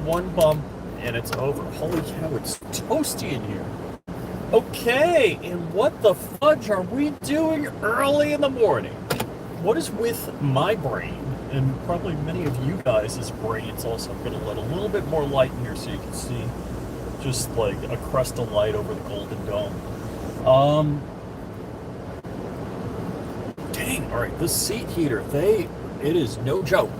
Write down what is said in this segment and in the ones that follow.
one bump and it's over. Holy cow, it's toasty in here. Okay, and what the fudge are we doing early in the morning? What is with my brain, and probably many of you guys' brains also? I'm going to let a little bit more light in here so you can see just like a crest of light over the Golden Dome. Dang, alright, this seat heater, it is no joke.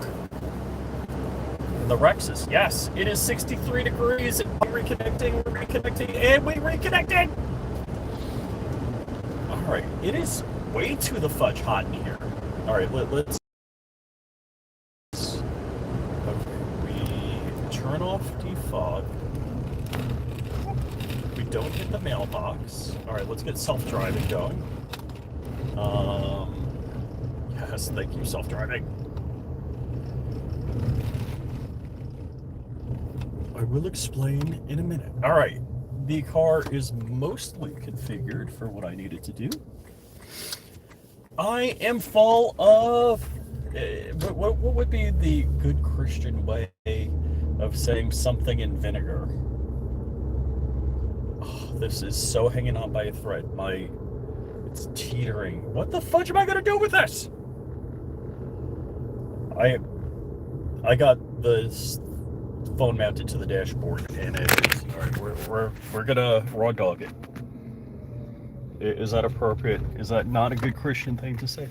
The Rexus, yes, it is 63 degrees, and we're reconnecting, and we reconnected! Alright, it is way too the fudge hot in here. Alright, let's... Okay, we turn off defog. We don't hit the mailbox. Alright, let's get self-driving going. Yes, thank you, self-driving. I will explain in a minute. All right, the car is mostly configured for what I need it to do. I am full of... what would be the good Christian way of saying something in vinegar? Oh, this is so hanging on by a thread. It's teetering. What the fudge am I going to do with this? I got this phone mounted to the dashboard, and it is all right. We're gonna raw dog it. Is that appropriate? Is that not a good Christian thing to say?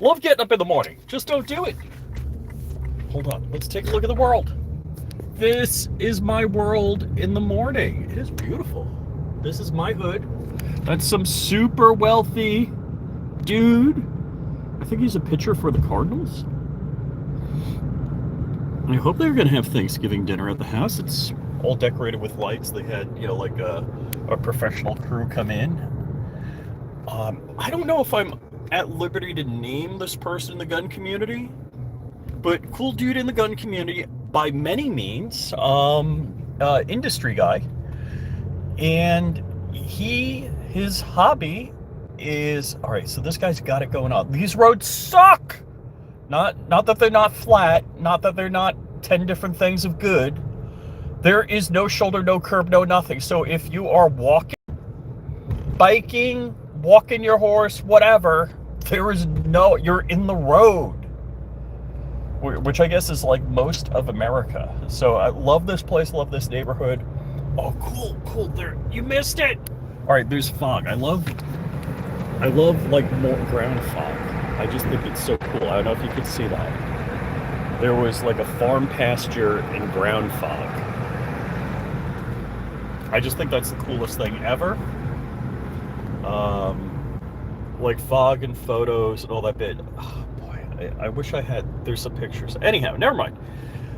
Love getting up in the morning. Just don't do it. Hold on. Let's take a look at the world. This is my world in the morning. It is beautiful. This is my hood. That's some super wealthy dude. I think he's a pitcher for the Cardinals. I hope they're going to have Thanksgiving dinner at the house. It's all decorated with lights. They had, like a professional crew come in. I don't know if I'm at liberty to name this person in the gun community, but cool dude in the gun community by many means, industry guy. And his hobby is, all right, so this guy's got it going on. These roads suck. Not that they're not flat, not that they're not 10 different things of good. There is no shoulder, no curb, no nothing. So if you are walking, biking, walking your horse, whatever, you're in the road. Which I guess is like most of America. So I love this place, love this neighborhood. Oh, cool, there, you missed it. All right, there's fog. I love like more ground fog. I just think it's so cool. I don't know if you could see that. There was like a farm pasture in ground fog. I just think that's the coolest thing ever. Like fog and photos and all that bit. Oh boy, I wish I had, there's some pictures. Anyhow, never mind.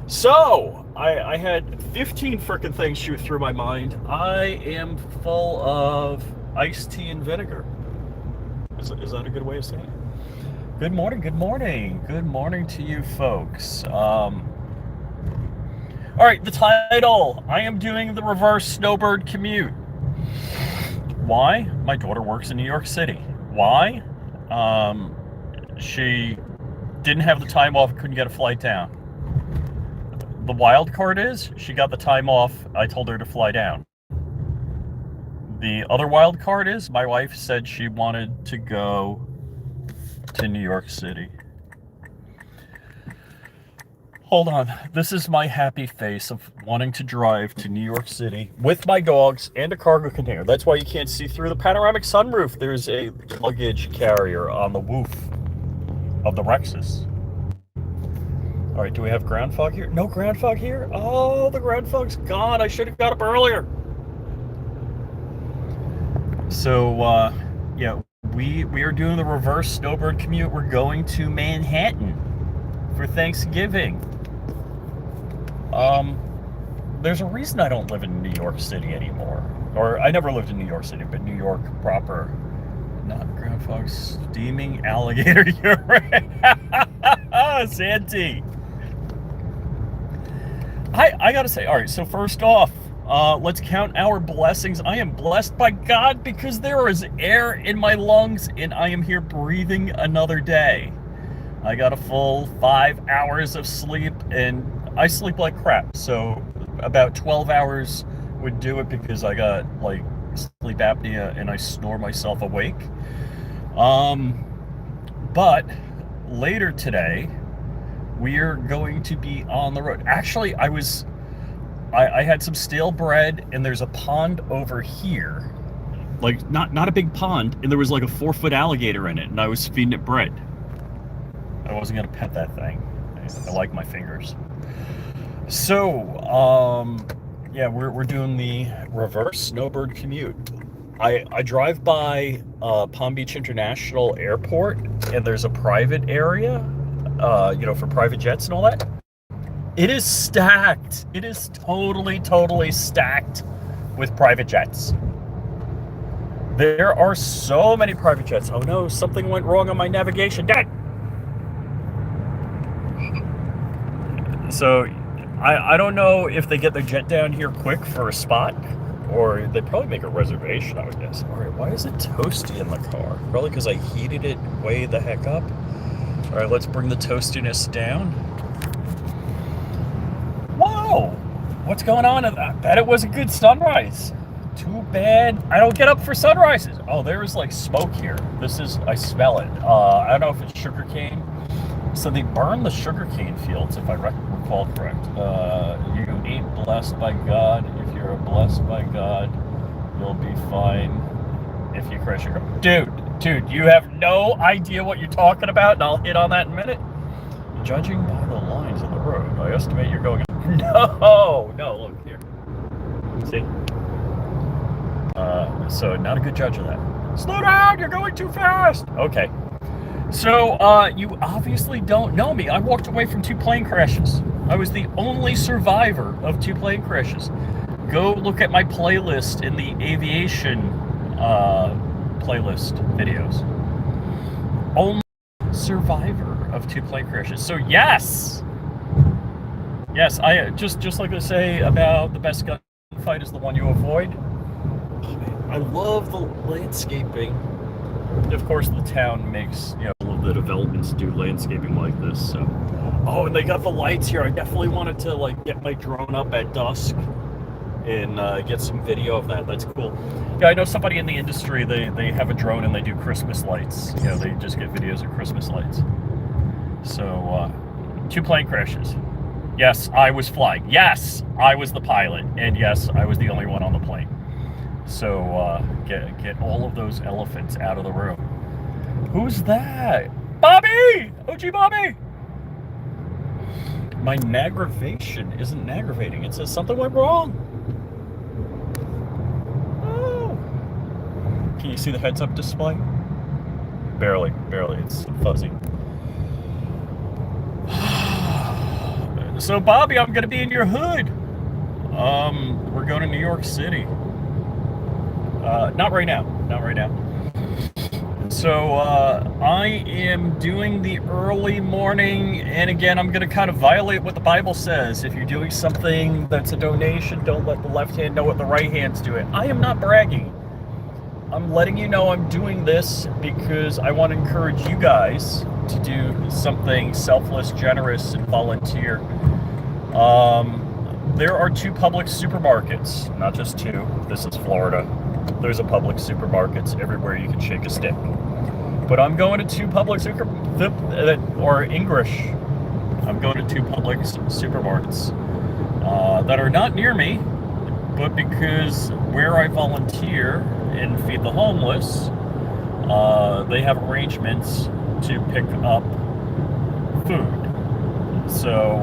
So, I had 15 frickin' things shoot through my mind. I am full of iced tea and vinegar. Is that a good way of saying it? Good morning to you folks. All right, the title. I am doing the reverse Snowbird commute. Why? My daughter works in New York City. Why? She didn't have the time off, couldn't get a flight down. The wild card is, she got the time off, I told her to fly down. The other wild card is, my wife said she wanted to go to New York City. Hold on, this is my happy face of wanting to drive to New York City with my dogs and a cargo container. That's why you can't see through the panoramic sunroof. There's a luggage carrier on the roof of the Rexus. All right, do we have ground fog here? No ground fog here? Oh, the ground fog's gone. I should have got up earlier. So, yeah, we are doing the reverse Snowbird commute. We're going to Manhattan for Thanksgiving. There's a reason I don't live in New York City anymore. Or I never lived in New York City, but New York proper. Not ground fog, steaming alligator urine. Santy. I gotta say, all right, so first off, let's count our blessings. I am blessed by God because there is air in my lungs and I am here breathing another day. I got a full 5 hours of sleep and I sleep like crap. So about 12 hours would do it because I got like sleep apnea and I snore myself awake. But later today, we're going to be on the road. Actually, I had some stale bread, and there's a pond over here. Like, not a big pond, and there was like a 4-foot alligator in it, and I was feeding it bread. I wasn't gonna pet that thing. I like my fingers. So, yeah, we're doing the reverse Snowbird commute. I drive by Palm Beach International Airport, and there's a private area, for private jets and all that. It is stacked. It is totally stacked with private jets. There are so many private jets. Oh no, something went wrong on my navigation. Dad! So, I don't know if they get the jet down here quick for a spot, or they probably make a reservation, I would guess. Alright, why is it toasty in the car? Probably because I heated it way the heck up. Alright, let's bring the toastiness down. Whoa! What's going on? I bet it was a good sunrise. Too bad I don't get up for sunrises. Oh, there is like smoke here. I smell it. I don't know if it's sugarcane. So they burn the sugarcane fields, if I recall correct. You ain't blessed by God. If you're blessed by God, you'll be fine if you crash your car. Dude, you have no idea what you're talking about, and I'll hit on that in a minute. Judging by the lines of the road, I estimate you're going... No, look here. See? So not a good judge of that. Slow down, you're going too fast. Okay. So, you obviously don't know me. I walked away from 2 plane crashes. I was the only survivor of 2 plane crashes. Go look at my playlist in the aviation, playlist videos. Only survivor of 2 plane crashes. So yes, I just like to say about the best gunfight is the one you avoid. I love the landscaping. Of course, the town makes, all of the developments do landscaping like this. So, oh, and they got the lights here. I definitely wanted to like get my drone up at dusk and get some video of that. That's cool. Yeah, I know somebody in the industry. They have a drone and they do Christmas lights. They just get videos of Christmas lights. So, 2 plane crashes. Yes, I was flying. Yes, I was the pilot, and yes, I was the only one on the plane. So, get all of those elephants out of the room. Who's that? Bobby! OG Bobby! My naggravation isn't naggravating. It says something went wrong. Oh. Can you see the heads-up display? Barely. It's fuzzy. So, Bobby, I'm going to be in your hood. We're going to New York City. Not right now. So, I am doing the early morning, and again, I'm going to kind of violate what the Bible says. If you're doing something that's a donation, don't let the left hand know what the right hand's doing. I am not bragging. I'm letting you know I'm doing this because I want to encourage you guys to do something selfless, generous, and volunteer. There are 2 public supermarkets, not just 2. This is Florida. There's a public supermarkets everywhere you can shake a stick. But I'm going to 2 public or English. I'm going to 2 public supermarkets that are not near me, but because where I volunteer and feed the homeless, they have arrangements to pick up food. So,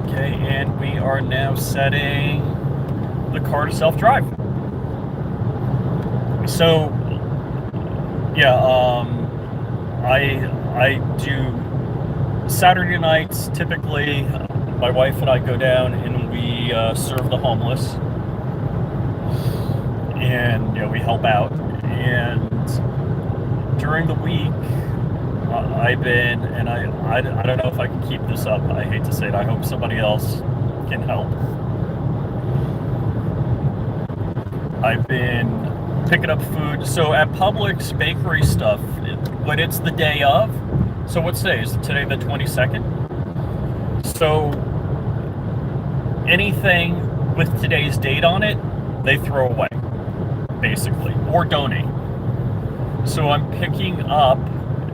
okay, and we are now setting the car to self-drive. So, yeah, I do Saturday nights, typically. My wife and I go down and we serve the homeless, and we help out. And during the week, I've been, and I don't know if I can keep this up. I hate to say it. I hope somebody else can help. I've been picking up food. So at Publix bakery stuff, when it's the day of, so what's today? Is it today the 22nd? So anything with today's date on it, they throw away, basically, or donate. So I'm picking up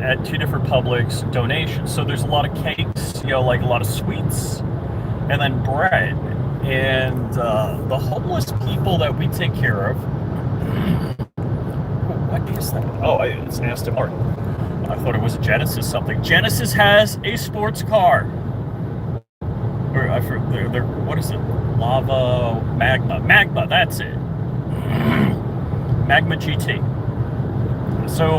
at 2 different Publix donations. So there's a lot of cakes, like a lot of sweets, and then bread. And the homeless people that we take care of. What is that? Oh, it's Aston Martin. I thought it was a Genesis something. Genesis has a sports car. Or they're what is it? Lava Magma. That's it. Magma GT. So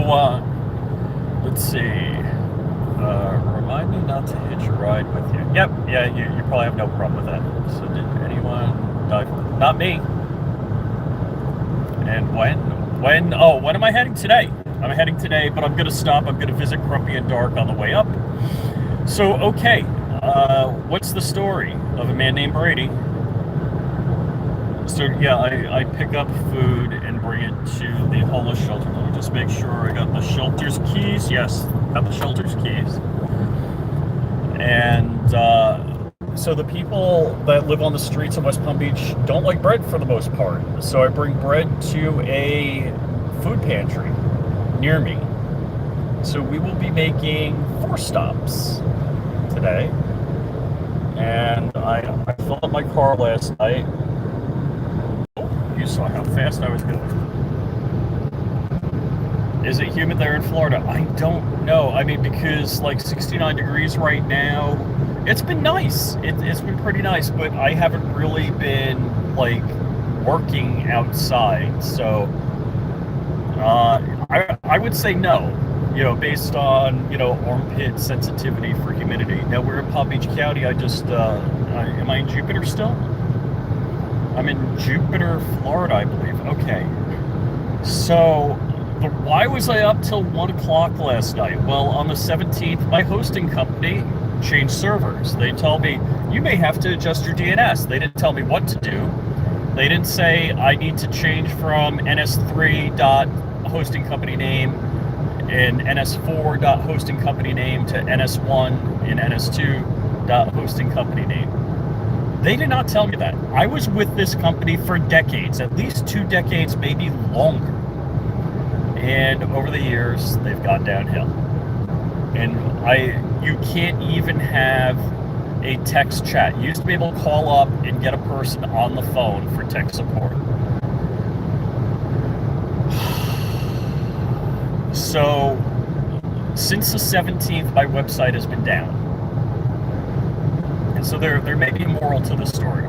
let's see. Remind me not to hitch a ride with you. Yep. Yeah. You probably have no problem with that. So did anyone die? Not me. And when? Oh, when am I heading today? I'm heading today, but I'm going to stop. I'm going to visit Crumpy and Dark on the way up. So, okay. What's the story of a man named Brady? So, yeah, I pick up food and bring it to the homeless shelter. Let me just make sure I got the shelter's keys. Yes, got the shelter's keys. And so the people that live on the streets in West Palm Beach don't like bread for the most part. So I bring bread to a food pantry near me. So we will be making 4 stops today. And I filled up my car last night. Oh, you saw how fast I was going. Is it humid there in Florida? I don't know. I mean, because like 69 degrees right now, it's been nice. It's been pretty nice, but I haven't really been like working outside. So I would say no, based on, armpit sensitivity for humidity. Now we're in Palm Beach County. Am I in Jupiter still? I'm in Jupiter, Florida, I believe. Okay. So why was I up till 1 o'clock last night? Well, on the 17th, my hosting company changed servers. They told me, you may have to adjust your DNS. They didn't tell me what to do. They didn't say I need to change from ns3.hosting company name and ns4.hosting company name to ns1 and ns2.hosting company name. They did not tell me that. I was with this company for decades, at least 2 decades, maybe longer. And over the years, they've gone downhill. And you can't even have a text chat. You used to be able to call up and get a person on the phone for tech support. So, since the 17th, my website has been down. And so there may be a moral to the story.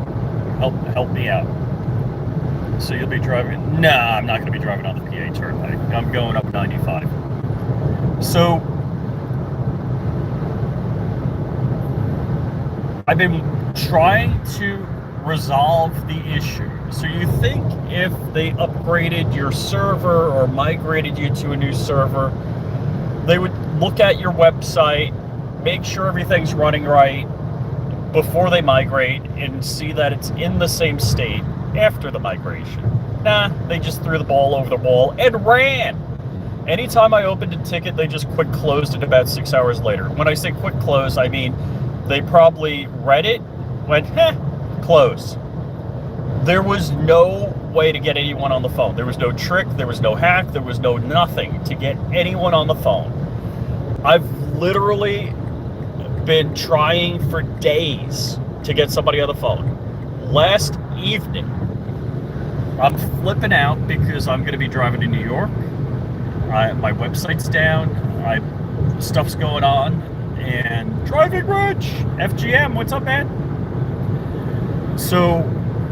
Help me out. So you'll be driving? Nah, I'm not going to be driving on the PA Turnpike. I'm going up 95. So I've been trying to resolve the issue. So you think if they upgraded your server or migrated you to a new server, they would look at your website, make sure everything's running right before they migrate, and see that it's in the same state after the migration. Nah, they just threw the ball over the wall and ran. Anytime I opened a ticket, they just quick closed it about 6 hours later. When I say quick close, I mean they probably read it, went, close. There was no way to get anyone on the phone. There was no trick, there was no hack, there was no nothing to get anyone on the phone. I've literally been trying for days to get somebody on the phone. Last evening, I'm flipping out because I'm going to be driving to New York. My website's down. Stuff's going on. And flyingRich, FGM, what's up, man? So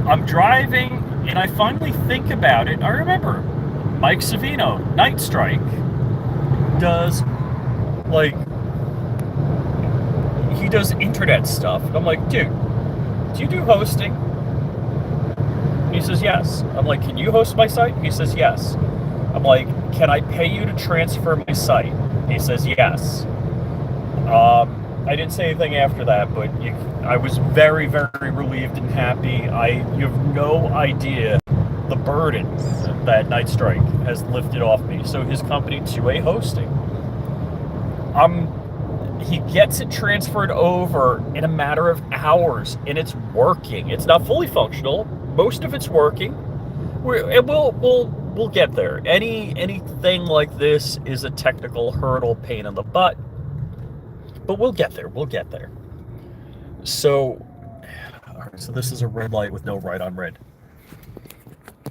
I'm driving, and I finally think about it. I remember Mike Savino, Night Strike, does he does internet stuff. And I'm like, dude, do you do hosting? He says, yes. I'm like, can you host my site? He says, yes. I'm like, can I pay you to transfer my site? He says, yes. I didn't say anything after that, but I was very, very relieved and happy. You have no idea the burden that Night Strike has lifted off me. So his company, 2A Hosting. he gets it transferred over in a matter of hours, and it's working. It's not fully functional. Most of it's working. We'll get there. Anything like this is a technical hurdle, pain in the butt, but we'll get there. We'll get there. So, all right, so this is a red light with no right on red,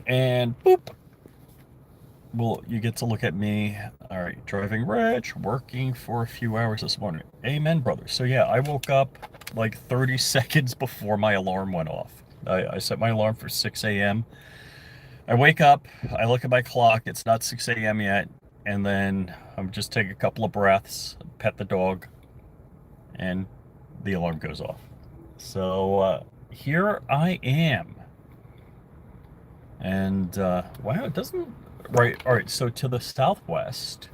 and boop. Well, you get to look at me. All right, driving rich, working for a few hours this morning. Amen, brother. So yeah, I woke up like 30 seconds before my alarm went off. I set my alarm for 6 a.m. I wake up, I look at my clock, it's not 6 a.m. yet, and then I'm just take a couple of breaths, pet the dog, and the alarm goes off. So here I am. And wow, it doesn't... Right, all right, so to the southwest,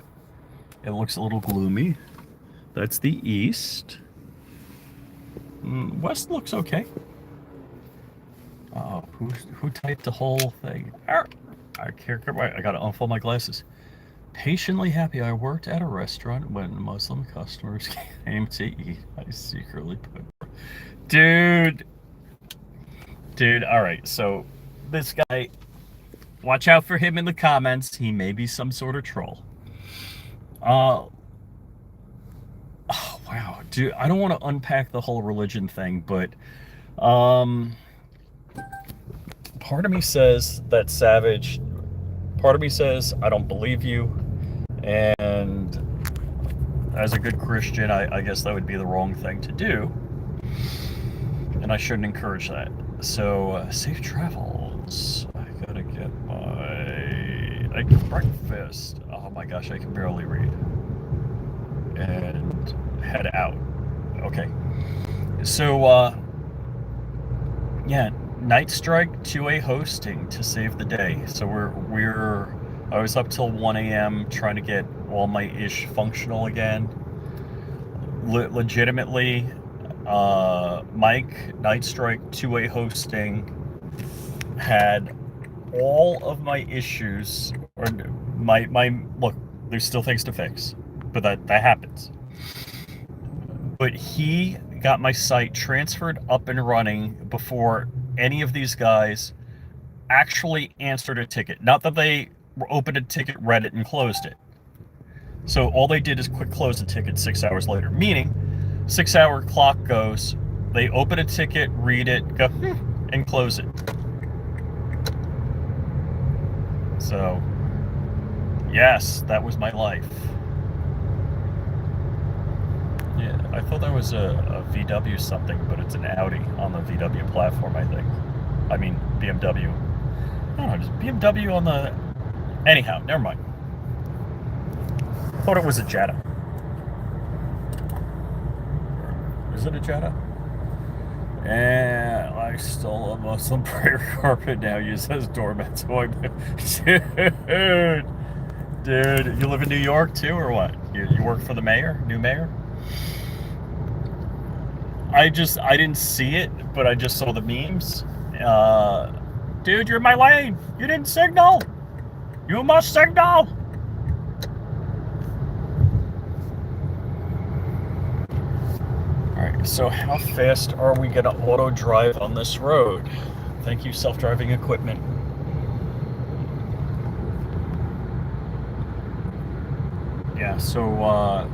it looks a little gloomy. That's the east. West looks okay. Oh, who typed the whole thing? I can't. I gotta unfold my glasses. Patiently happy. I worked at a restaurant when Muslim customers came to eat. I secretly put. Dude. All right. So this guy, watch out for him in the comments. He may be some sort of troll. Oh wow, dude. I don't want to unpack the whole religion thing, but part of me says that's savage. Part of me says I don't believe you. And as a good Christian, I guess that would be the wrong thing to do. And I shouldn't encourage that. So, safe travels. I gotta get my breakfast. Oh my gosh, I can barely read. And head out. Okay. So, yeah. Night strike 2A hosting to save the day. So I was up till 1 a.m. trying to get all my ish functional again. Legitimately, Mike, Night Strike 2A hosting had all of my issues, or my look, there's still things to fix, but that happens. But he got my site transferred up and running before any of these guys actually answered a ticket. Not that they opened a ticket, read it, and closed it. So all they did is quick close the ticket 6 hours later. Meaning, 6 hour clock goes, they open a ticket, read it, go, and close it. So, yes, that was my life. Yeah, I thought that was a VW something, but it's an Audi on the VW platform, I think. I mean, BMW. I don't know, just BMW on the... Anyhow, never mind. Thought it was a Jetta. Is it a Jetta? And I stole a Muslim prayer carpet, now used as doormat. So dude, you live in New York too, or what? You work for the mayor, new mayor? I didn't see it, but I just saw the memes. Dude, you're in my lane. You didn't signal. You must signal. Alright, so how fast are we going to auto drive on this road? Thank you, self-driving equipment. Yeah, so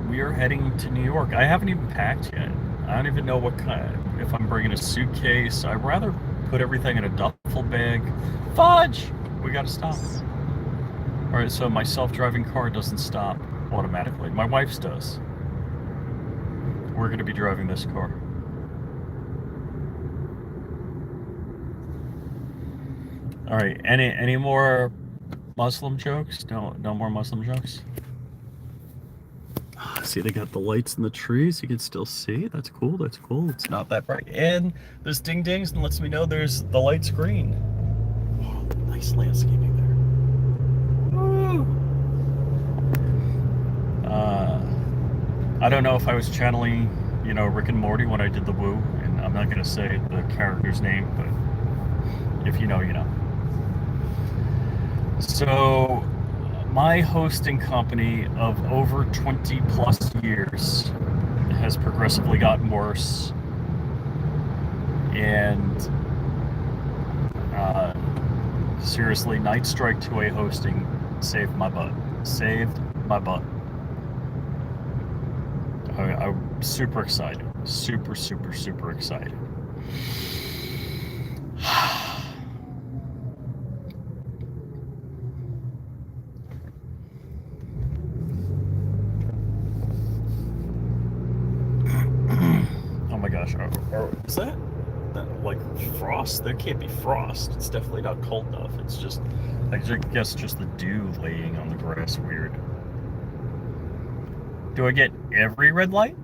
we are heading to New York. I haven't even packed yet. I don't even know what kind, if I'm bringing a suitcase. I'd rather put everything in a duffel bag. Fudge! We gotta stop. Alright, so my self-driving car doesn't stop automatically. My wife's does. We're gonna be driving this car. Alright, any more Muslim jokes? No more Muslim jokes? See, they got the lights in the trees. You can still see. That's cool. That's cool. It's not that bright. And this ding dings and lets me know there's the light's green. Oh, nice landscaping there. Woo! I don't know if I was channeling, Rick and Morty when I did the woo, and I'm not gonna say the character's name, but if you know, you know. So my hosting company of over 20 plus years has progressively gotten worse. And seriously, Night Strike 2A hosting saved my butt. Saved my butt. I'm super excited. Super, super, super excited. Oh my gosh. Is that like frost? There can't be frost. It's definitely not cold enough. It's just, I guess, just the dew laying on the grass. Weird. Do I get every red light?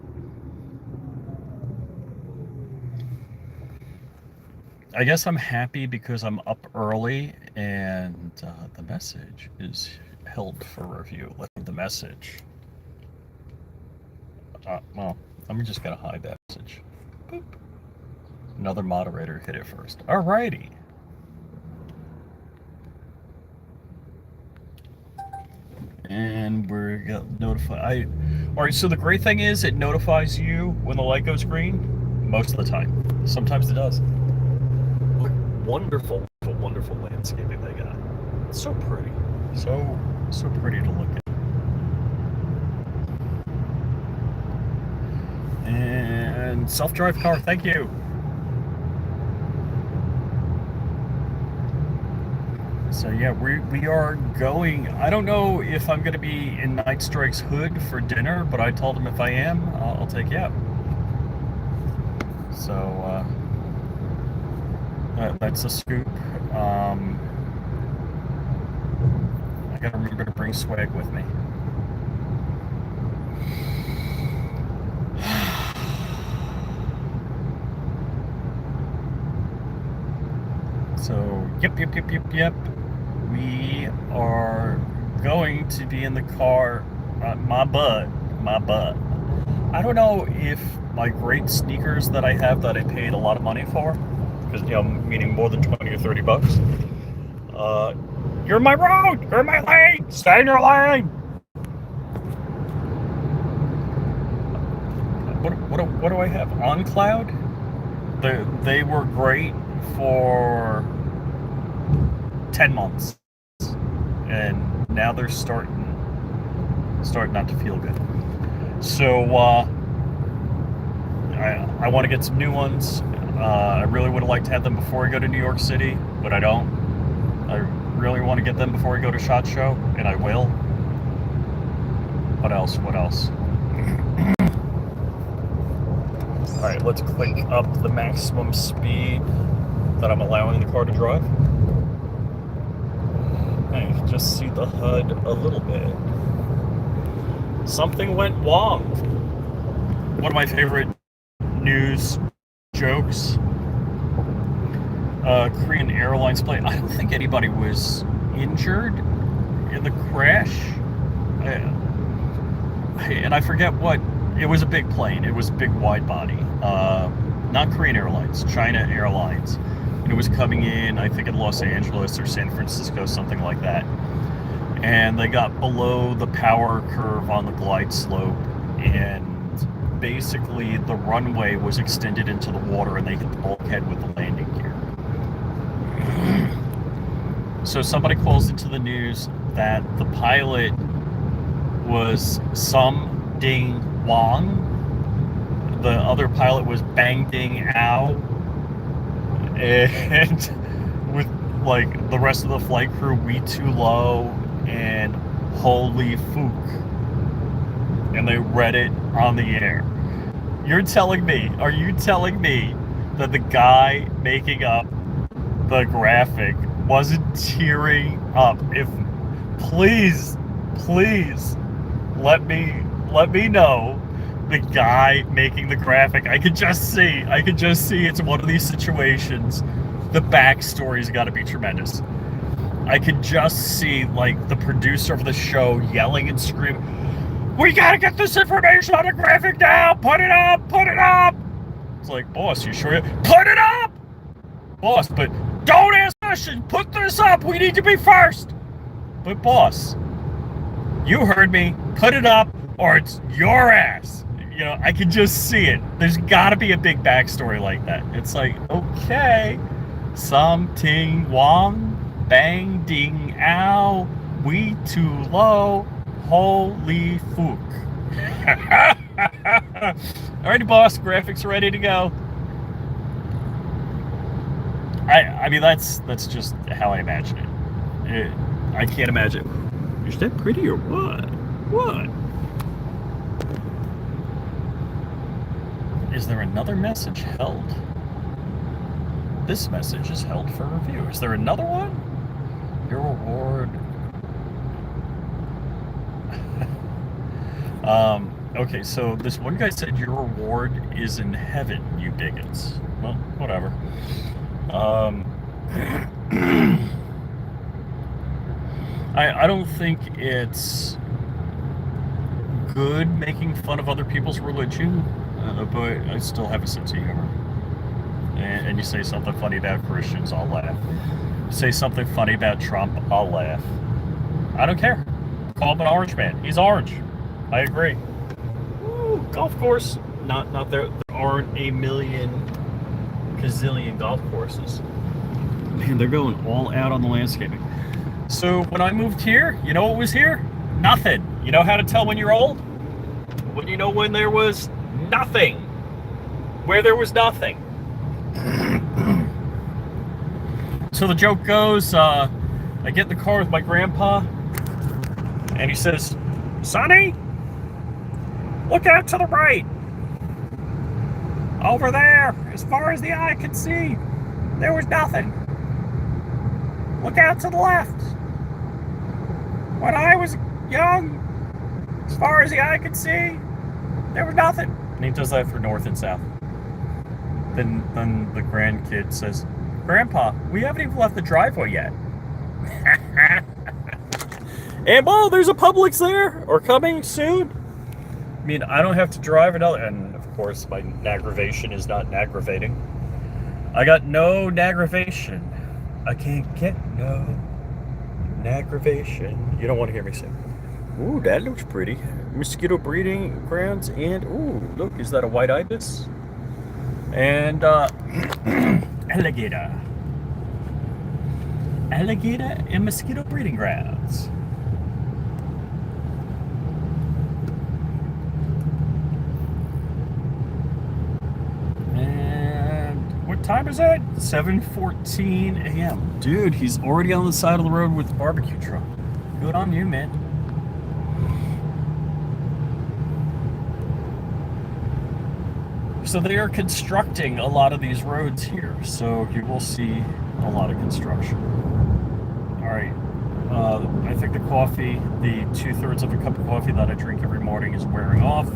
I guess I'm happy because I'm up early and the message is held for review. Let's see the message. Well, I'm just gonna hide that message. Boop. Another moderator hit it first. Alrighty. And we're notified. Alright, so the great thing is it notifies you when the light goes green most of the time. Sometimes it does. What wonderful, wonderful landscaping they got. It's so pretty. So pretty to look at. And self-drive car, thank you. So yeah, we are going. I don't know if I'm going to be in Night Strike's hood for dinner, but I told him if I am, I'll take you out. So that's a scoop. I got to remember to bring swag with me. So yep. We are going to be in the car. My butt. I don't know if my great sneakers that I have that I paid a lot of money for, because meaning more than 20 or 30 bucks. You're in my road. You're in my lane. Stay in your lane. What do I have on cloud? They were great for 10 months, and now they're starting not to feel good. So I want to get some new ones. I really would have liked to have them before I go to New York City, but I don't. I really want to get them before I go to SHOT Show, and I will. What else? Alright, let's click up the maximum speed that I'm allowing the car to drive. And you can just see the HUD a little bit. Something went wrong. One of my favorite news jokes. Korean Airlines plane. I don't think anybody was injured in the crash. And I forget what. It was a big plane. It was a big wide body. Not Korean Airlines, China Airlines. And it was coming in, I think in Los Angeles or San Francisco, something like that. And they got below the power curve on the glide slope, and basically the runway was extended into the water, and they hit the bulkhead with the landing gear. So somebody calls into the news that the pilot was Sum Ding Wong. The other pilot was Bang Ding Ao. And with like the rest of the flight crew, we too low and holy fook. And they read it on the air. Are you telling me that the guy making up the graphic wasn't tearing up? Please let me know the guy making the graphic. I could just see it's one of these situations. The backstory's got to be tremendous. I could just see like the producer of the show yelling and screaming, "We gotta get this information on the graphic now! Put it up! It's like, boss, you sure? Put it up! Boss, but don't ask questions! Put this up! We need to be first! But boss, You heard me. Put it up, or it's your ass. You know, I can just see it. There's got to be a big backstory like that. It's like, okay, something wrong, bang, ding, ow, we too low, holy fook. Alrighty, boss, graphics ready to go. I mean, that's just how I imagine it. I can't imagine. Is that pretty or what? What? Is there another message held? This message is held for review. Is there another one? Your reward. Okay, so this one guy said your reward is in heaven, you bigots. Well, whatever. I don't think it's good making fun of other people's religion, but I still have a sense of humor. And you say something funny about Christians, I'll laugh. Say something funny about Trump, I'll laugh. I don't care. Call him an orange man. He's orange. I agree. Ooh, golf course. Not there. There aren't a million gazillion golf courses. Man, they're going all out on the landscaping. So when I moved here, you know what was here? Nothing. You know how to tell when you're old? When you know when there was nothing. Where there was nothing. So the joke goes, I get in the car with my grandpa, and he says, Sonny, look out to the right. Over there, as far as the eye could see, there was nothing. Look out to the left. When I was young, as far as the eye could see, there was nothing. And he does that for north and south. Then the grandkid says, Grandpa, we haven't even left the driveway yet. And oh, there's a Publix there, or coming soon. I mean, I don't have to drive another, and of course my naggravation is not naggravating. I got no naggravation. I can't get no naggravation. You don't want to hear me sing. Ooh, that looks pretty. Mosquito breeding grounds, and ooh, look, is that a white ibis? And alligator. Alligator and mosquito breeding grounds. And what time is it? 7:14 a.m. Dude, he's already on the side of the road with the barbecue truck. Good on you, man. So they are constructing a lot of these roads here, so you will see a lot of construction. All right, I think the coffee, the 2/3 of a cup of coffee that I drink every morning is wearing off.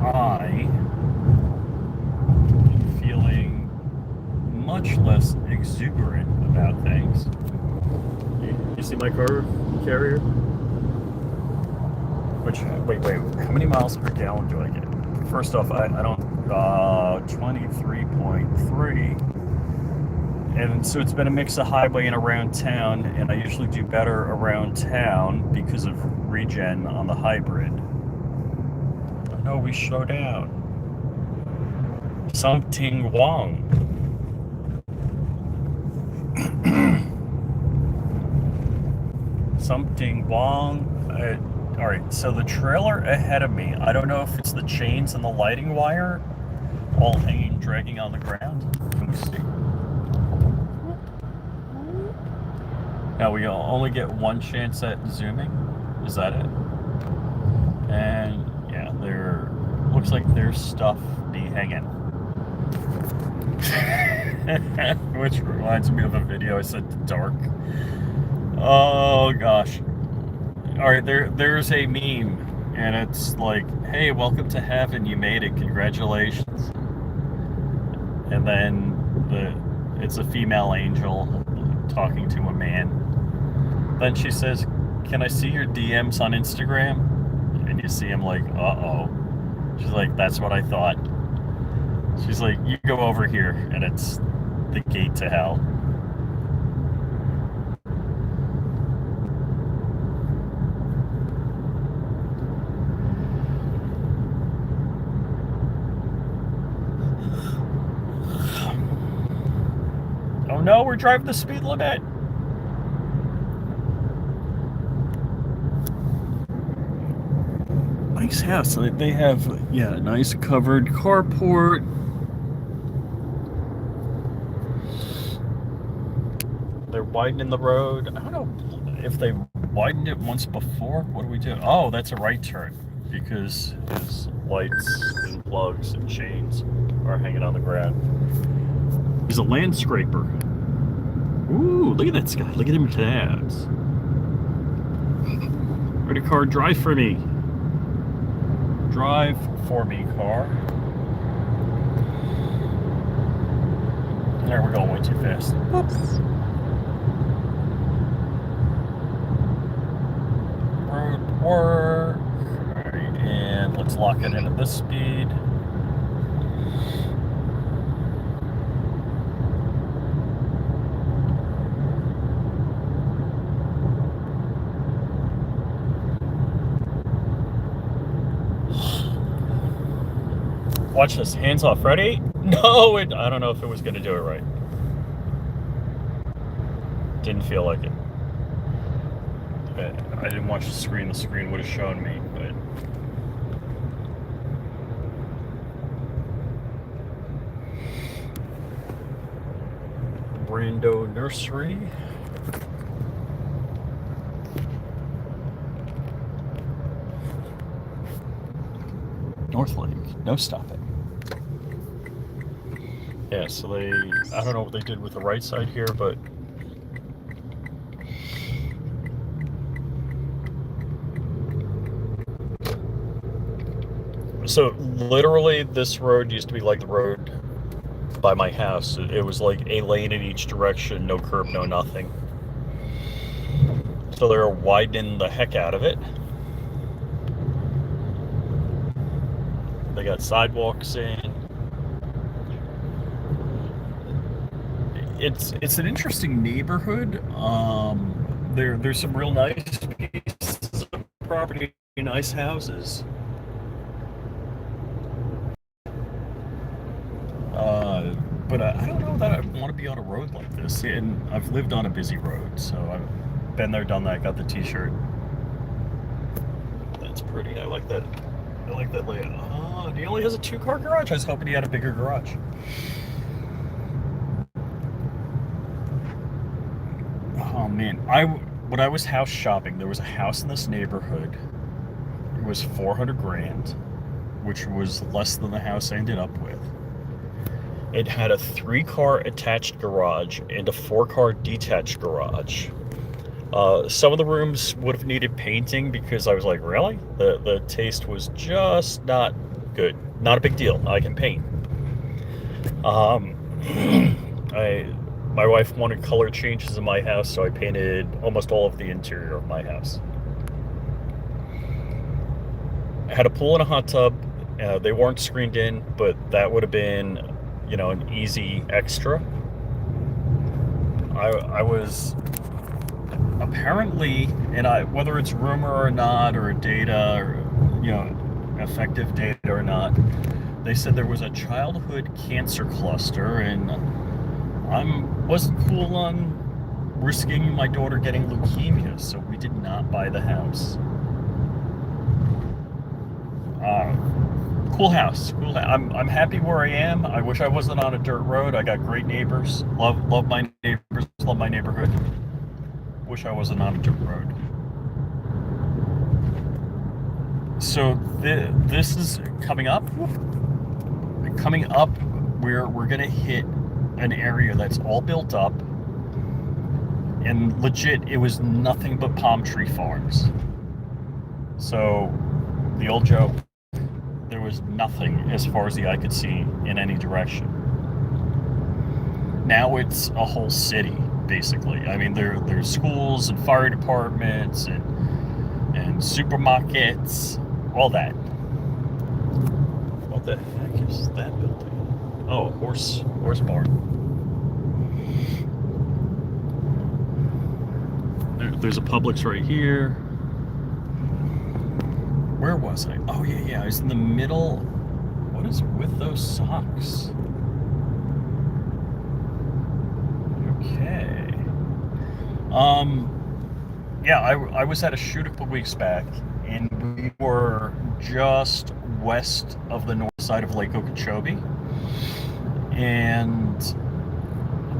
I am feeling much less exuberant about things. You see my car carrier? Wait, how many miles per gallon do I get? First off, I don't, 23.3. And so it's been a mix of highway and around town, and I usually do better around town because of regen on the hybrid. No, we slow down. Something wrong. Something wrong. Alright, so the trailer ahead of me, I don't know if it's the chains and the lighting wire all hanging, dragging on the ground. Let me see. Now we only get one chance at zooming. Is that it? And yeah, there looks like there's stuff be hanging. Which reminds me of a video I sent to Dark. Oh gosh. Alright, there's a meme, and it's like, hey, welcome to heaven, you made it, congratulations. And then it's a female angel talking to a man. Then she says, can I see your DMs on Instagram? And you see him like, uh-oh. She's like, that's what I thought. She's like, you go over here, and it's the gate to hell. no, we're driving the speed limit. Nice house. They have, yeah, nice covered carport. They're widening the road. I don't know if they widened it once before. What do we do? Oh, that's a right turn because his lights and plugs and chains are hanging on the ground. He's a land scraper. Ooh, look at that guy. Look at him tabs. Ready, car, drive for me. Drive for me, car. There, we're going way too fast. Whoops. Road work. Alright, and let's lock it in at this speed. Watch this. Hands off. Ready? No, I don't know if it was going to do it right. Didn't feel like it. I didn't watch the screen. The screen would have shown me, but... Brando Nursery. North Lake. No stopping. Yeah, so I don't know what they did with the right side here, but so literally this road used to be like the road by my house. It was like a lane in each direction, no curb, no nothing. So they're widening the heck out of it. They got sidewalks in. It's an interesting neighborhood. There's some real nice pieces of property, nice houses. But I don't know that I want to be on a road like this. And I've lived on a busy road, so I've been there, done that. Got the T-shirt. That's pretty. I like that. I like that layout. He only has a 2-car garage. I was hoping he had a bigger garage. Oh man, when I was house shopping, there was a house in this neighborhood. It was 400 grand, which was less than the house I ended up with. It had a 3-car attached garage and a 4-car detached garage. Some of the rooms would have needed painting because I was like, really? The taste was just not good. Not a big deal. I can paint. My wife wanted color changes in my house, so I painted almost all of the interior of my house. I had a pool and a hot tub. They weren't screened in, but that would have been, an easy extra. I was apparently, and whether it's rumor or not, or data, or effective data or not, they said there was a childhood cancer cluster, and wasn't cool on risking my daughter getting leukemia, so we did not buy the house. Cool house. Cool. I'm happy where I am. I wish I wasn't on a dirt road. I got great neighbors. Love my neighbors. Love my neighborhood. Wish I wasn't on a dirt road. So this is coming up. Coming up, we're gonna hit an area that's all built up, and legit, it was nothing but palm tree farms. So the old joke, there was nothing as far as the eye could see in any direction. Now it's a whole city, basically. I mean, there's schools and fire departments and supermarkets, all that. What the heck is that building? Oh, horse barn. There's a Publix right here. Where was I? Oh yeah, I was in the middle. What is with those socks? Yeah, I was at a shoot a couple weeks back, and we were just west of the north side of Lake Okeechobee, and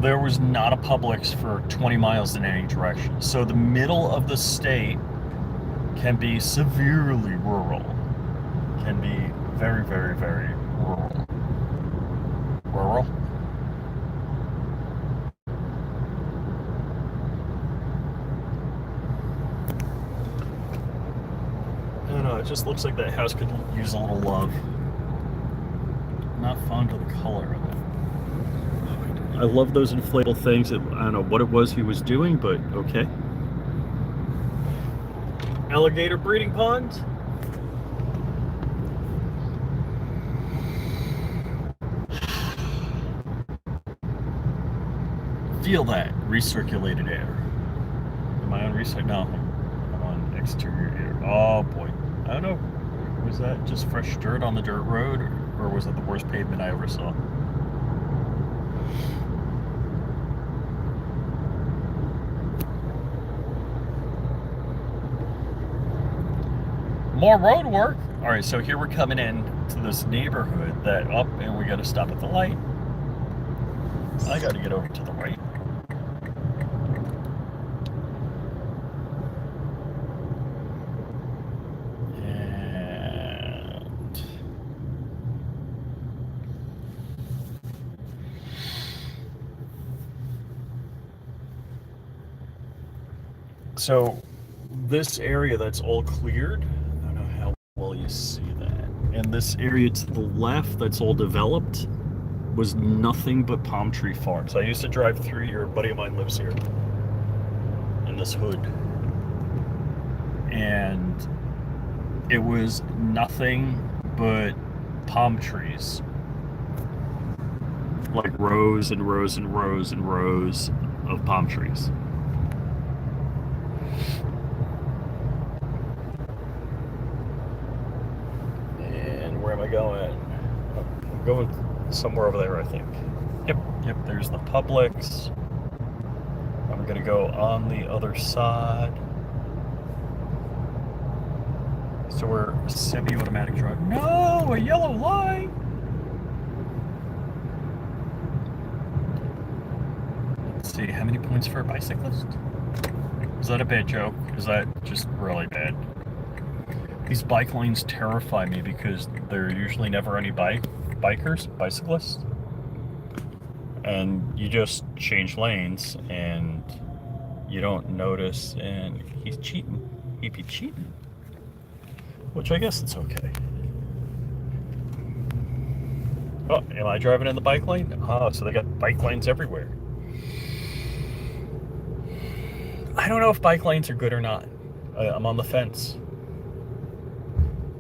there was not a Publix for 20 miles in any direction. So the middle of the state can be severely rural, can be very, very, very rural. Rural? I don't know, it just looks like that house could use a little love. Not fond of the color of it. I love those inflatable things. I don't know what it was he was doing, but okay. Alligator breeding pond. Feel that recirculated air. Am I on recirculate? No, I'm on exterior air. Oh boy, I don't know. Was that just fresh dirt on the dirt road, or was it the worst pavement I ever saw? More road work. All right, so here we're coming in to this neighborhood that up, and we got to stop at the light. I got to get over to the right. And so this area that's all cleared, I don't know how well you see that. And this area to the left that's all developed was nothing but palm tree farms. I used to drive through here. A buddy of mine lives here in this hood. And it was nothing but palm trees. Like rows and rows and rows and rows of palm trees. And where am I going? I'm going somewhere over there, I think. Yep, there's the Publix. I'm gonna go on the other side. So we're semi-automatic drive. No, a yellow light! Let's see, how many points for a bicyclist? Is that a bad joke? Is that just really bad? These bike lanes terrify me because there are usually never any bicyclists. And you just change lanes and you don't notice, and he's cheating. He'd be cheating. Which I guess it's okay. Oh, am I driving in the bike lane? Oh, so they got bike lanes everywhere. I don't know if bike lanes are good or not. I'm on the fence.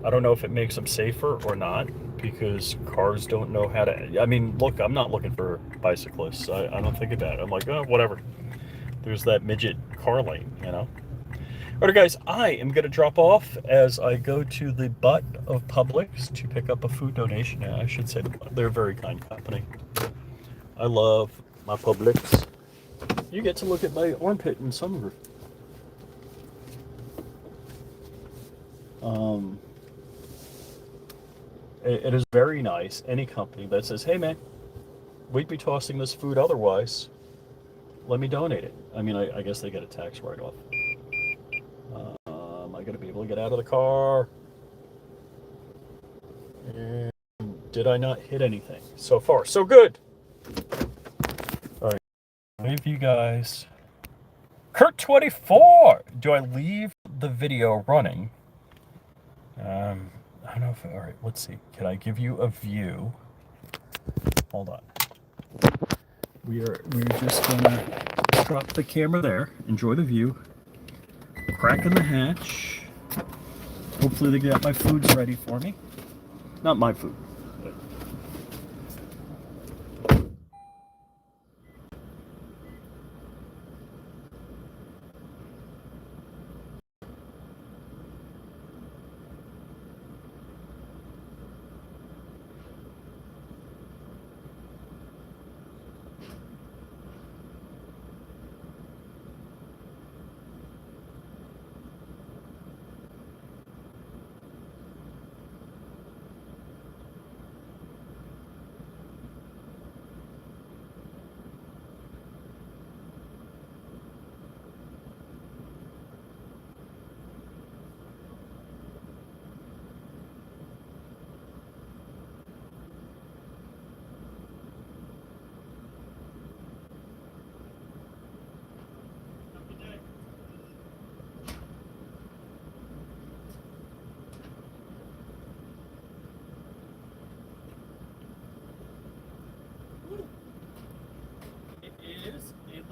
I don't know if it makes them safer or not, because cars don't know how to... I mean, look, I'm not looking for bicyclists. I don't think about it. I'm like, oh, whatever. There's that midget car lane, you know? All right, guys, I am going to drop off as I go to the butt of Publix to pick up a food donation. I should say they're a very kind company. I love my Publix. You get to look at my armpit in summer. It is very nice. Any company that says, hey, man, we'd be tossing this food otherwise. Let me donate it. I mean, I guess they get a tax write-off. I got to be able to get out of the car. And did I not hit anything? So far, so good. All right. Leave you guys. Kurt24. Do I leave the video running? I don't know if... All right, let's see. Can I give you a view? Hold on. We're just gonna drop the camera there. Enjoy the view. Cracking the hatch. Hopefully they got my foods ready for me. Not my food. But...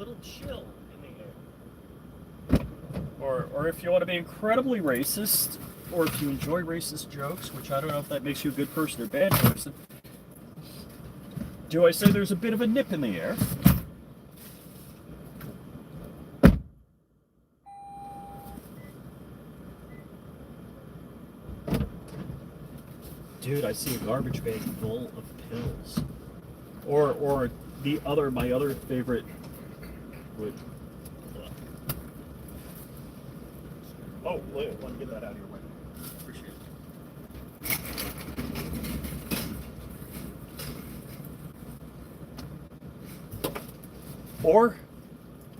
little chill in the air. Or if you want to be incredibly racist, or if you enjoy racist jokes, which I don't know if that makes you a good person or bad person, do I say there's a bit of a nip in the air? Dude, I see a garbage bag full of pills. Or my other favorite would. Oh, wait, let me get that out of your way. Appreciate it. Or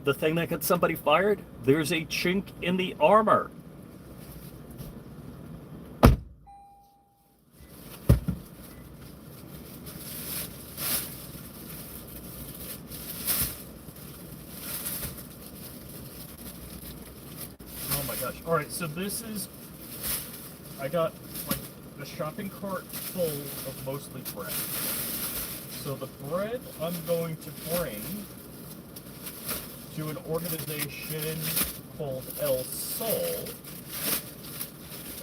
the thing that gets somebody fired, there's a chink in the armor. All right, so this is, I got like a shopping cart full of mostly bread. So the bread I'm going to bring to an organization called El Sol,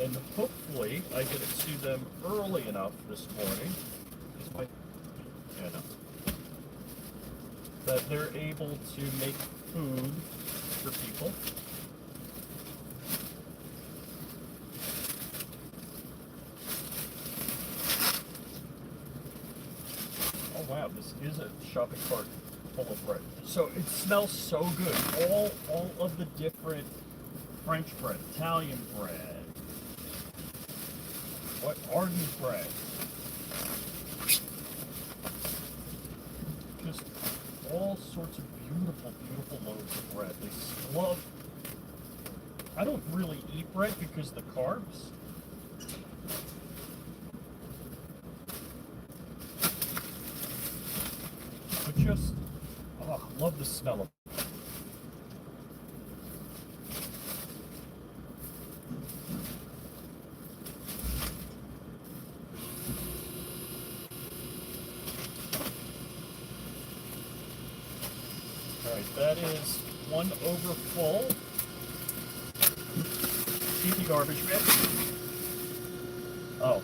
and hopefully I get it to them early enough this morning, that they're able to make food for people. Wow, this is a shopping cart full of bread. So it smells so good. All of the different French bread, Italian bread, Arden bread. Just all sorts of beautiful, beautiful loaves of bread. They love. I don't really eat bread because of the carbs. Just, love the smell of it. Alright, that is one over full. Empty garbage bin. Oh,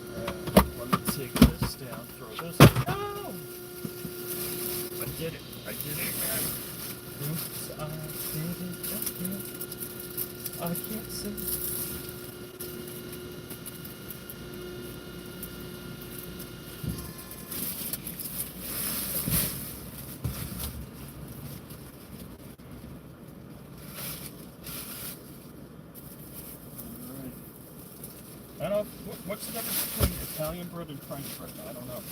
let me take this down, throw this. No! I did it again. Oops, I did it again. I can't see. Alright. I don't know, what's the difference between Italian bread and French bread? I don't know.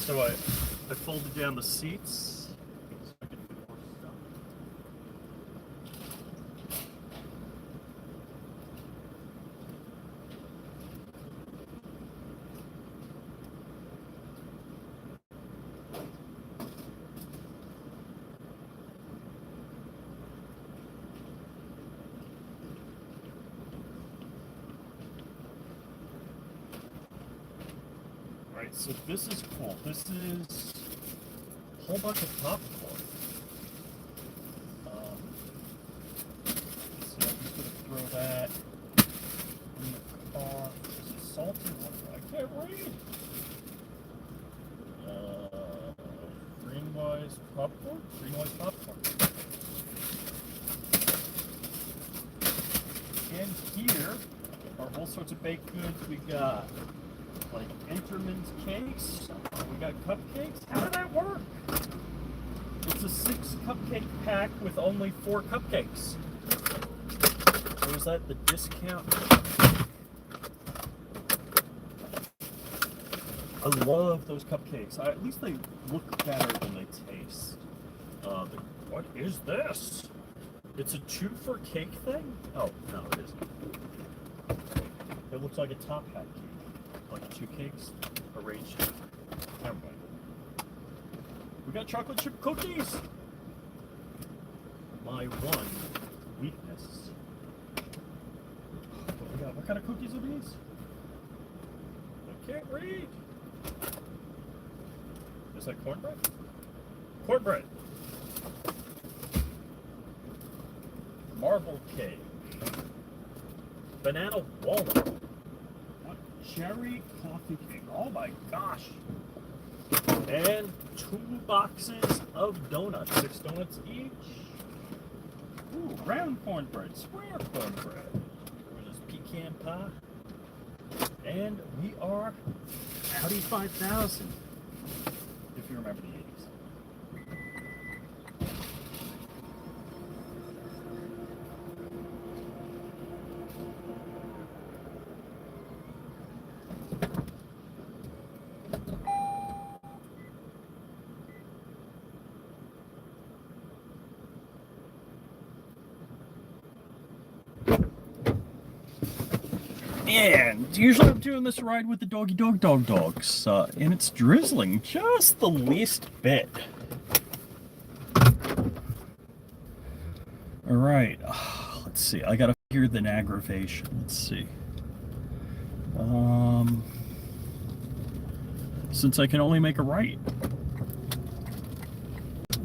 So I folded down the seats so I could do more stuff. Alright, so this is cool. This is a whole bunch of popcorn. So I'm just going to throw that in the car. There's a salty one. I can't read. Greenwise popcorn? Greenwise popcorn. And here are all sorts of baked goods. We got like Enterman's cakes. We got cupcakes. How did that work? It's a 6 cupcake pack with only 4 cupcakes. Or is that the discount? I love those cupcakes. At least they look better than they taste. What is this? It's a 2 for cake thing? Oh, no, it isn't. It looks like a top hat cake. Like 2 cakes arranged. Never mind. We got chocolate chip cookies. my one weakness. What we got? What kind of cookies are these? I can't read. Is that cornbread? Cornbread. Marble cake. Banana walnut. What? Cherry coffee cake. Oh my gosh. And 2 boxes of donuts. 6 donuts each. Ooh, round cornbread. Square cornbread. There's pecan pie. And we are Audi 5000. If you remember the 80s. And usually I'm doing this ride with the dogs, and it's drizzling just the least bit. All right, let's see. I gotta figure the aggravation. Let's see. Since I can only make a right,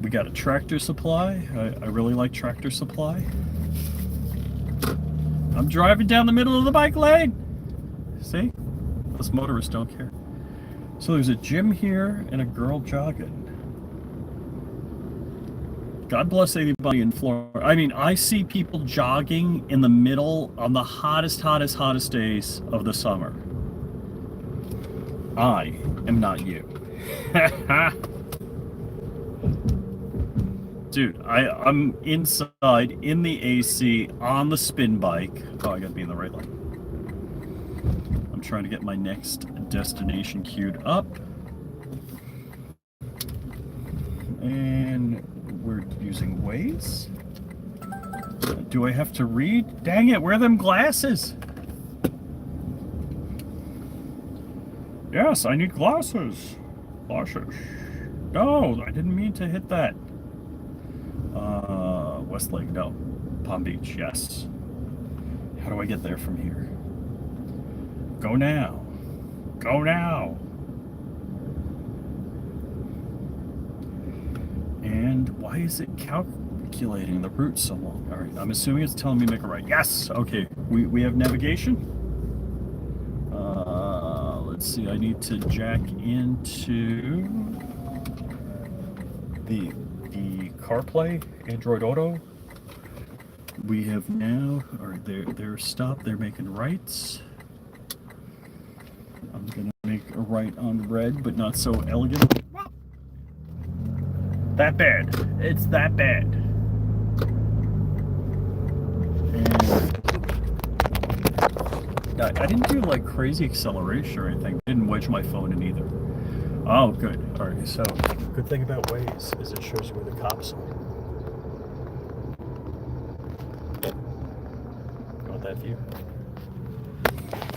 we got a Tractor Supply. I really like Tractor Supply. I'm driving down the middle of the bike lane. See? Us motorists don't care. So there's a gym here and a girl jogging. God bless anybody in Florida. I mean, I see people jogging in the middle on the hottest days of the summer. I am not you. Dude, I'm inside in the AC on the spin bike. Oh, I gotta be in the right lane. I'm trying to get my next destination queued up. And we're using Waze. Do I have to read? Dang it, where are them glasses? Yes, I need glasses. Glasses. No, I didn't mean to hit that. Westlake, no. Palm Beach, yes. How do I get there from here? Go now. Go now. And why is it calculating the route so long? All right, I'm assuming it's telling me to make a right. Yes, okay. We have navigation. Let's see, I need to jack into the CarPlay, Android Auto. We have now, all right, they're stopped, they're making rights. I'm gonna make a right on red, but not so elegant. That bad. It's that bad. And I didn't do like crazy acceleration or anything. Didn't wedge my phone in either. Oh, good. All right, so good thing about Waze is it shows you where the cops are. You want that view?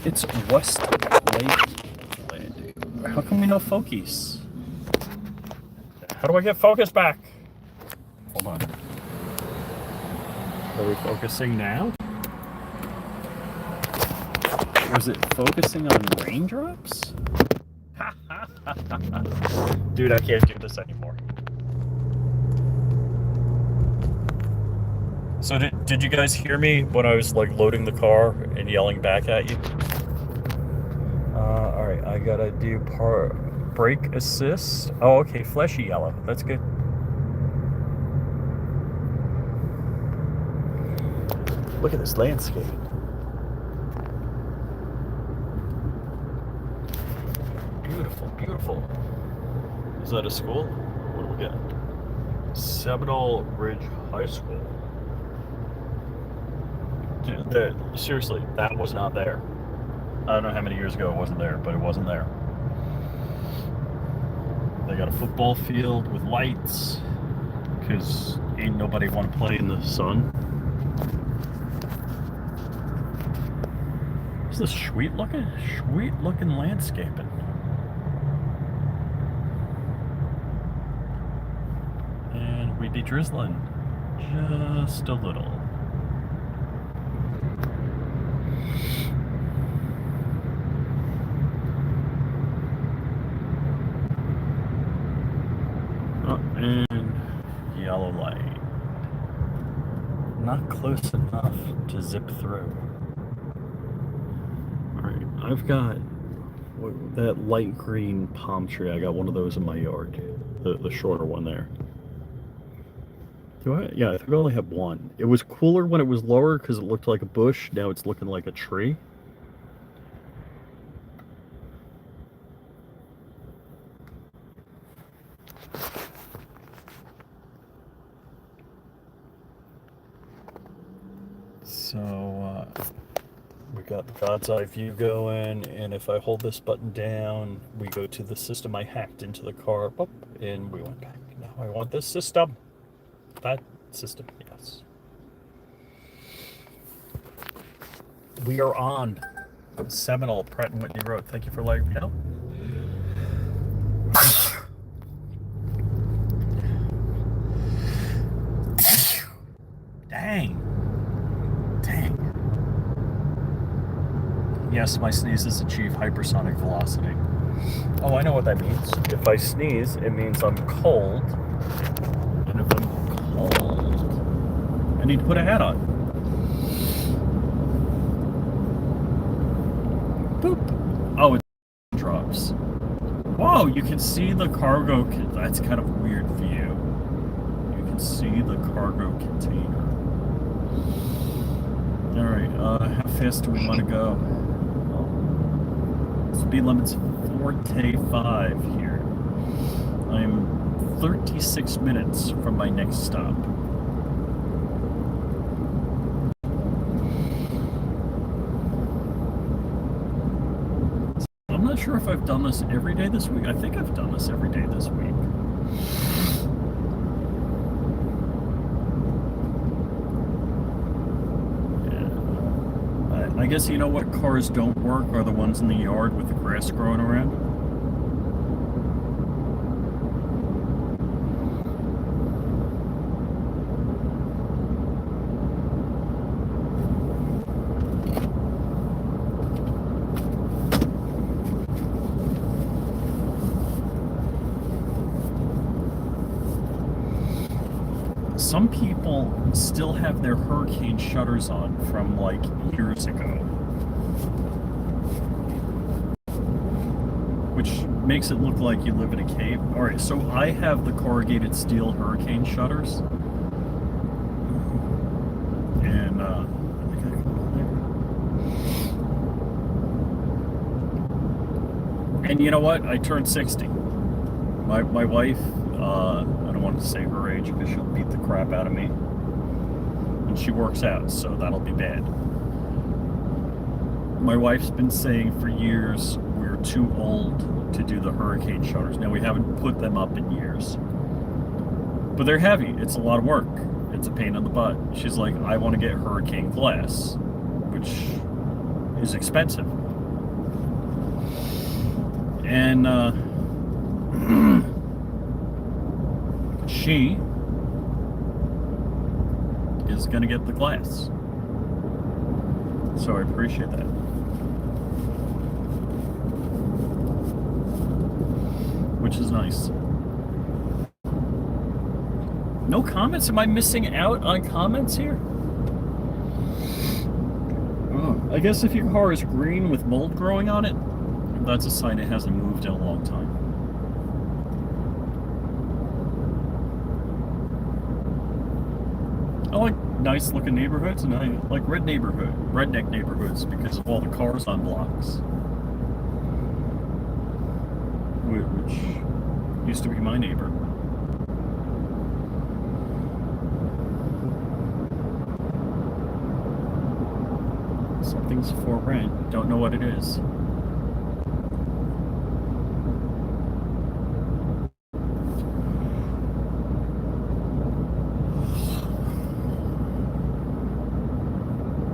It's Westlake Landing. How come we know focus? How do I get focus back? Hold on. Are we focusing now? Was it focusing on raindrops? Dude, I can't do this anymore. So did you guys hear me when I was like loading the car and yelling back at you? All right, I gotta do brake assist. Oh, okay, fleshy yellow. That's good. Look at this landscape. Beautiful, beautiful. Is that a school? What do we got? Seminole Ridge High School. Dude, seriously, that was not there. I don't know how many years ago it wasn't there, but it wasn't there. They got a football field with lights, because ain't nobody want to play in the sun. Is this sweet looking landscaping? And we be drizzling Just a little. Oh, and yellow light. Not close enough to zip through. Alright, I've got that light green palm tree. I got one of those in my yard. The shorter one there. Do I? Yeah, I think I only have one. It was cooler when it was lower because it looked like a bush. Now it's looking like a tree. So, we got the God's Eye view going, and if I hold this button down, we go to the system I hacked into the car, boop, and we went back. Now I want this system. That system, yes. We are on Seminole, Pratt and Whitney Road. Thank you for letting me know. Dang. Yes, my sneezes achieve hypersonic velocity. Oh, I know what that means. If I sneeze, it means I'm cold. And if I'm cold, I need to put a hat on. Boop. Oh, it drops. Whoa, you can see the cargo. That's kind of a weird view. You can see the cargo container. Alright, how fast do we want to go? Speed limit's 45 here. I'm 36 minutes from my next stop. I'm not sure if I've done this every day this week. I think I've done this every day this week. I guess you know what cars don't work are the ones in the yard with the grass growing around. Some people still have their hurricane shutters on from like years ago, which makes it look like you live in a cave. All right, so I have the corrugated steel hurricane shutters, and I think I can go there. And you know what? I turned 60. My wife, I don't want to say her age because she'll beat the crap out of me. And she works out, so that'll be bad. My wife's been saying for years we're too old to do the hurricane shutters. Now, we haven't put them up in years. But they're heavy. It's a lot of work. It's a pain in the butt. She's like, I want to get hurricane glass, which is expensive. And, she is going to get the glass. So I appreciate that. Which is nice. No comments? Am I missing out on comments here? Oh, I guess if your car is green with mold growing on it, that's a sign it hasn't moved in a long time. I like nice looking neighborhoods, and I like redneck neighborhoods because of all the cars on blocks. Which used to be my neighbor. Something's for rent. Don't know what it is.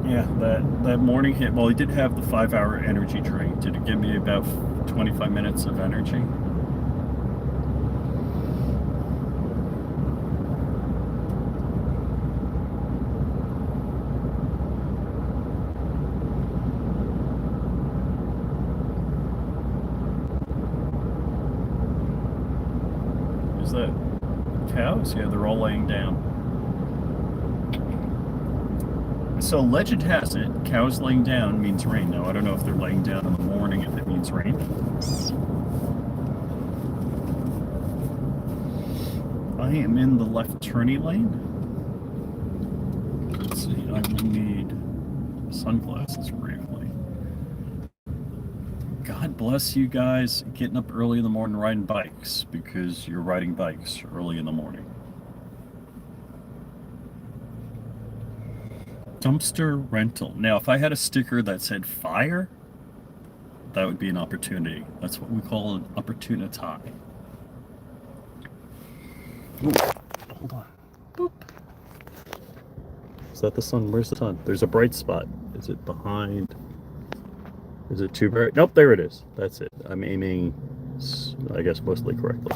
Yeah, that morning hit. Well, he did have the 5-hour energy drink. Did it give me about 25 minutes of energy? Cows? Yeah, they're all laying down. So legend has it, cows laying down means rain. Now, I don't know if they're laying down in the morning if it means rain. I am in the left turning lane. Let's see, I will need sunglasses briefly. God bless you guys getting up early in the morning riding bikes, because you're riding bikes early in the morning. Dumpster rental. Now, if I had a sticker that said fire, that would be an opportunity. That's what we call an opportunity. Ooh, hold on. Boop. Is that the sun? Where's the sun? There's a bright spot. Is it behind? Is it too bright? Nope, there it is. That's it. I'm aiming, I guess, mostly correctly.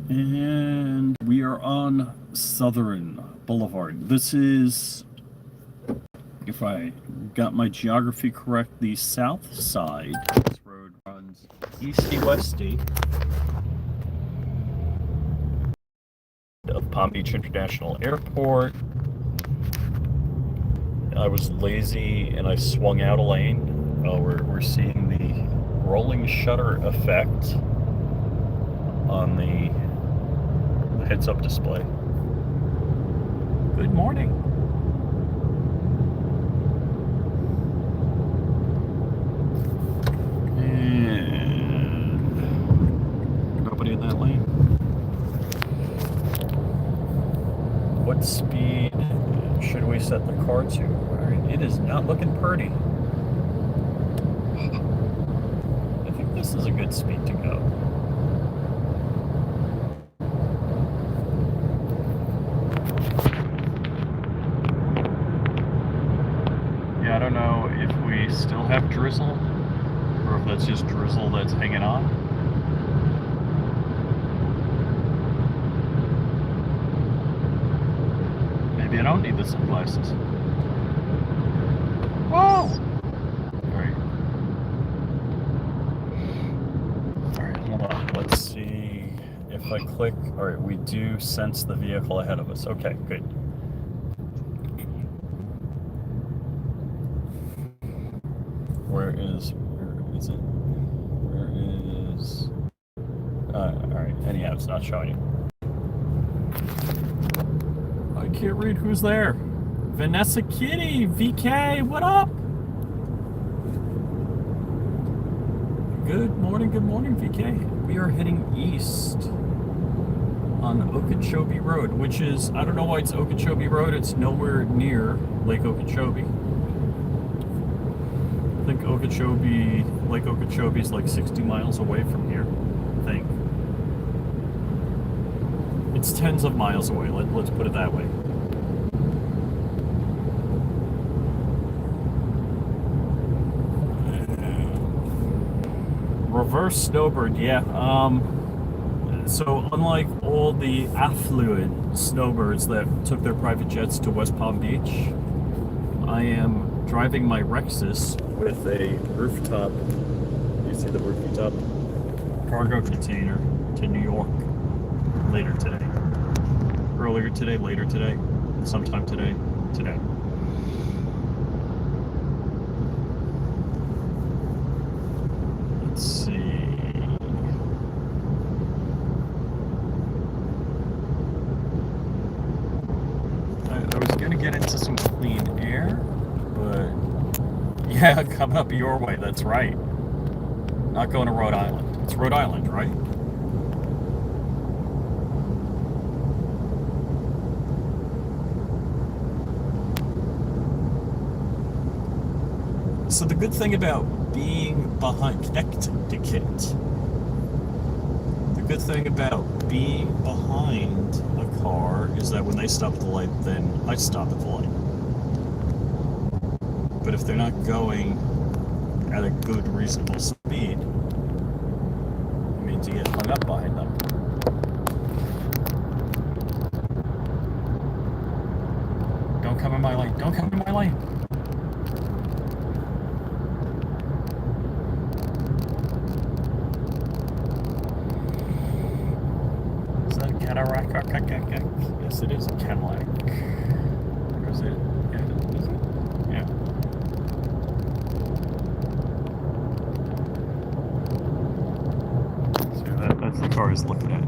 And we are on Southern Boulevard. This is, if I got my geography correct, the south side. This road runs easty-westy of Palm Beach International Airport. I was lazy and I swung out a lane. We're seeing the rolling shutter effect on the heads-up display. Good morning. And nobody in that lane. What speed should we set the car to? Alright, it is not looking pretty. I think this is a good speed to go. I don't know if we still have drizzle, or if that's just drizzle that's hanging on. Maybe I don't need the sunglasses. Whoa! Alright, hold on. Let's see if I click. Alright, we do sense the vehicle ahead of us. Okay, good. Where is it? Where is... alright, anyhow, it's not showing you. I can't read who's there. Vanessa Kitty, VK, what up? Good morning, VK. We are heading east on Okeechobee Road, which is, I don't know why it's Okeechobee Road, it's nowhere near Lake Okeechobee. I think Lake Okeechobee is like 60 miles away from here, I think. It's tens of miles away, let's put it that way. Reverse Snowbird, yeah. So unlike all the affluent snowbirds that took their private jets to West Palm Beach, I am driving my Rexus with a rooftop, you see the rooftop, cargo container to New York later today. Earlier today, later today, sometime today. Let's see. I was gonna get into some clean air, but yeah, coming up your way, that's right. Not going to Rhode Island. It's Rhode Island, right? So the good thing about being behind Connecticut, the good thing about being behind a car is that when they stop at the light, then I stop at the light. But if they're not going at a good, reasonable speed, it means you get hung up behind them. Don't come in my lane. Don't come in my lane. Yes, it is a Cadillac. Or is it? Yeah, is it? Yeah. So that's the car he's looking at.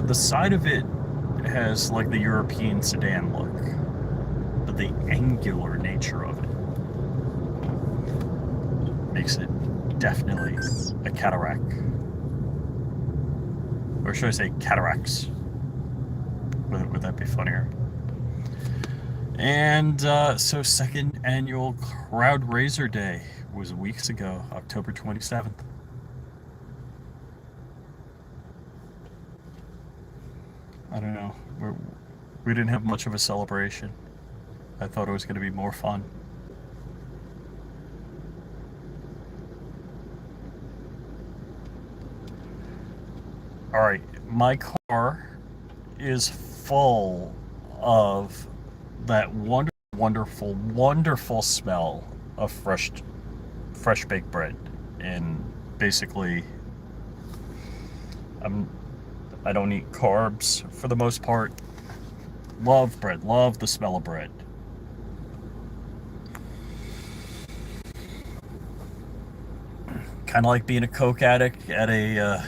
The side of it has like the European sedan look, but the angular nature of it makes it definitely a cataract. Or should I say cataracts? Would that be funnier? And so second annual Crowd Raiser Day was weeks ago, October 27th. I don't know. We didn't have much of a celebration. I thought it was going to be more fun. All right, my car is full of that wonderful, wonderful smell of fresh baked bread. And basically, I don't eat carbs for the most part. Love bread, love the smell of bread. Kind of like being a coke addict at a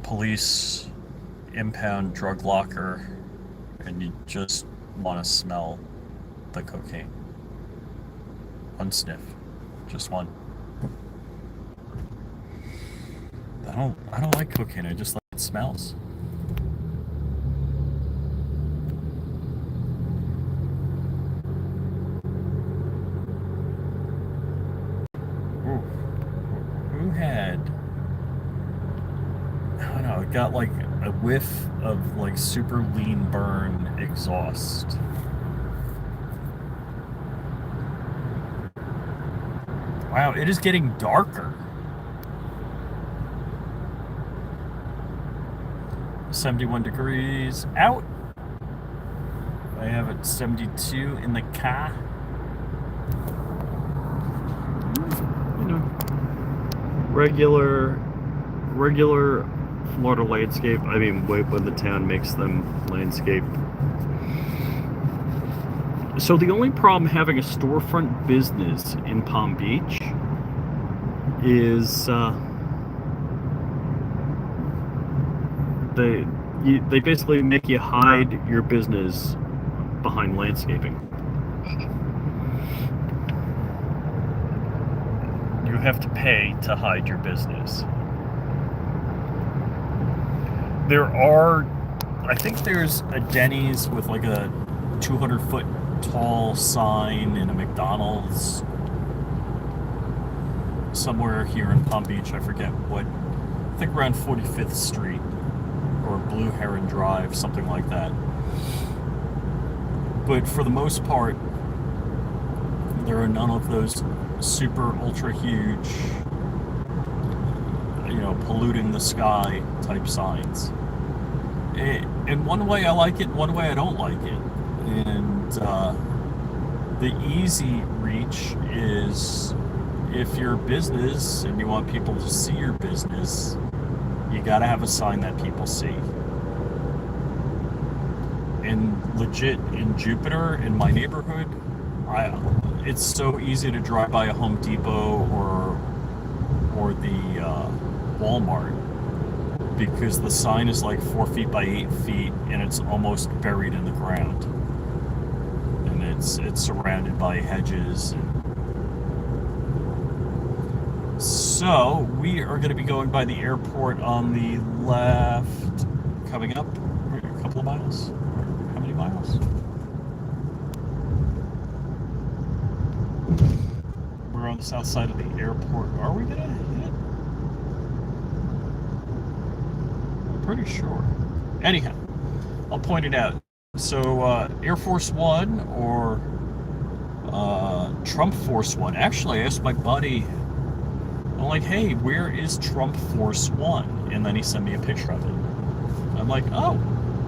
police impound drug locker, and you just want to smell the cocaine. One sniff, just one. I don't like cocaine. I just like it smells. Ooh. Who had? I don't know. It got like a whiff of like super lean burn exhaust. Wow, it is getting darker. 71 degrees out. I have it 72 in the car. You know, regular Florida landscape. I mean, when the town makes them landscape. So the only problem having a storefront business in Palm Beach is they basically make you hide your business behind landscaping. You have to pay to hide your business. I think there's a Denny's with like a 200-foot tall sign and a McDonald's somewhere here in Palm Beach. I forget what. I think around 45th Street or Blue Heron Drive, something like that. But for the most part, there are none of those super ultra huge, polluting the sky type signs. In one way I like it, one way I don't like it. And the easy reach is, if you're a business and you want people to see your business, you gotta have a sign that people see. And legit, in Jupiter, in my neighborhood, it's so easy to drive by a Home Depot or the Walmart, because the sign is like 4 feet by 8 feet and it's almost buried in the ground, and it's surrounded by hedges. So we are going to be going by the airport on the left, coming up a couple of miles. How many miles? We're on the south side of the airport. Are we going to hit? I'm pretty sure. Anyhow, I'll point it out. So Air Force One or Trump Force One. Actually, I asked my buddy, I'm like, hey, where is Trump Force One? And then he sent me a picture of it. I'm like, oh,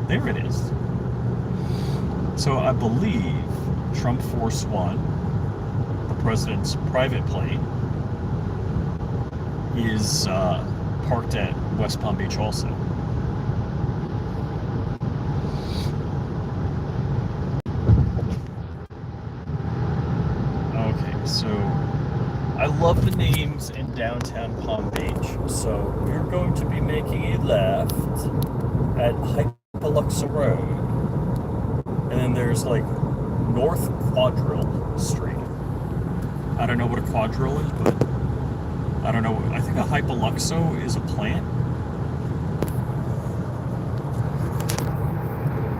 there it is. So I believe Trump Force One, the president's private plane, is parked at West Palm Beach also. Okay, so I love the names in downtown Palm Beach, so we're going to be making a left at Hypoluxa Road. And then there's like North Quadrille Street. I don't know what a quadrille is, but I don't know. I think a Hypoluxo is a plant.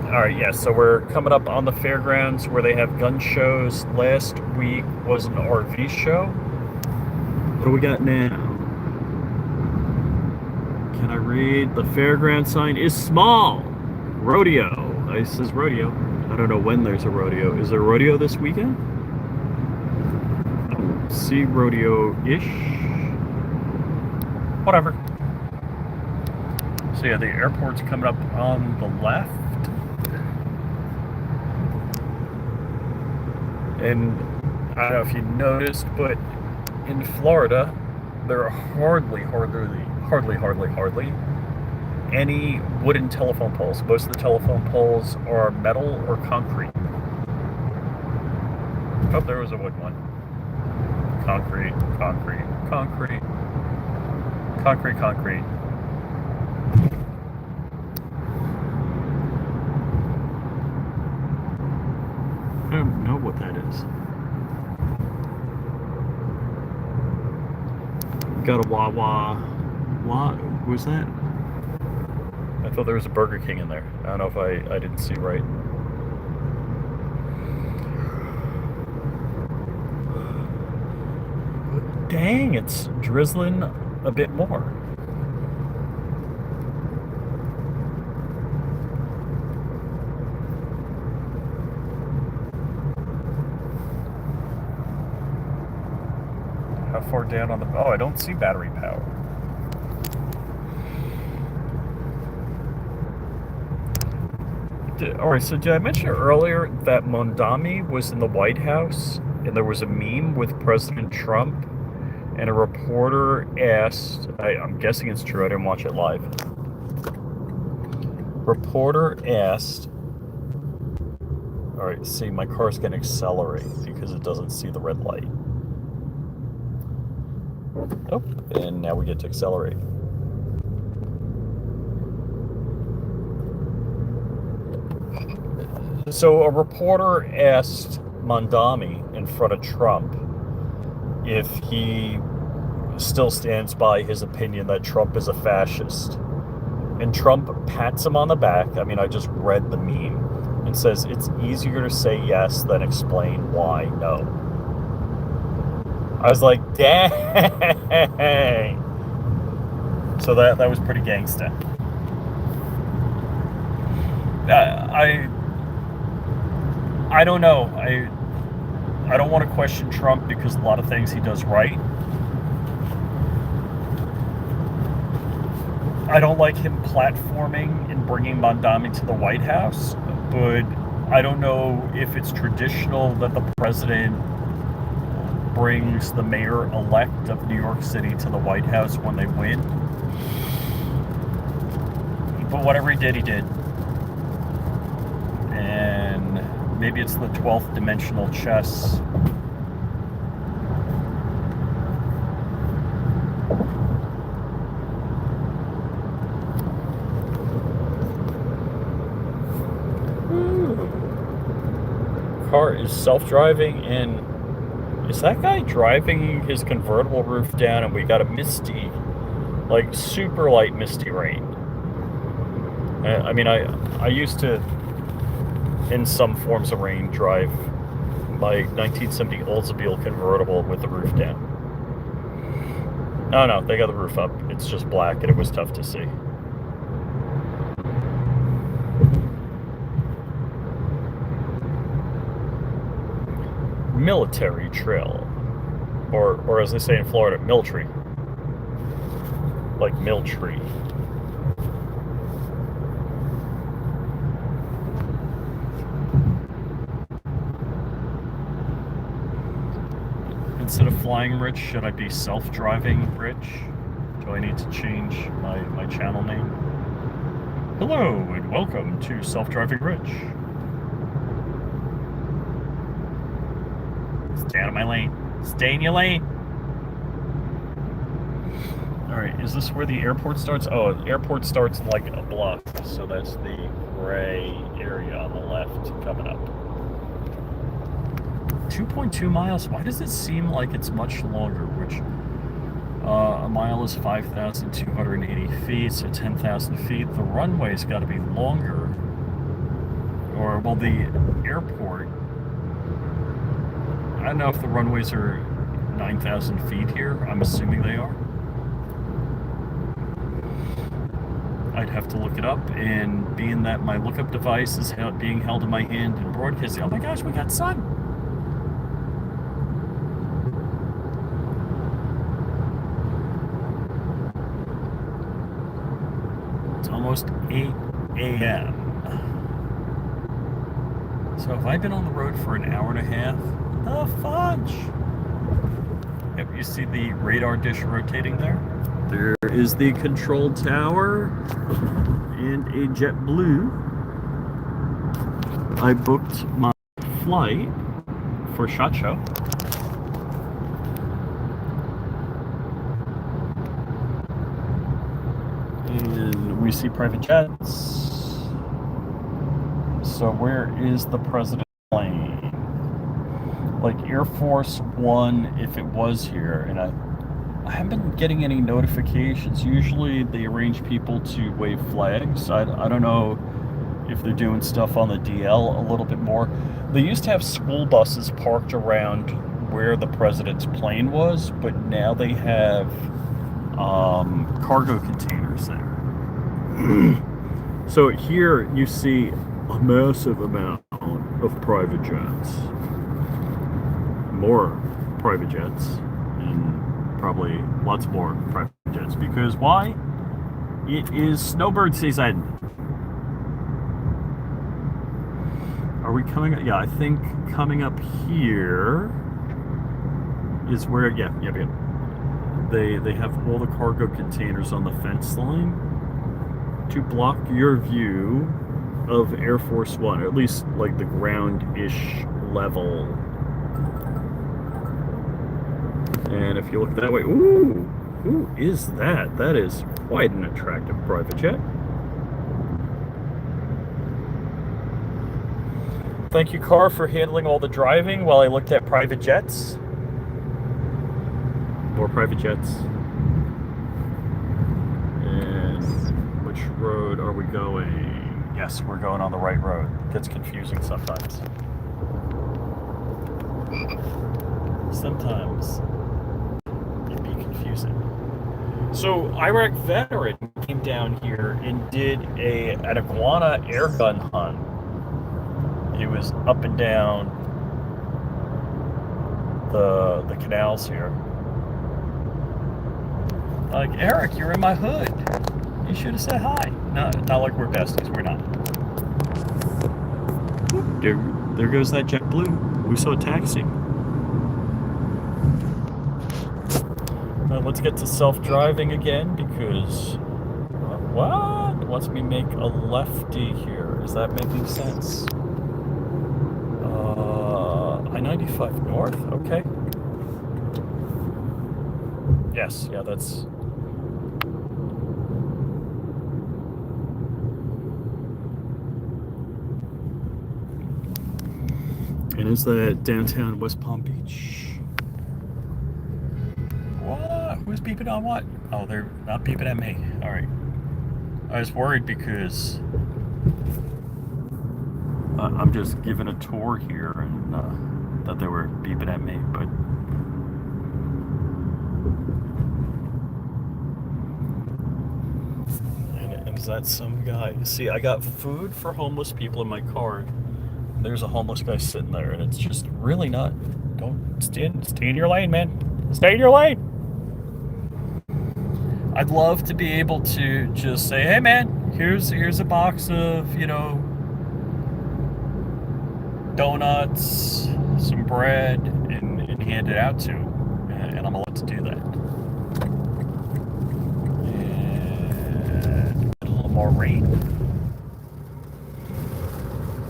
All right, yeah, so we're coming up on the fairgrounds where they have gun shows. Last week was an RV show. What do we got now? Can I read? The fairground sign is small. Rodeo. It says rodeo. I don't know when there's a rodeo. Is there a rodeo this weekend? See rodeo-ish. Whatever. So yeah, the airport's coming up on the left. And I don't know if you noticed, but in Florida, there are hardly any wooden telephone poles. Most of the telephone poles are metal or concrete. Oh, there was a wood one. Concrete. I don't know what that is. Got a Wawa. What was that? I thought there was a Burger King in there. I don't know if I didn't see right. Dang, it's drizzling a bit more. How far down on the... Oh, I don't see battery power. Alright, so did I mention earlier that Mondami was in the White House and there was a meme with President Trump and a reporter asked, I'm guessing it's true, I didn't watch it live. Reporter asked, alright, see, my car's gonna accelerate because it doesn't see the red light. Oh, and now we get to accelerate. So a reporter asked Mondami in front of Trump if he still stands by his opinion that Trump is a fascist. And Trump pats him on the back. I mean, I just read the meme and says it's easier to say yes than explain why no. I was like, dang. So that was pretty gangsta. I don't know. I don't want to question Trump because a lot of things he does right. I don't like him platforming and bringing Mondami to the White House, but I don't know if it's traditional that the president brings the mayor-elect of New York City to the White House when they win. But whatever he did, he did. And maybe it's the 12th dimensional chess. Car is self-driving, and is that guy driving his convertible roof down and we got a misty, like super light misty rain? I mean, I used to, in some forms of rain, drive my 1970 Oldsmobile convertible with the roof down. Oh no, they got the roof up. It's just black and it was tough to see. Military trail, or as they say in Florida, miltree, like miltree. Instead of flying rich, should I be self-driving rich? Do I need to change my channel name? Hello and welcome to Self-Driving Rich. Stay out of my lane. Stay in your lane. Alright, is this where the airport starts? Oh, the airport starts like a block, so that's the gray area on the left coming up. 2.2 miles? Why does it seem like it's much longer? Which, a mile is 5,280 feet, so 10,000 feet. The runway's got to be longer. Or, well, the airport... I don't know if the runways are 9,000 feet here. I'm assuming they are. I'd have to look it up, and being that my lookup device is being held in my hand and broadcasting, oh my gosh, we got sun! It's almost 8 a.m. So have I been on the road for an hour and a half? The fudge! Yep, you see the radar dish rotating there? There is the control tower and a JetBlue. I booked my flight for SHOT Show. And we see private jets. So where is the president's plane? Like Air Force One, if it was here, and I haven't been getting any notifications. Usually they arrange people to wave flags. I don't know if they're doing stuff on the DL a little bit more. They used to have school buses parked around where the president's plane was, but now they have cargo containers there. So here you see a massive amount of private jets. More private jets, and probably lots more private jets, because why? It is Snowbird season. Are we coming up? Yeah, I think coming up here is where, yeah. They have all the cargo containers on the fence line to block your view of Air Force One, or at least like the ground-ish level. And if you look that way, ooh, who is that? That is quite an attractive private jet. Thank you, car, for handling all the driving while I looked at private jets. More private jets. And which road are we going? Yes, we're going on the right road. It gets confusing sometimes. Sometimes. Confusing. So Iraq veteran came down here and did an iguana airgun hunt. It was up and down the canals here. Like, Eric, you're in my hood. You should have said hi. No, not like we're besties. We're not. There goes that JetBlue. We saw a taxi. Let's get to self-driving again, because what? It wants me to make a lefty here. Is that making sense? I-95 north, okay. Yes, yeah, that's... And is that downtown West Palm Beach? What? Who's beeping on what? Oh, they're not beeping at me. All right. I was worried because I'm just giving a tour here, and that they were beeping at me, but and is that some guy? See, I got food for homeless people in my car. There's a homeless guy sitting there, and it's just really not. Don't stay in your lane, man. Stay in your lane. I'd love to be able to just say, hey man, here's a box of, donuts, some bread, and hand it out to him. And I'm allowed to do that. and a little more rain.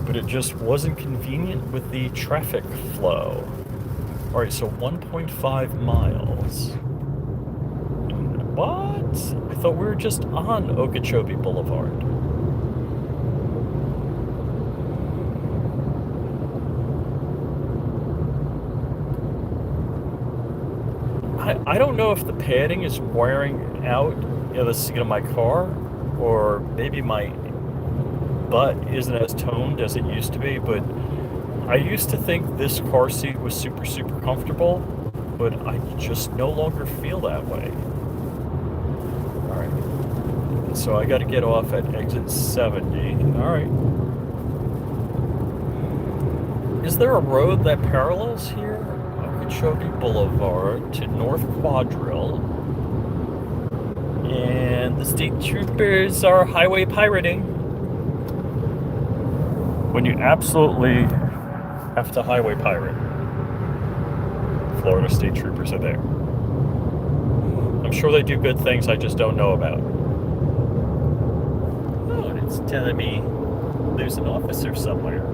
But it just wasn't convenient with the traffic flow. All right, so 1.5 miles. What? I thought we were just on Okeechobee Boulevard. I don't know if the padding is wearing out, the seat of my car, or maybe my butt isn't as toned as it used to be, but I used to think this car seat was super, super comfortable, but I just no longer feel that way. All right. So I got to get off at exit 70. All right. Is there a road that parallels here? Okeechobee Boulevard to North Quadrille. And the state troopers are highway pirating. When you absolutely have to highway pirate, Florida state troopers are there. I'm sure they do good things I just don't know about. Oh, and it's telling me there's an officer somewhere.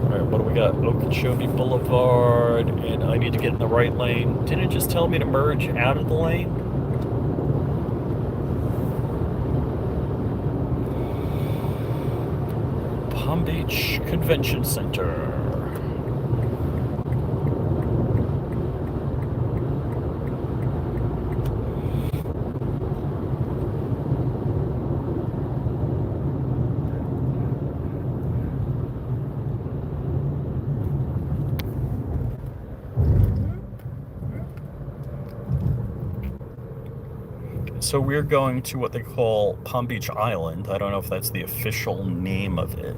Alright, what do we got? Okeechobee Boulevard, and I need to get in the right lane. Didn't it just tell me to merge out of the lane? Palm Beach Convention Center. So we're going to what they call Palm Beach Island. I don't know if that's the official name of it.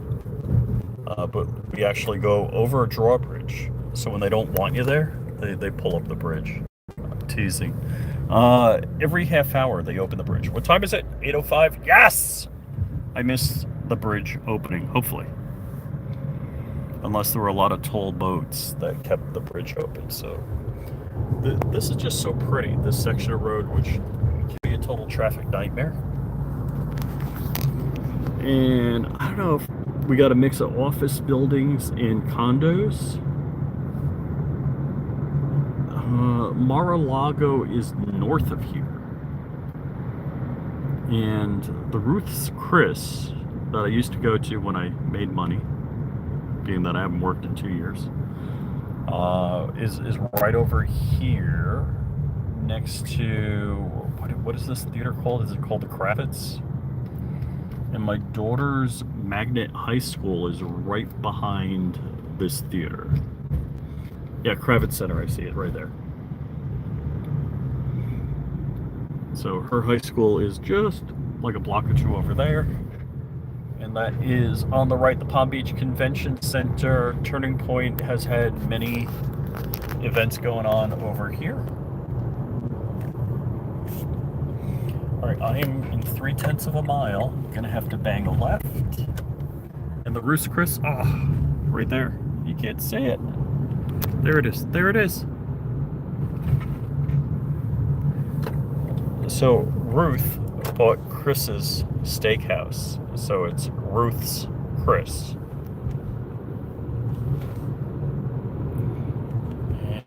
But we actually go over a drawbridge. So when they don't want you there, they pull up the bridge. Teasing. Every half hour they open the bridge. What time is it? 8:05? Yes! I missed the bridge opening, hopefully. Unless there were a lot of toll boats that kept the bridge open. So this is just so pretty. This section of road, which can be a total traffic nightmare. And I don't know if we got a mix of office buildings and condos. Mar-a-Lago is north of here. And the Ruth's Chris that I used to go to when I made money, being that I haven't worked in 2 years, is right over here next to, what is this theater called? Is it called the Kravitz? And my daughter's magnet high school is right behind this theater. Yeah, Kravitz Center, I see it right there. So her high school is just like a block or two over there. And that is on the right, the Palm Beach Convention Center. Turning Point has had many events going on over here. All right, I am in 3/10 of a mile. Gonna have to bang a left. And the Ruth's Chris, right there. You can't see it. There it is. There it is. So Ruth bought Chris's steakhouse. So it's Ruth's Chris.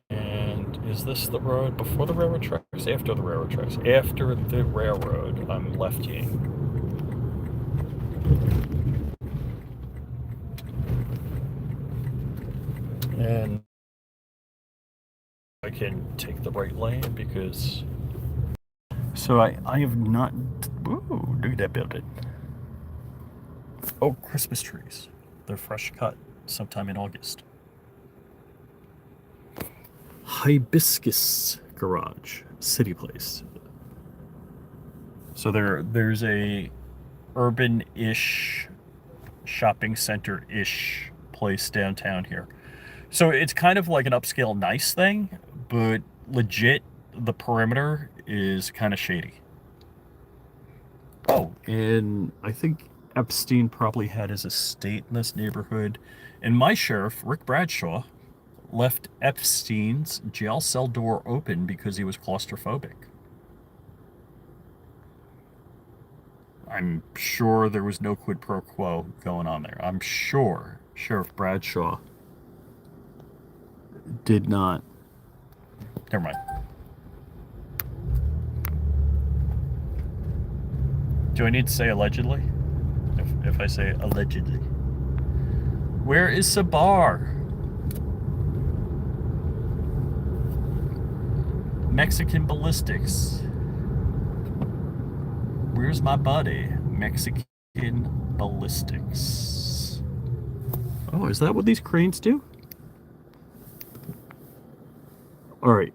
And is this the road before the railroad tracks? After the railroad tracks? After the railroad, I'm leftying. And I can take the right lane because... So I have not... Ooh, look at that building. Oh, Christmas trees. They're fresh cut sometime in August. Hibiscus Garage, City Place. So there's a urban-ish, shopping center-ish place downtown here. So it's kind of like an upscale nice thing, but legit, the perimeter is kind of shady. Oh, and I think Epstein probably had his estate in this neighborhood. And my sheriff, Rick Bradshaw, left Epstein's jail cell door open because he was claustrophobic. I'm sure there was no quid pro quo going on there. I'm sure Sheriff Bradshaw did not. Never mind. Do I need to say allegedly? If I say allegedly. Where is Sabar? Mexican ballistics. Where's my buddy? Mexican ballistics. Oh, is that what these cranes do? All right.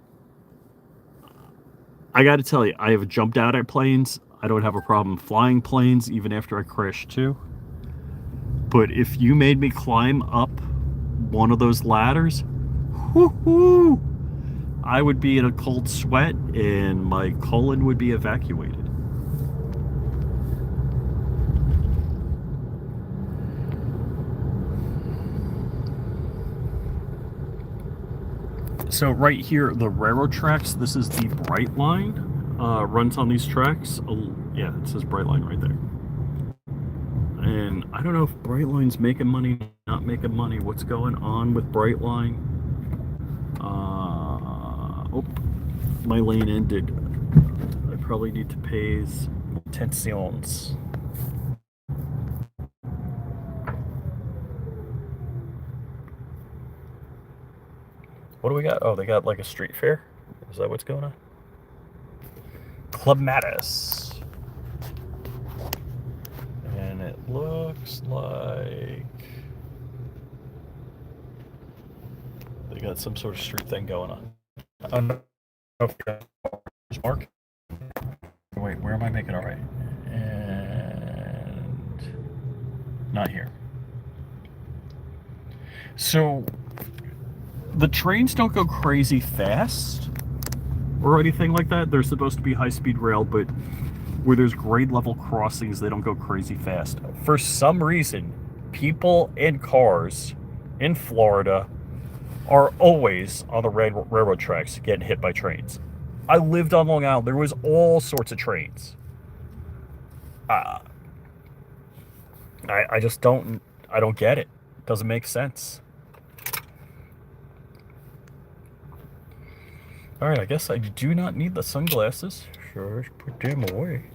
I got to tell you, I have jumped out at planes. I don't have a problem flying planes, even after I crashed too. But if you made me climb up one of those ladders, whoo-hoo, I would be in a cold sweat and my colon would be evacuated. So right here, the railroad tracks, this is the Bright Line, runs on these tracks. Yeah, it says Bright Line right there. And I don't know if Bright Line's making money, not making money. What's going on with Bright Line? Oh, my lane ended. I probably need to pay tensions. What do we got? Oh, they got like a street fair? Is that what's going on? Club Mattis. And it looks like they got some sort of street thing going on. I don't know if there's Mark. Wait, where am I making it? All right. And not here. So the trains don't go crazy fast or anything like that. They're supposed to be high-speed rail, but where there's grade level crossings, they don't go crazy fast. For some reason, people in cars in Florida are always on the railroad tracks getting hit by trains. I lived on Long Island. There was all sorts of trains. I just don't get it. It doesn't make sense. All right, I guess I do not need the sunglasses. Sure, put them away.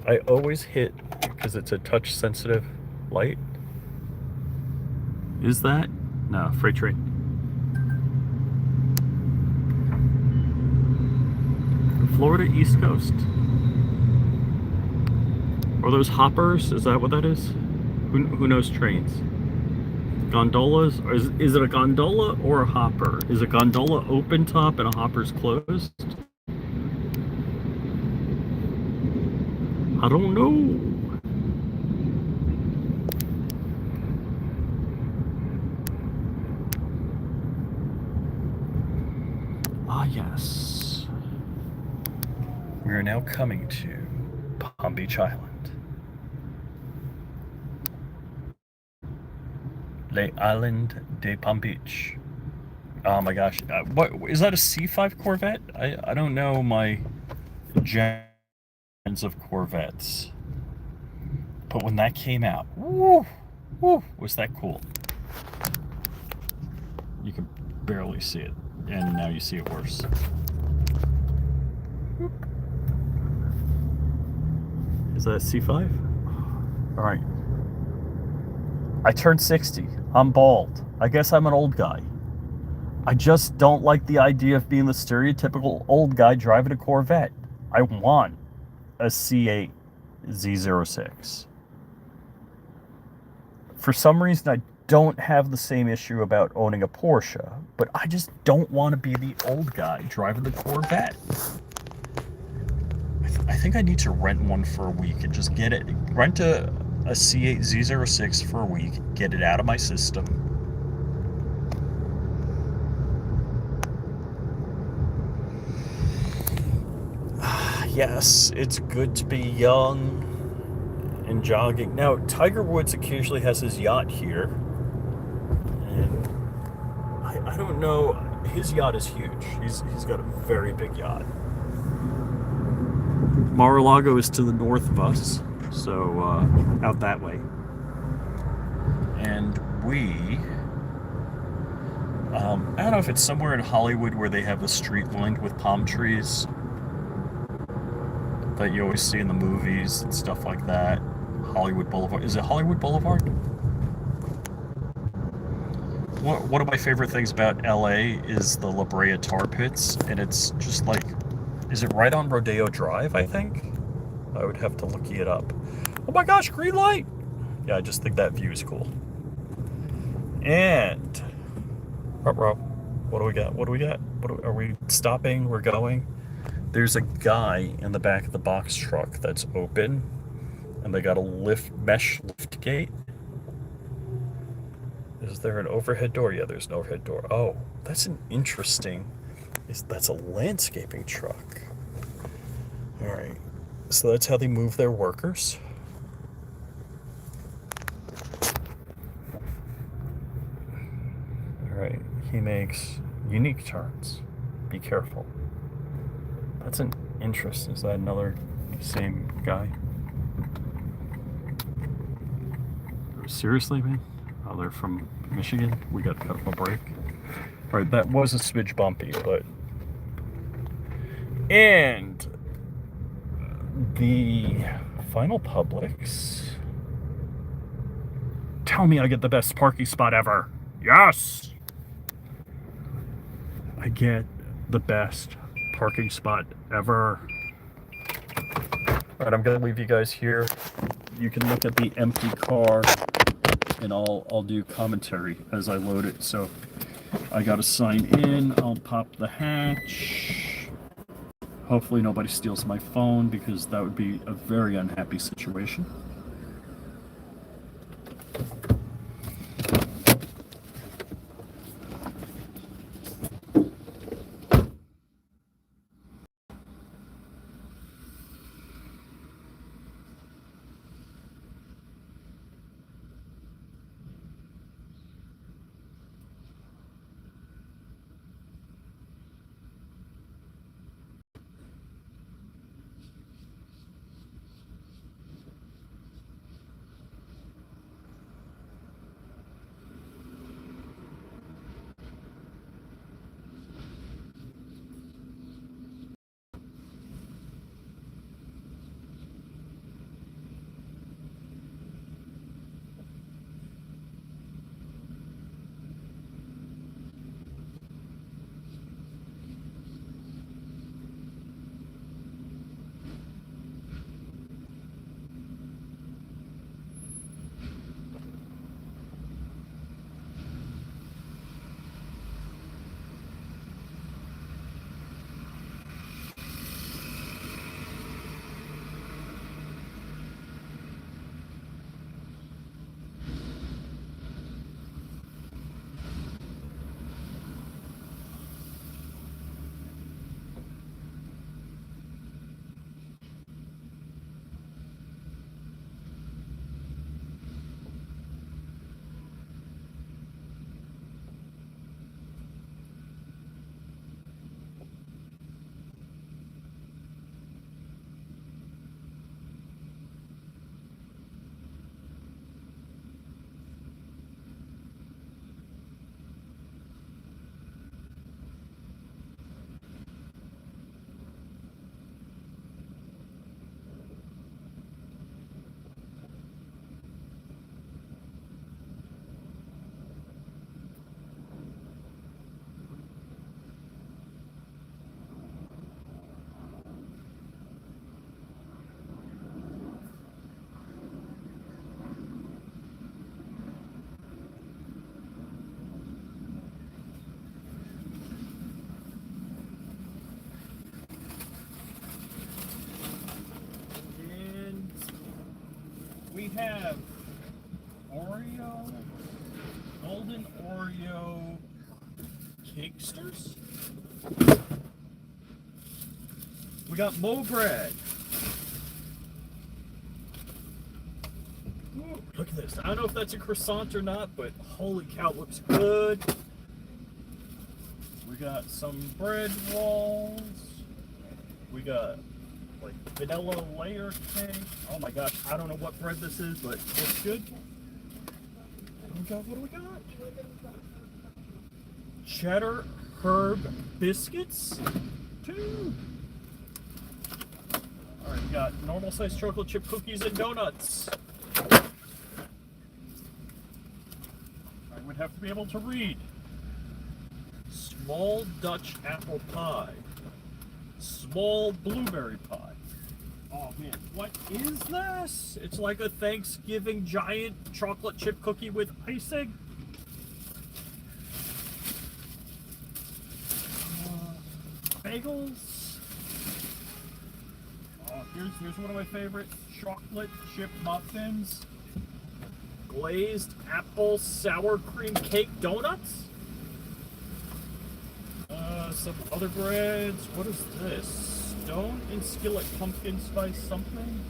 I always hit because it's a touch-sensitive light. Is that? No, freight train. Florida East Coast. Are those hoppers? Is that what that is? Who knows trains? Gondolas? Or is it a gondola or a hopper? Is a gondola open top and a hopper's closed? I don't know. Ah, yes. We are now coming to Palm Beach Island. Le Island de Palm Beach. Oh my gosh. What is that, a C5 Corvette? I don't know my gens of Corvettes. But when that came out, woo, was that cool. You can barely see it, and now you see it worse. Is that a C5? All right. I turned 60. I'm bald. I guess I'm an old guy. I just don't like the idea of being the stereotypical old guy driving a Corvette. I want a C8 Z06. For some reason, I don't have the same issue about owning a Porsche, but I just don't want to be the old guy driving the Corvette. I think I need to rent one for a week and just get it. Rent a C8 Z06 for a week, get it out of my system. Yes, it's good to be young and jogging. Now, Tiger Woods occasionally has his yacht here, and I don't know. His yacht is huge. He's got a very big yacht. Mar-a-Lago is to the north of us, so out that way. And I don't know if it's somewhere in Hollywood where they have the street lined with palm trees that you always see in the movies and stuff like that. Hollywood Boulevard. Is it Hollywood Boulevard? One of my favorite things about LA is the La Brea Tar Pits, and it's just like, is it right on Rodeo Drive, I think? I would have to look it up. Oh my gosh, green light! Yeah, I just think that view is cool. And, what do we got? What do we got? Are we stopping? We're going? There's a guy in the back of the box truck that's open, and they got a mesh lift gate. Is there an overhead door? Yeah, there's an overhead door. Oh, that's an interesting. That's a landscaping truck. All right, so that's how they move their workers. All right, he makes unique turns. Be careful. That's an interest. Is that another same guy? Seriously, man? Oh, they're from Michigan? We got to cut them a break. All right, that was a smidge bumpy, but... And the final Publix. Tell me I get the best parking spot ever. Yes! I get the best parking spot ever. All right, I'm gonna leave you guys here. You can look at the empty car, and I'll do commentary as I load it. So I gotta sign in. I'll pop the hatch. Hopefully nobody steals my phone, because that would be a very unhappy situation. We have Oreo, golden Oreo cakesters. We got Mo bread. Ooh, look at this. I don't know if that's a croissant or not, but holy cow, it looks good. We got some bread rolls. We got like vanilla layer cake. Oh my gosh, I don't know what bread this is, but it's good. What do we got? Cheddar herb biscuits. 2. Alright, we got normal sized chocolate chip cookies and donuts. I would have to be able to read. Small Dutch apple pie. Small blueberry pie. Oh man, what is this? It's like a Thanksgiving giant chocolate chip cookie with icing. Bagels. Oh, here's one of my favorites. Chocolate chip muffins. Glazed apple sour cream cake donuts. Some other breads. What is this? Stone and skillet pumpkin spice something.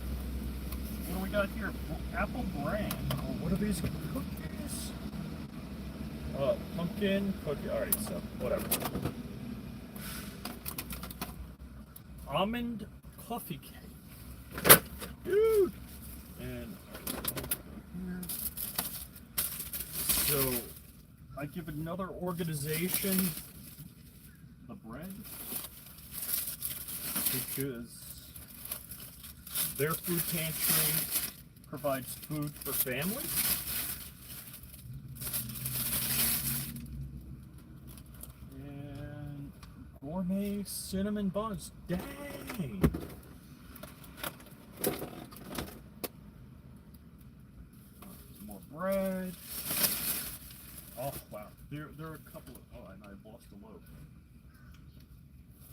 What do we got here? Apple bran. Oh, what are these cookies? Pumpkin cookie. Alright, so whatever. Almond coffee cake. Dude! And here. So I give another organization the bread because their food pantry provides food for families. And gourmet cinnamon buns. Dang! Some more bread. Oh wow, there are a couple of. Oh, and I've lost a loaf.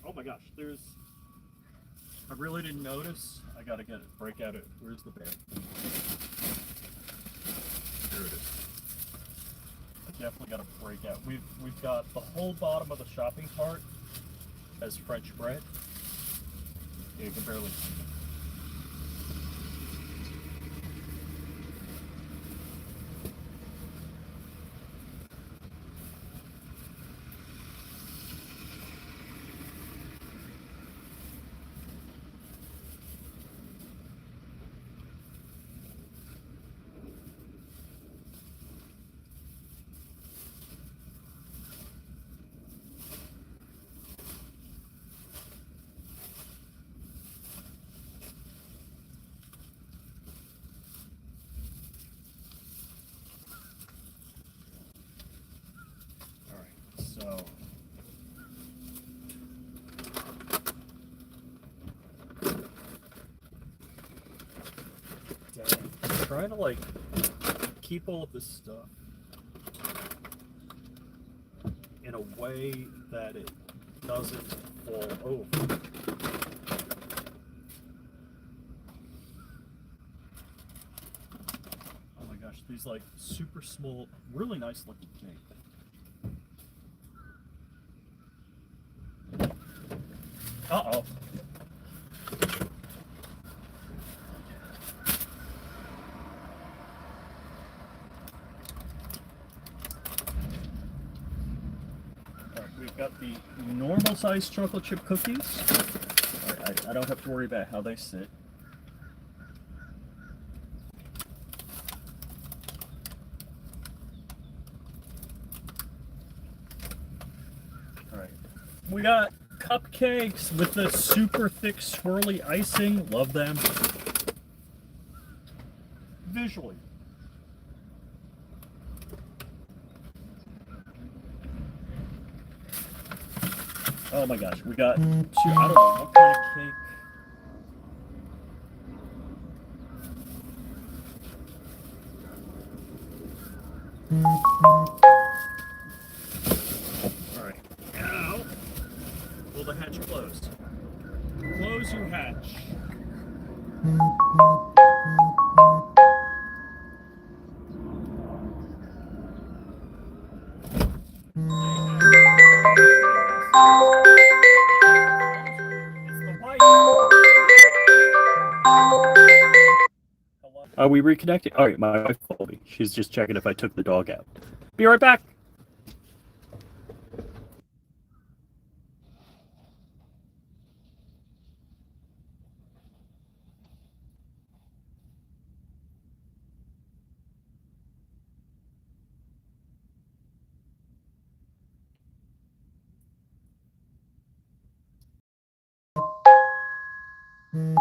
Oh my gosh, I really didn't notice. I gotta break out it. Where's the bag? There it is. I definitely gotta break out. We've got the whole bottom of the shopping cart as French bread. Yeah, you can barely see it. So, dang, I'm trying to like keep all of this stuff in a way that it doesn't fall over. Oh my gosh, these like super small, really nice looking cake. Uh-oh. Alright, we've got the normal sized chocolate chip cookies. Alright, I don't have to worry about how they sit. Alright. We got cupcakes with the super thick swirly icing. Love them. Visually. Oh my gosh, we got 2, I don't know what kind of cake. Alright, now will the hatch close? Close your hatch. Are we reconnecting? Alright, my wife called me. She's just checking if I took the dog out. Be right back. Alrighty.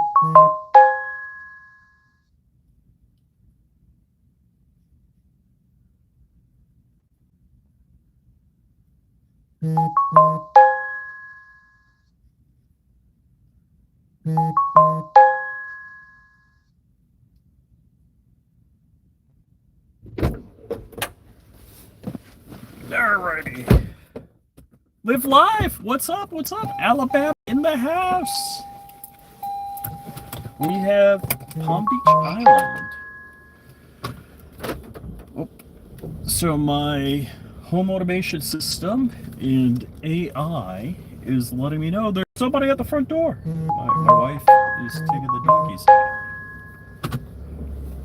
Live life. What's up? What's up? Alabama in the house. We have Palm Beach Island. So my home automation system and AI is letting me know there's somebody at the front door. My wife is taking the doggies out.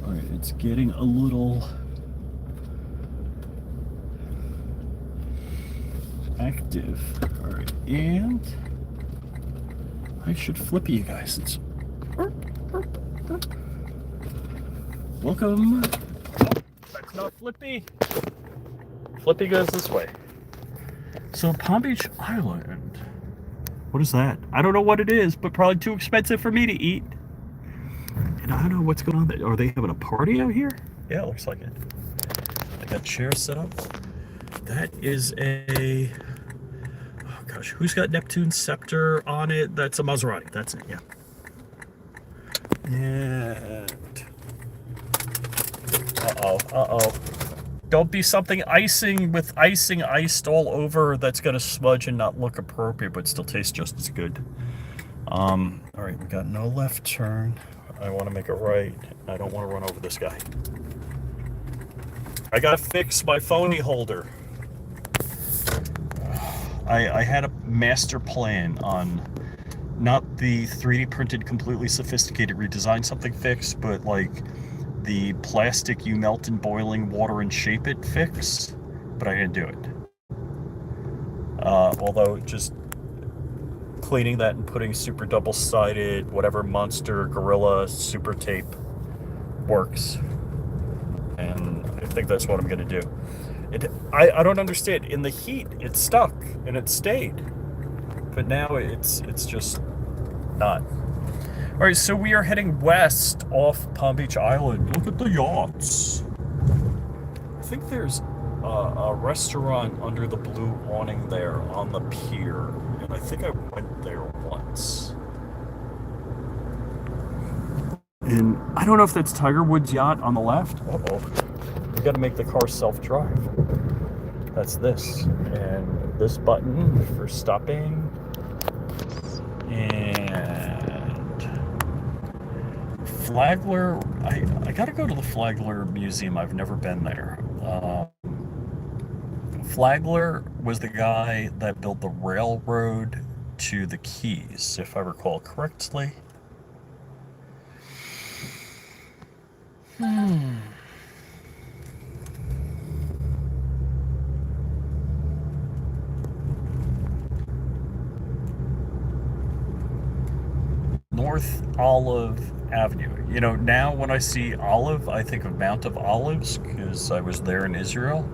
All right, it's getting a little active. All right, and I should flip you guys. It's welcome. That's not Flippy. Flippy goes this way. So Palm Beach Island. What is that? I don't know what it is, but probably too expensive for me to eat. And I don't know what's going on there. Are they having a party out here? Yeah, it looks like it. They got chairs set up. That is a... Oh gosh, who's got Neptune's scepter on it? That's a Maserati. That's it, yeah. And... Uh-oh. Don't be something icing with icing iced all over that's going to smudge and not look appropriate, but still taste just as good. All right, we got no left turn. I want to make a right. I don't want to run over this guy. I got to fix my phony holder. I had a master plan on not the 3D printed, completely sophisticated redesign something fix, but like the plastic you melt in boiling water and shape it fix, but I didn't do it. Although just cleaning that and putting super double-sided, whatever monster gorilla super tape works. And I think that's what I'm gonna do. I don't understand. In the heat, it stuck and it stayed. But now it's just not. All right, so we are heading west off Palm Beach Island. Look at the yachts. I think there's a restaurant under the blue awning there on the pier, and I think I went there once. And I don't know if that's Tiger Woods' yacht on the left. Uh-oh. We got to make the car self-drive. That's this. And this button for stopping. And Flagler, I gotta go to the Flagler Museum. I've never been there. Flagler was the guy that built the railroad to the Keys, if I recall correctly. North Olive Avenue. You know, now when I see Olive, I think of Mount of Olives because I was there in Israel.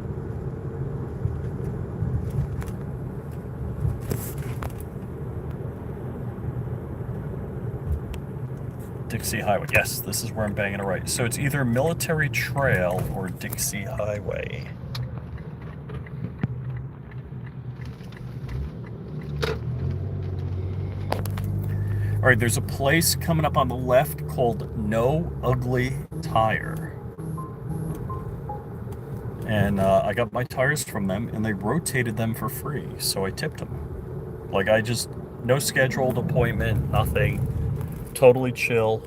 Dixie Highway. Yes, this is where I'm banging it right. So it's either Military Trail or Dixie Highway. All right, there's a place coming up on the left called No Ugly Tire. And I got my tires from them, and they rotated them for free, so I tipped them. Like, no scheduled appointment, nothing. Totally chill.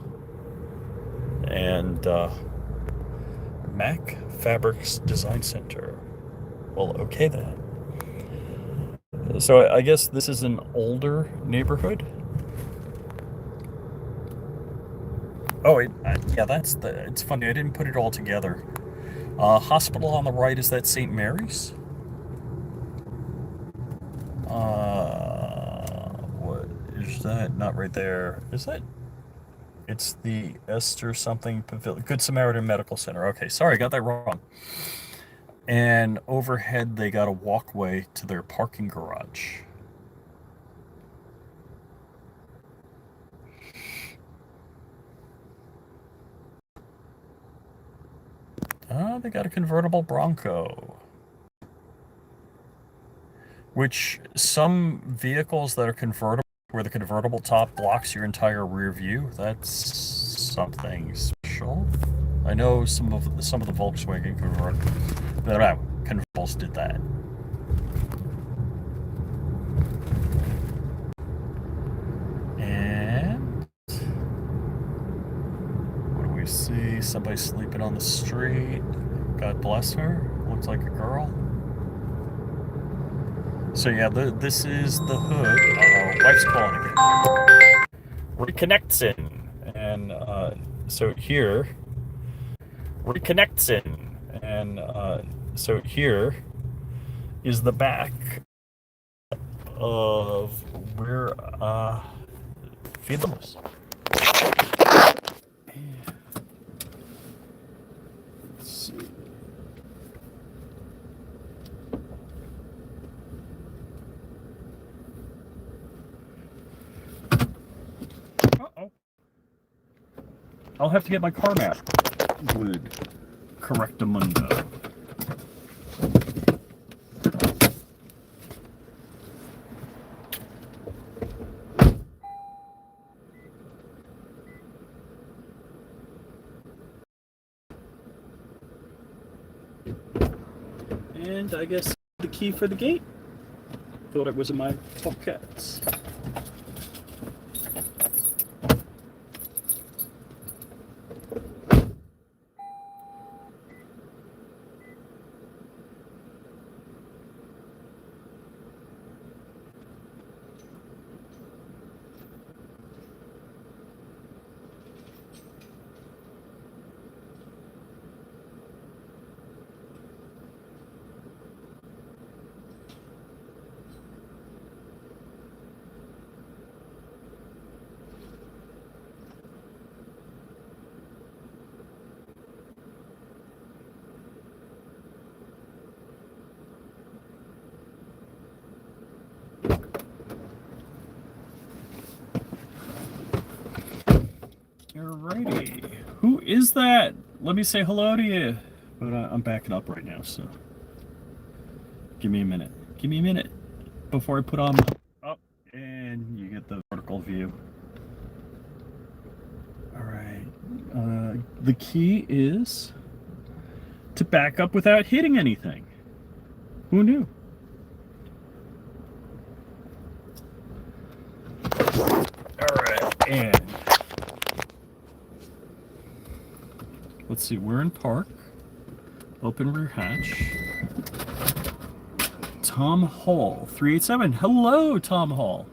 And Mac Fabrics Design Center. Well, okay then. So I guess this is an older neighborhood. Oh, yeah, it's funny, I didn't put it all together. Hospital on the right, is that St. Mary's? What is that? Not right there. Is that? It's the Esther something Pavilion. Good Samaritan Medical Center. Okay, sorry, I got that wrong. And overhead, they got a walkway to their parking garage. They got a convertible Bronco. Which some vehicles that are convertible, where the convertible top blocks your entire rear view, that's something special. I know some of the Volkswagen convertibles did that. And what do we see? Somebody sleeping on the street. God bless her. Looks like a girl. So yeah, this is the hood. Uh-oh, wife's calling again. Reconnects in. And so here, reconnects in. And so here is the back of where feed the moose. Let's see. Uh-oh. I'll have to get my car map glued. Correctamundo. And I guess the key for the gate. Thought it was in my pockets. Alrighty. Who is that? Let me say hello to you. But I'm backing up right now, so give me a minute. Give me a minute before I put on up and you get the vertical view. Alright. The key is to back up without hitting anything. Who knew? Alright, and let's see, we're in park. Open rear hatch. Tom Hall, 387. Hello, Tom Hall.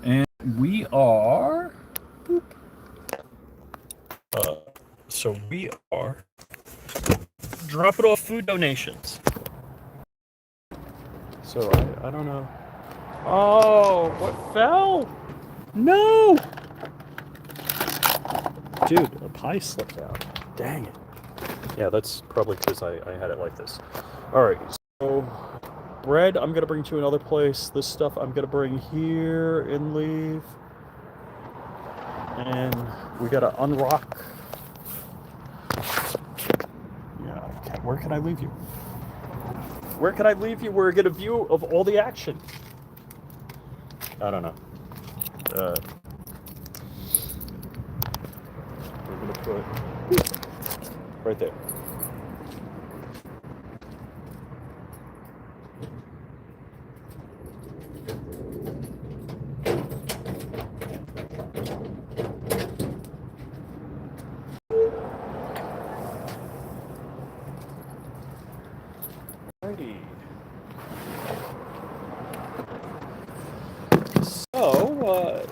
And we are... Boop. So we are dropping off food donations. So I don't know. Oh, what fell? No! Dude, a pie slipped out. Dang it. Yeah, that's probably because I had it like this. Alright, so bread I'm going to bring to another place. This stuff I'm going to bring here and leave. And we got to unrock. Yeah, where can I leave you? Where can I leave you where I get a view of all the action? I don't know. We're going to put right there. Alrighty. So,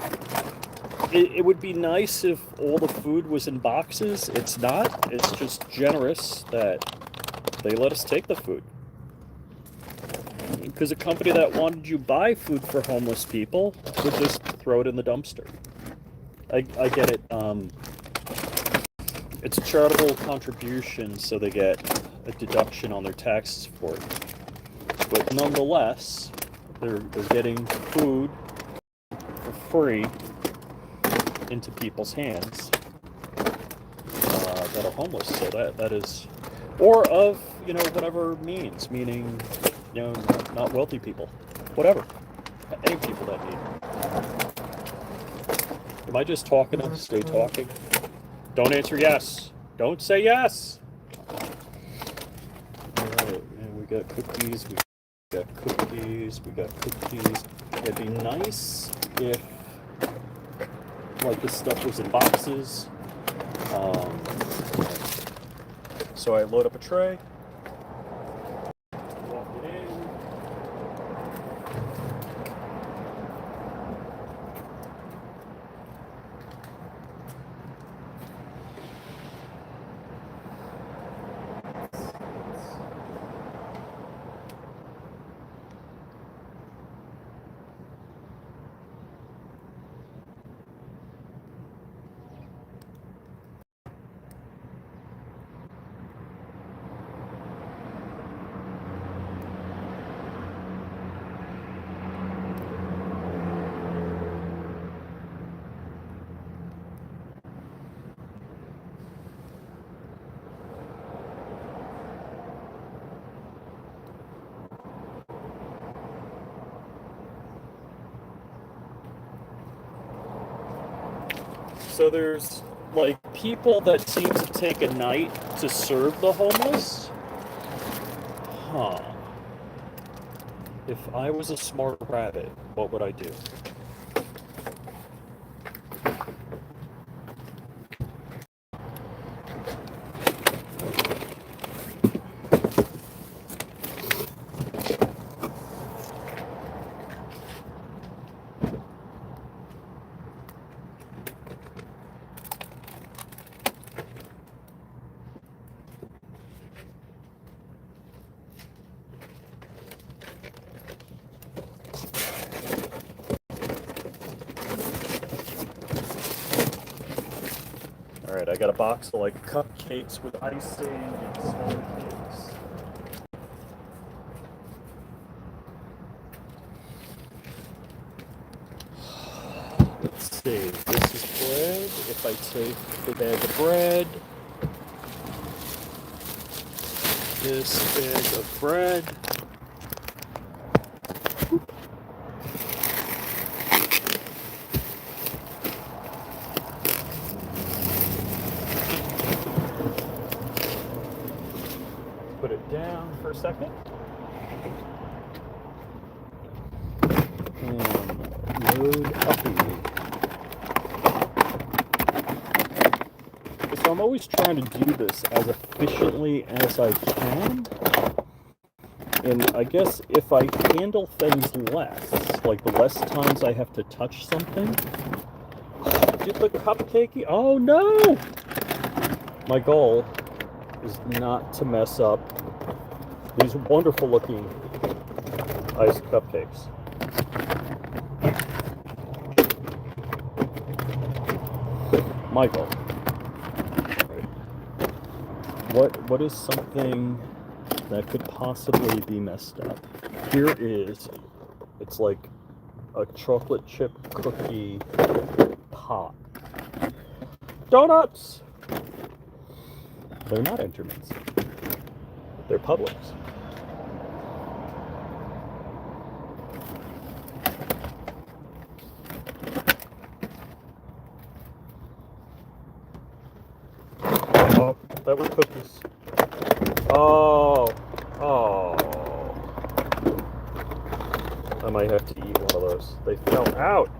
it would be nice if all the food was in boxes. It's not. It's just generous that they let us take the food. Because a company that wanted you buy food for homeless people would just throw it in the dumpster. I get it. It's a charitable contribution, so they get a deduction on their taxes for it. But nonetheless, they're getting food for free into people's hands that are homeless. So that is or of, whatever means, meaning, not wealthy people, whatever, any people that need. Am I just talking to stay talking? Don't answer yes. Don't say yes. All right, and we got cookies. We got cookies. We got cookies. It'd be nice if, like, this stuff was in boxes. So I load up a tray. Walk it in. So there's, like, people that seem to take a night to serve the homeless? Huh. If I was a smart rabbit, what would I do? Alright, I got a box of, like, cupcakes with icing and small cakes. Let's see, this is bread. If I take the bag of bread, this bag of bread, put it down for a second, and load uppy. So I'm always trying to do this as efficiently as I can. And I guess if I handle things less, like the less times I have to touch something. Did the cupcake? Oh no! My goal is not to mess up these wonderful looking iced cupcakes. My goal. What is something that could possibly be messed up? Here is, it's like a chocolate chip cookie pot. Donuts! They're not Entermans. They're Publix. Oh, that was cookies. Oh. I might have to eat one of those. They fell out.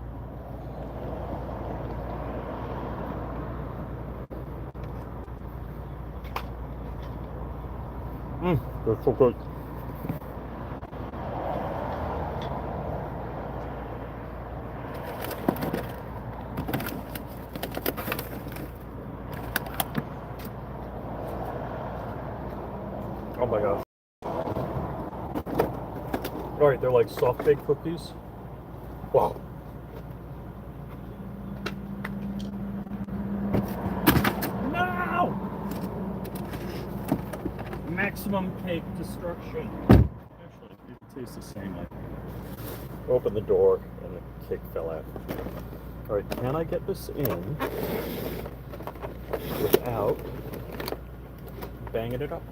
They're so good. Oh my gosh. Alright, they're like soft baked cookies. Wow. No! Maximum cake destruction. Actually, it tastes the same. I opened the door and the cake fell out. Alright, can I get this in without banging it up?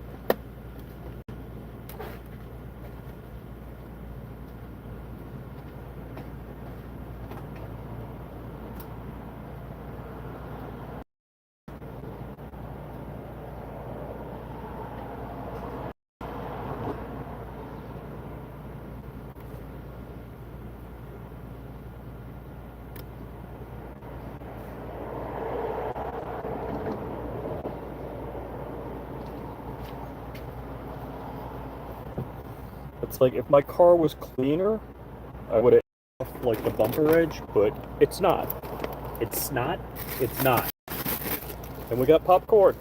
It's like if my car was cleaner, I would have like the bumper edge, but it's not. It's not. It's not. And we got popcorn.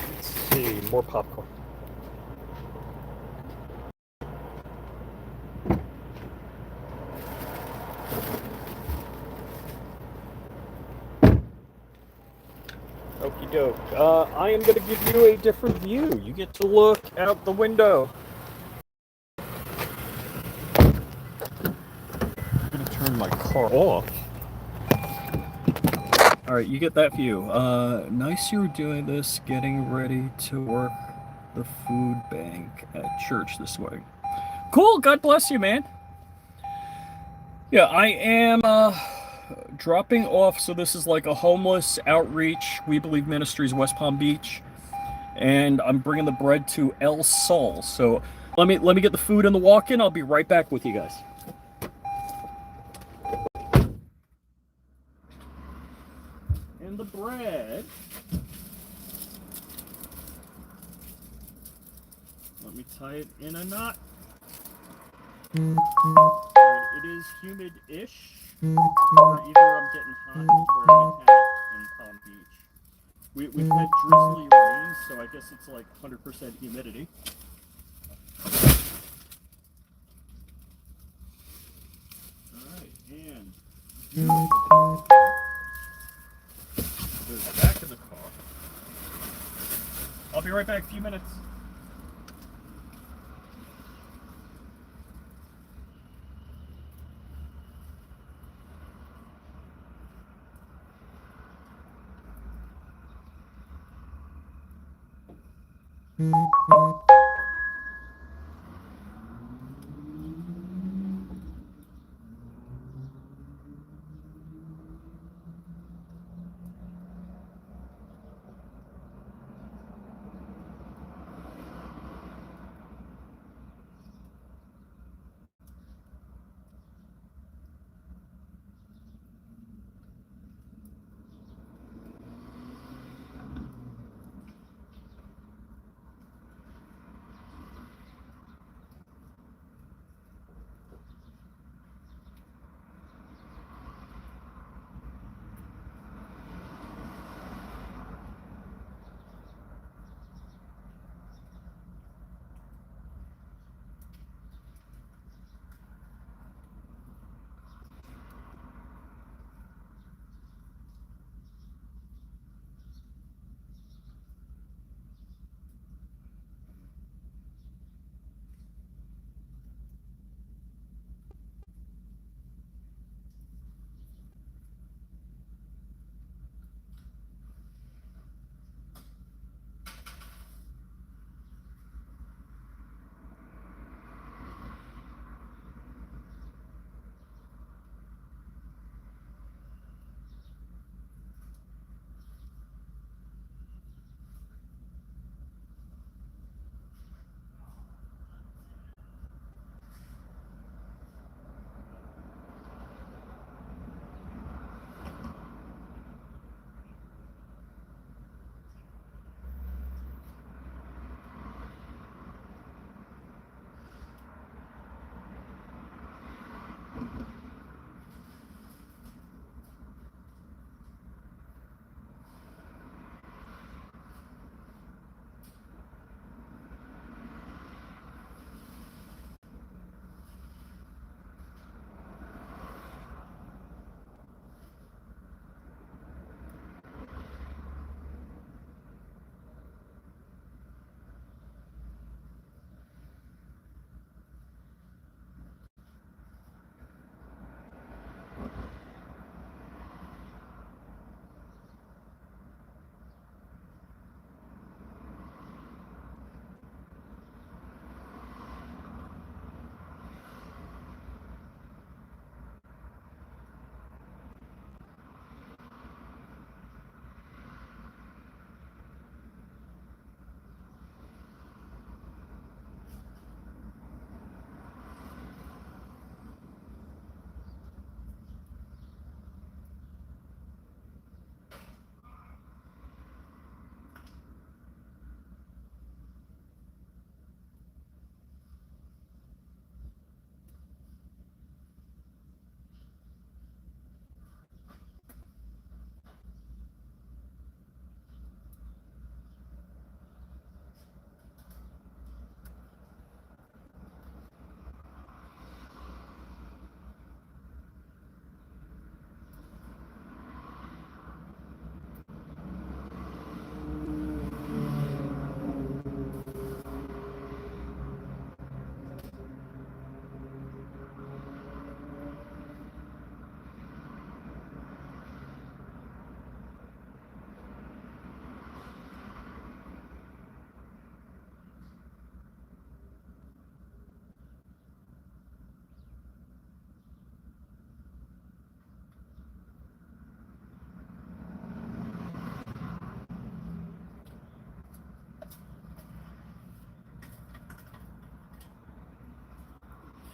Let's see, more popcorn. Okie doke. I am going to give you a different view. You get to look out the window. I'm going to turn my car off. Alright, you get that view. Nice you were doing this, getting ready to work the food bank at church this morning. Cool, God bless you, man. Yeah, I am dropping off, so this is like a homeless outreach, We Believe Ministries, West Palm Beach, and I'm bringing the bread to El Sol. So let me get the food in the walk-in. I'll be right back with you guys. And the bread. Let me tie it in a knot. It is humid-ish. Or either I'm getting hot wearing a hat in Palm Beach. We've had drizzly rain, so I guess it's like 100% humidity. Alright, and there's the back of the car. I'll be right back, a few minutes.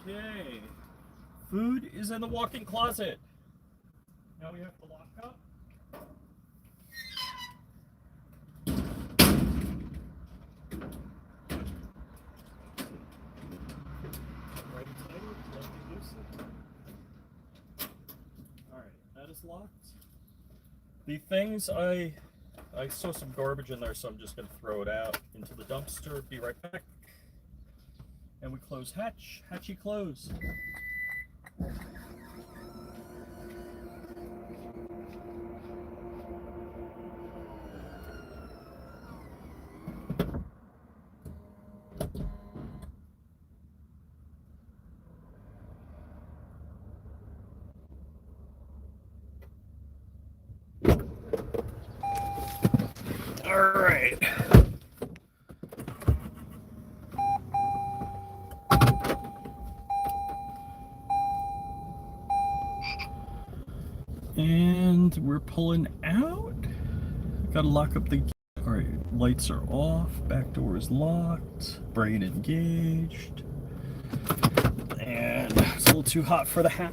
Okay. Food is in the walk-in closet. Now we have to lock up. Right tighter, lightly loosen. Alright, that is locked. The things I saw some garbage in there, so I'm just going to throw it out into the dumpster. Be right back. And we close hatch. Hatchy close. All right. And we're pulling out. Gotta lock up the... Alright, lights are off. Back door is locked. Brain engaged. And it's a little too hot for the hat.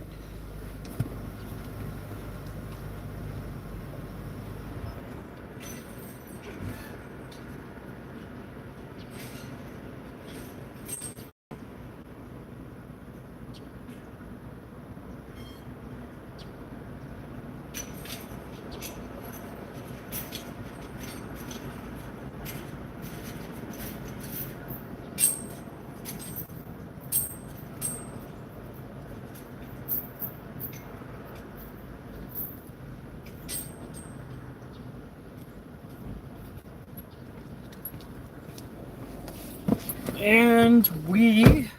And we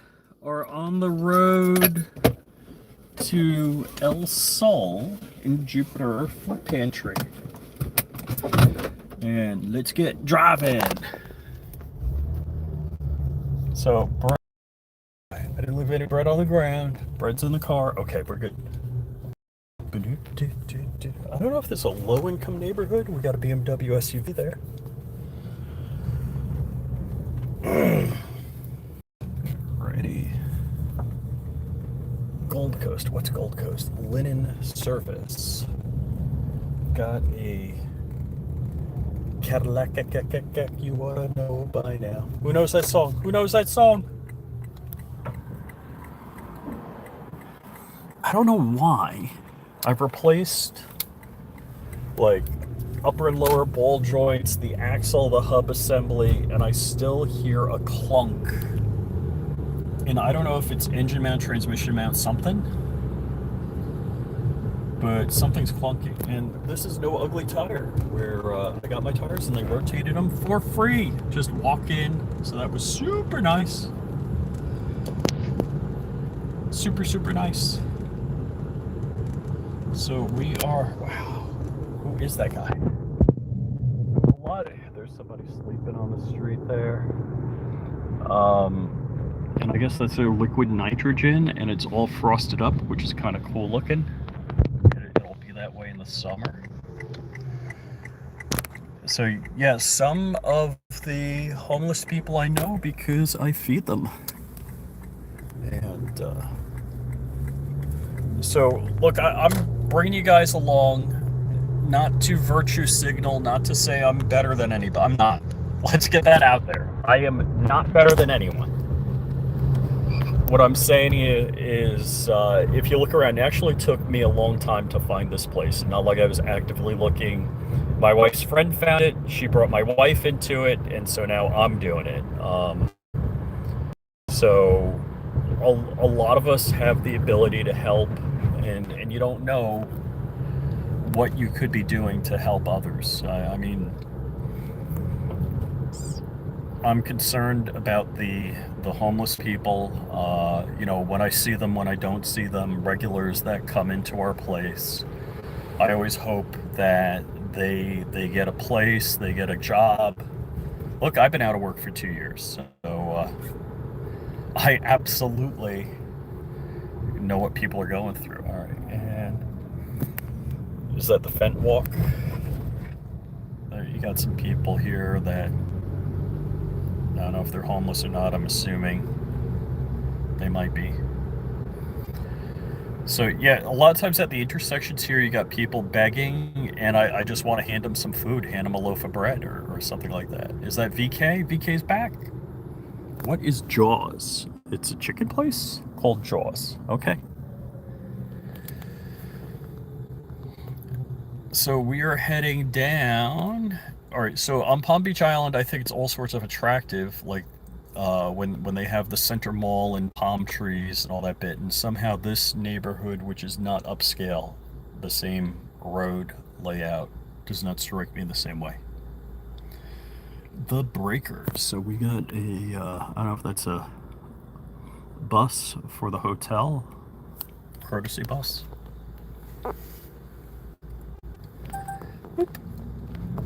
are on the road to El Sol in Jupiter Food Pantry. And let's get driving. So, I didn't leave any bread on the ground. Bread's in the car. Okay, we're good. I don't know if this is a low-income neighborhood. We got a BMW SUV there. Righty. Gold Coast. What's Gold Coast? Linen Service. Got a Cadillac. You wanna know by now. Who knows that song? Who knows that song? I don't know why. I've replaced like upper and lower ball joints, the axle, the hub assembly, and I still hear a clunk. And I don't know if it's engine mount, transmission mount, something, but something's clunky. And this is no ugly tire, where I got my tires and they rotated them for free. Just walk in, so that was super nice. Super nice. So we are, wow, who is that guy? A lot. There's somebody sleeping on the street there. And I guess that's a liquid nitrogen, and it's all frosted up, which is kind of cool looking. It'll be that way in the summer. So yeah, some of the homeless people I know because I feed them. And so look, I'm bringing you guys along, not to virtue signal, not to say I'm better than anybody. I'm not. Let's get that out there. I am not better than anyone. What I'm saying is, if you look around, it actually took me a long time to find this place. Not like I was actively looking. My wife's friend found it. She brought my wife into it, and so now I'm doing it. So a lot of us have the ability to help, and you don't know what you could be doing to help others. I mean, I'm concerned about the homeless people. You know, when I see them, when I don't see them, regulars that come into our place. I always hope that they get a place, they get a job. Look, I've been out of work for 2 years, so I absolutely know what people are going through. All right, and is that the Fent Walk? You got some people here that, I don't know if they're homeless or not. I'm assuming they might be. So yeah, a lot of times at the intersections here, you got people begging, and I just want to hand them some food, hand them a loaf of bread or something like that. Is that VK? VK's back. What is Jaws? It's a chicken place called Jaws. Okay. So we are heading down. All right. So on Palm Beach Island, I think it's all sorts of attractive, like when they have the center mall and palm trees and all that bit. And somehow this neighborhood, which is not upscale, the same road layout, does not strike me the same way. The Breakers. So we got a I don't know if that's a bus for the hotel, courtesy bus.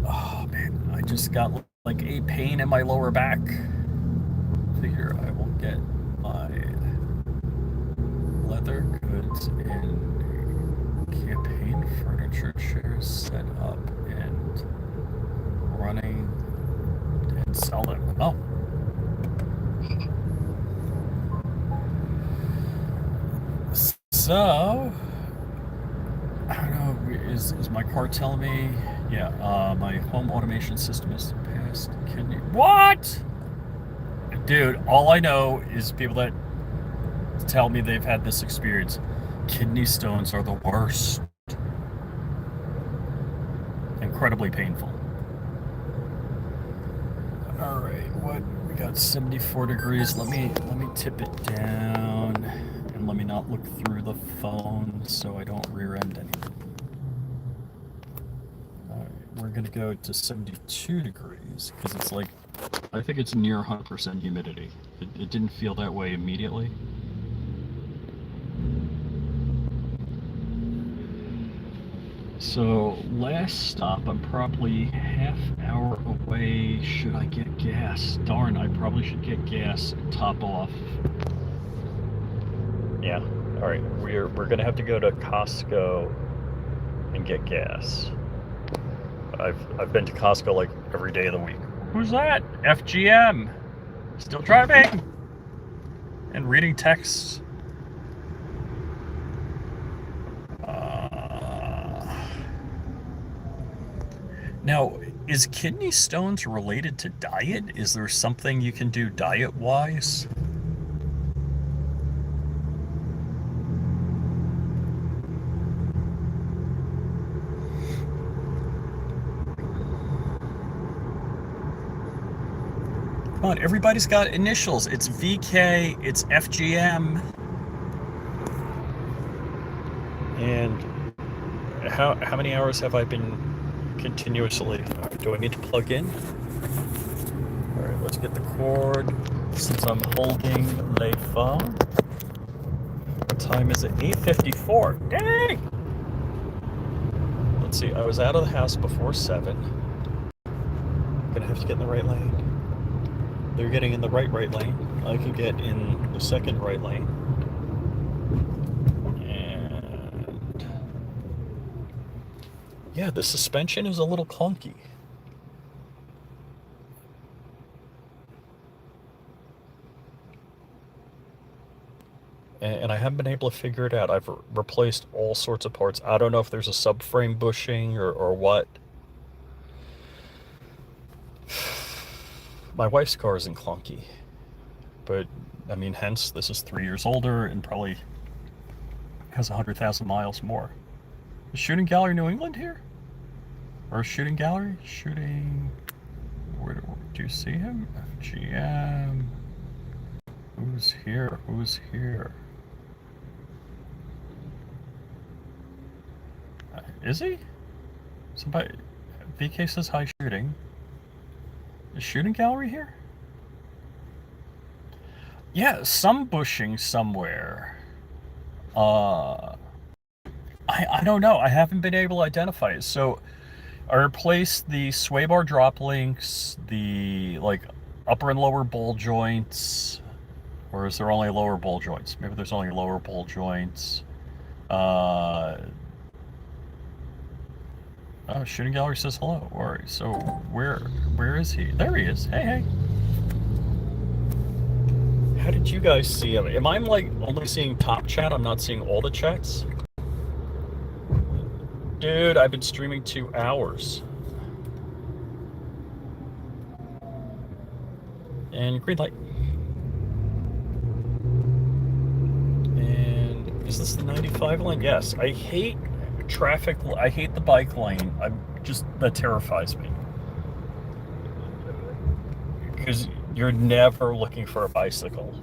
Oh man, I just got like a pain in my lower back. Figure I will get my leather goods and campaign furniture chairs set up and running and sell them. Oh. So, I don't know, is my car telling me? Yeah, my home automation system is passed. Can you? What? Dude, all I know is people that tell me they've had this experience. Kidney stones are the worst. Incredibly painful. All right, what? We got 74 degrees. Let me tip it down, and let me not look through the phone so I don't rear end anything. All right, we're gonna go to 72 degrees because it's like, I think it's near 100% humidity. It didn't feel that way immediately. So last stop, I'm probably half hour away. Should I get gas? Darn, I probably should get gas and top off. Yeah, all right. We're gonna have to go to Costco and get gas. I've been to Costco like every day of the week. Who's that? FGM. Still driving and reading texts. Now, is kidney stones related to diet? Is there something you can do diet-wise? Come on, everybody's got initials. It's VK, it's FGM. And how many hours have I been continuously? Do I need to plug in? All right, let's get the cord. Since I'm holding the phone. What time is it? 8:54. Dang! Let's see, I was out of the house before 7. Gonna have to get in the right lane. They're getting in the right lane. I can get in the second right lane. And yeah, the suspension is a little clunky. And I haven't been able to figure it out. I've replaced all sorts of parts. I don't know if there's a subframe bushing or what. My wife's car isn't clunky, but I mean, hence this is 3 years older and probably has 100,000 miles more. Is Shooting Gallery New England here? Or Shooting Gallery? Shooting. Where do you see him? FGM. Who's here? Who's here? Is he? Somebody. VK says hi, shooting. Is Shooting Gallery here? Yeah, some bushing somewhere. I don't know. I haven't been able to identify it. So I replaced the sway bar drop links, the like upper and lower ball joints, or is there only lower ball joints? Maybe there's only lower ball joints. Oh, Shooting Gallery says hello. All right, so where is he? There he is. Hey, hey. How did you guys see them? Am I like only seeing top chat? I'm not seeing all the chats? Dude, I've been streaming 2 hours. And green light. And is this the 95 lane? Yes. I hate traffic. I hate the bike lane. That terrifies me. Because you're never looking for a bicycle.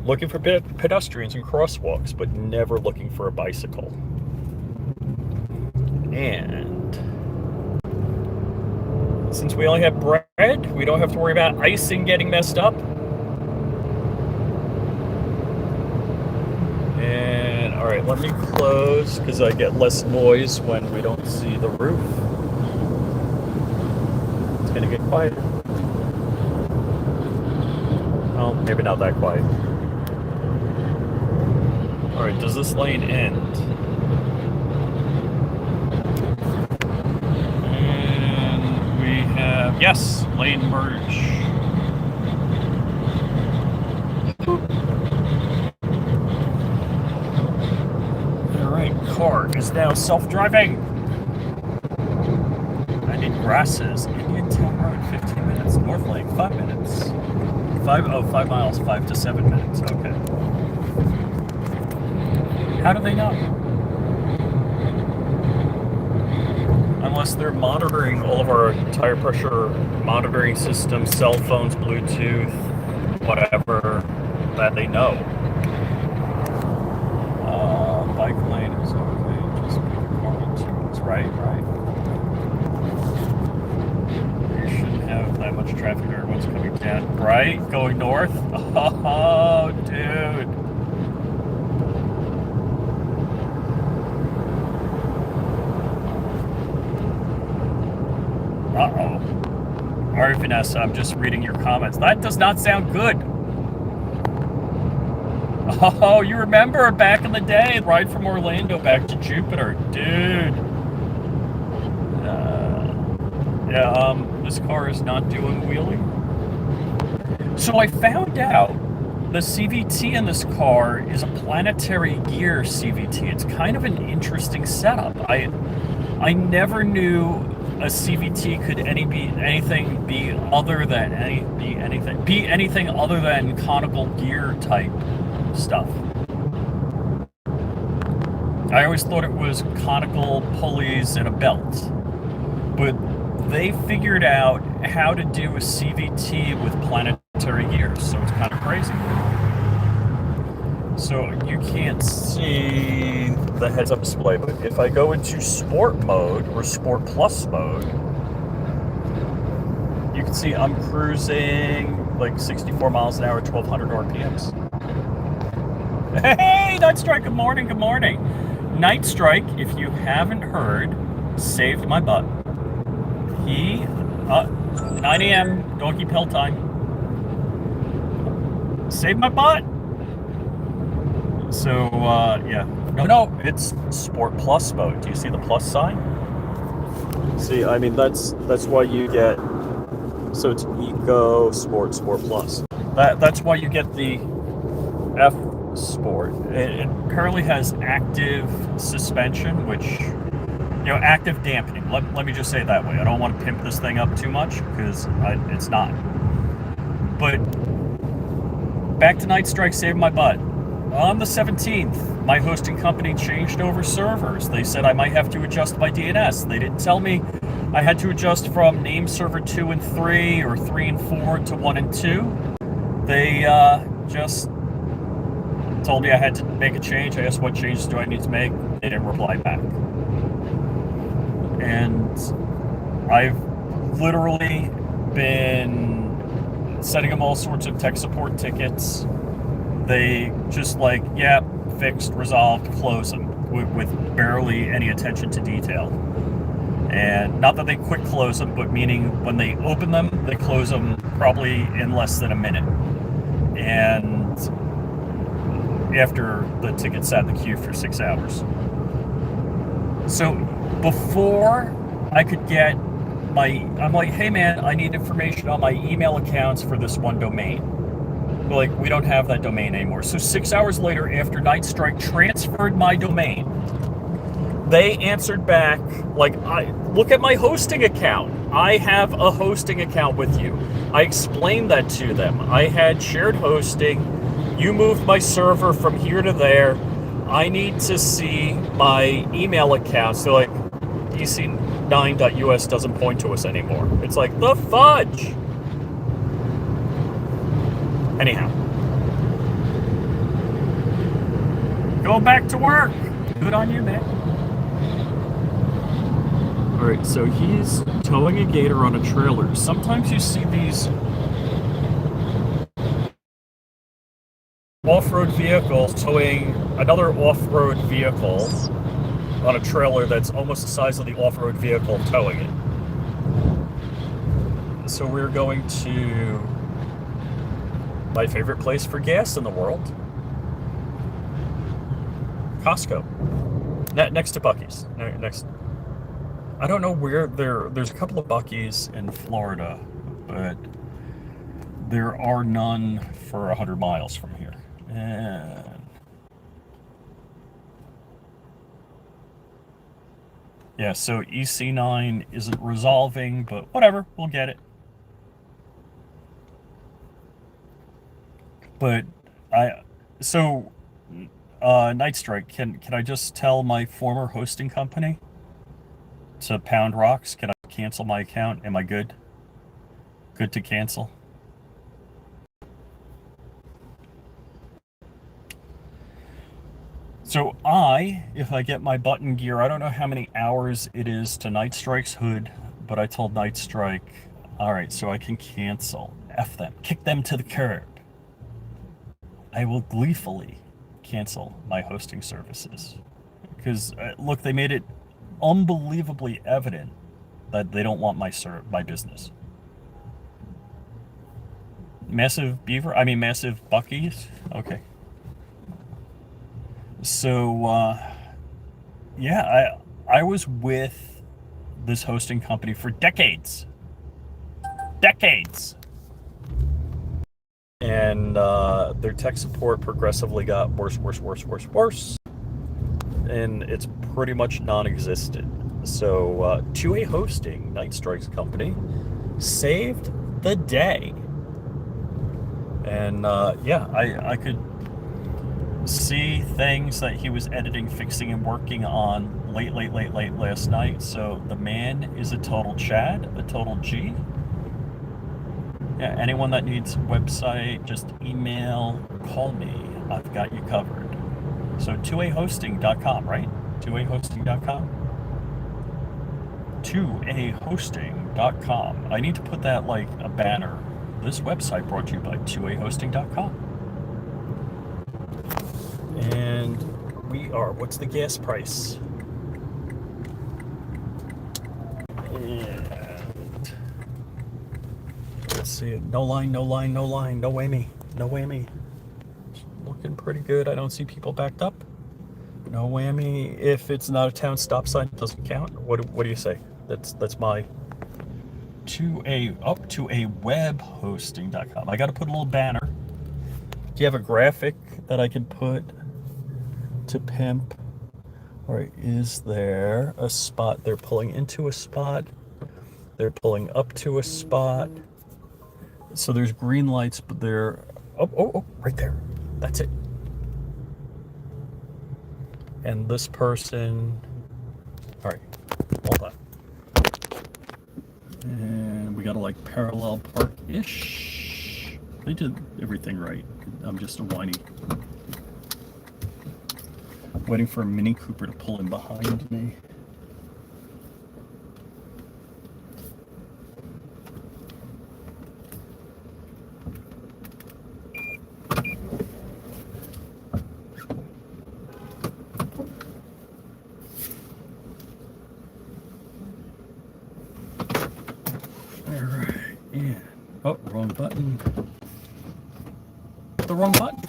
Looking for pedestrians and crosswalks, but never looking for a bicycle. And since we only have bread, we don't have to worry about icing getting messed up. And all right, let me close because I get less noise when we don't see the roof. It's gonna get quieter. Oh, maybe not that quiet. All right, does this lane end? And we have, yes, lane merge. All right, car is now self-driving. I need grasses. Indian Town Road, 15 minutes. North Lake, 5 minutes. 5 miles, 5 to 7 minutes. Okay. How do they know? Unless they're monitoring all of our tire pressure monitoring systems, cell phones, Bluetooth, whatever, that they know. Bike lane is okay. Just be normal tunes. Right. You shouldn't have that much traffic. Everyone's coming down. Right? Going north? Oh, dude. Uh-oh. All right, Vanessa, I'm just reading your comments. That does not sound good. Oh, you remember back in the day, ride from Orlando back to Jupiter. Dude. This car is not doing wheeling. So I found out the CVT in this car is a planetary gear CVT. It's kind of an interesting setup. I never knew a CVT could be anything other than conical gear type stuff. I always thought it was conical pulleys and a belt, but they figured out how to do a CVT with planetary gears, so it's kind of crazy. So you can't see the heads-up display, but if I go into sport mode or sport plus mode, you can see I'm cruising like 64 miles an hour, 1,200 RPMs. Hey, Night Strike, good morning. Night Strike, if you haven't heard, saved my butt. 9 a.m. doggy pill time. Saved my butt. So, yeah. No, it's Sport Plus mode. Do you see the plus sign? See, I mean, that's why you get, so it's Eco, Sport Plus. That's why you get the F Sport. It apparently has active suspension, which, active dampening. Let me just say it that way. I don't want to pimp this thing up too much, because it's not. But back to Night Strike saved my butt. On the 17th, my hosting company changed over servers. They said I might have to adjust my DNS. They didn't tell me I had to adjust from name server 2 and 3 or 3 and 4 to 1 and 2. They just told me I had to make a change. I asked what changes do I need to make. They didn't reply back. And I've literally been sending them all sorts of tech support tickets. They just fixed, resolved, close them with barely any attention to detail. And not that they quick close them, but meaning when they open them, they close them probably in less than a minute. And after the ticket sat in the queue for 6 hours. So before I could get I'm like, hey man, I need information on my email accounts for this one domain. like, we don't have that domain anymore. So 6 hours later, after Night Strike transferred my domain, they answered back, like, look at my hosting account. I have a hosting account with you. I explained that to them. I had shared hosting. You moved my server from here to there. I need to see my email account. So, like, ec9.us doesn't point to us anymore. It's like, the fudge! Anyhow. Go back to work! Good on you, man. Alright, so he's towing a gator on a trailer. Sometimes you see these off-road vehicles towing another off-road vehicle on a trailer that's almost the size of the off-road vehicle towing it. So we're going to my favorite place for gas in the world, Costco. Next to Buc-ee's. Next. I don't know where there's a couple of Buc-ee's in Florida, but there are none for 100 miles from here. And yeah, so EC9 isn't resolving, but whatever, we'll get it. But Night Strike, can I just tell my former hosting company to pound rocks? Can I cancel my account? Am I good? Good to cancel? So if I get my button gear, I don't know how many hours it is to Night Strike's hood, but I told Night Strike, all right, so I can cancel. F them. Kick them to the curb. I will gleefully cancel my hosting services. Because, look, they made it unbelievably evident that they don't want my business. Massive Buc-ee's? Okay. So, yeah, I was with this hosting company for decades. Decades! And their tech support progressively got worse. And it's pretty much non-existent. So, 2A Hosting, Night Strike's company, saved the day. And, yeah, I could see things that he was editing, fixing, and working on late last night. So the man is a total Chad, a total G. Yeah, anyone that needs a website, just email, call me. I've got you covered. So 2ahosting.com, right? 2ahosting.com? 2ahosting.com. I need to put that like a banner. This website brought to you by 2ahosting.com. And what's the gas price? And let's see, no line, no whammy. Looking pretty good. I don't see people backed up. No whammy. If it's not a town stop sign, it doesn't count. What do you say? That's my up to a webhosting.com. I got to put a little banner. Do you have a graphic that I can put to pimp? All right, is there a spot? They're pulling into a spot. They're pulling up to a spot. So there's green lights, but they're right there. That's it. And this person, all right, hold on. And we got to like parallel park-ish. They did everything right. I'm just a whiny. Waiting for a Mini Cooper to pull in behind me. Alright, and wrong button. The wrong button.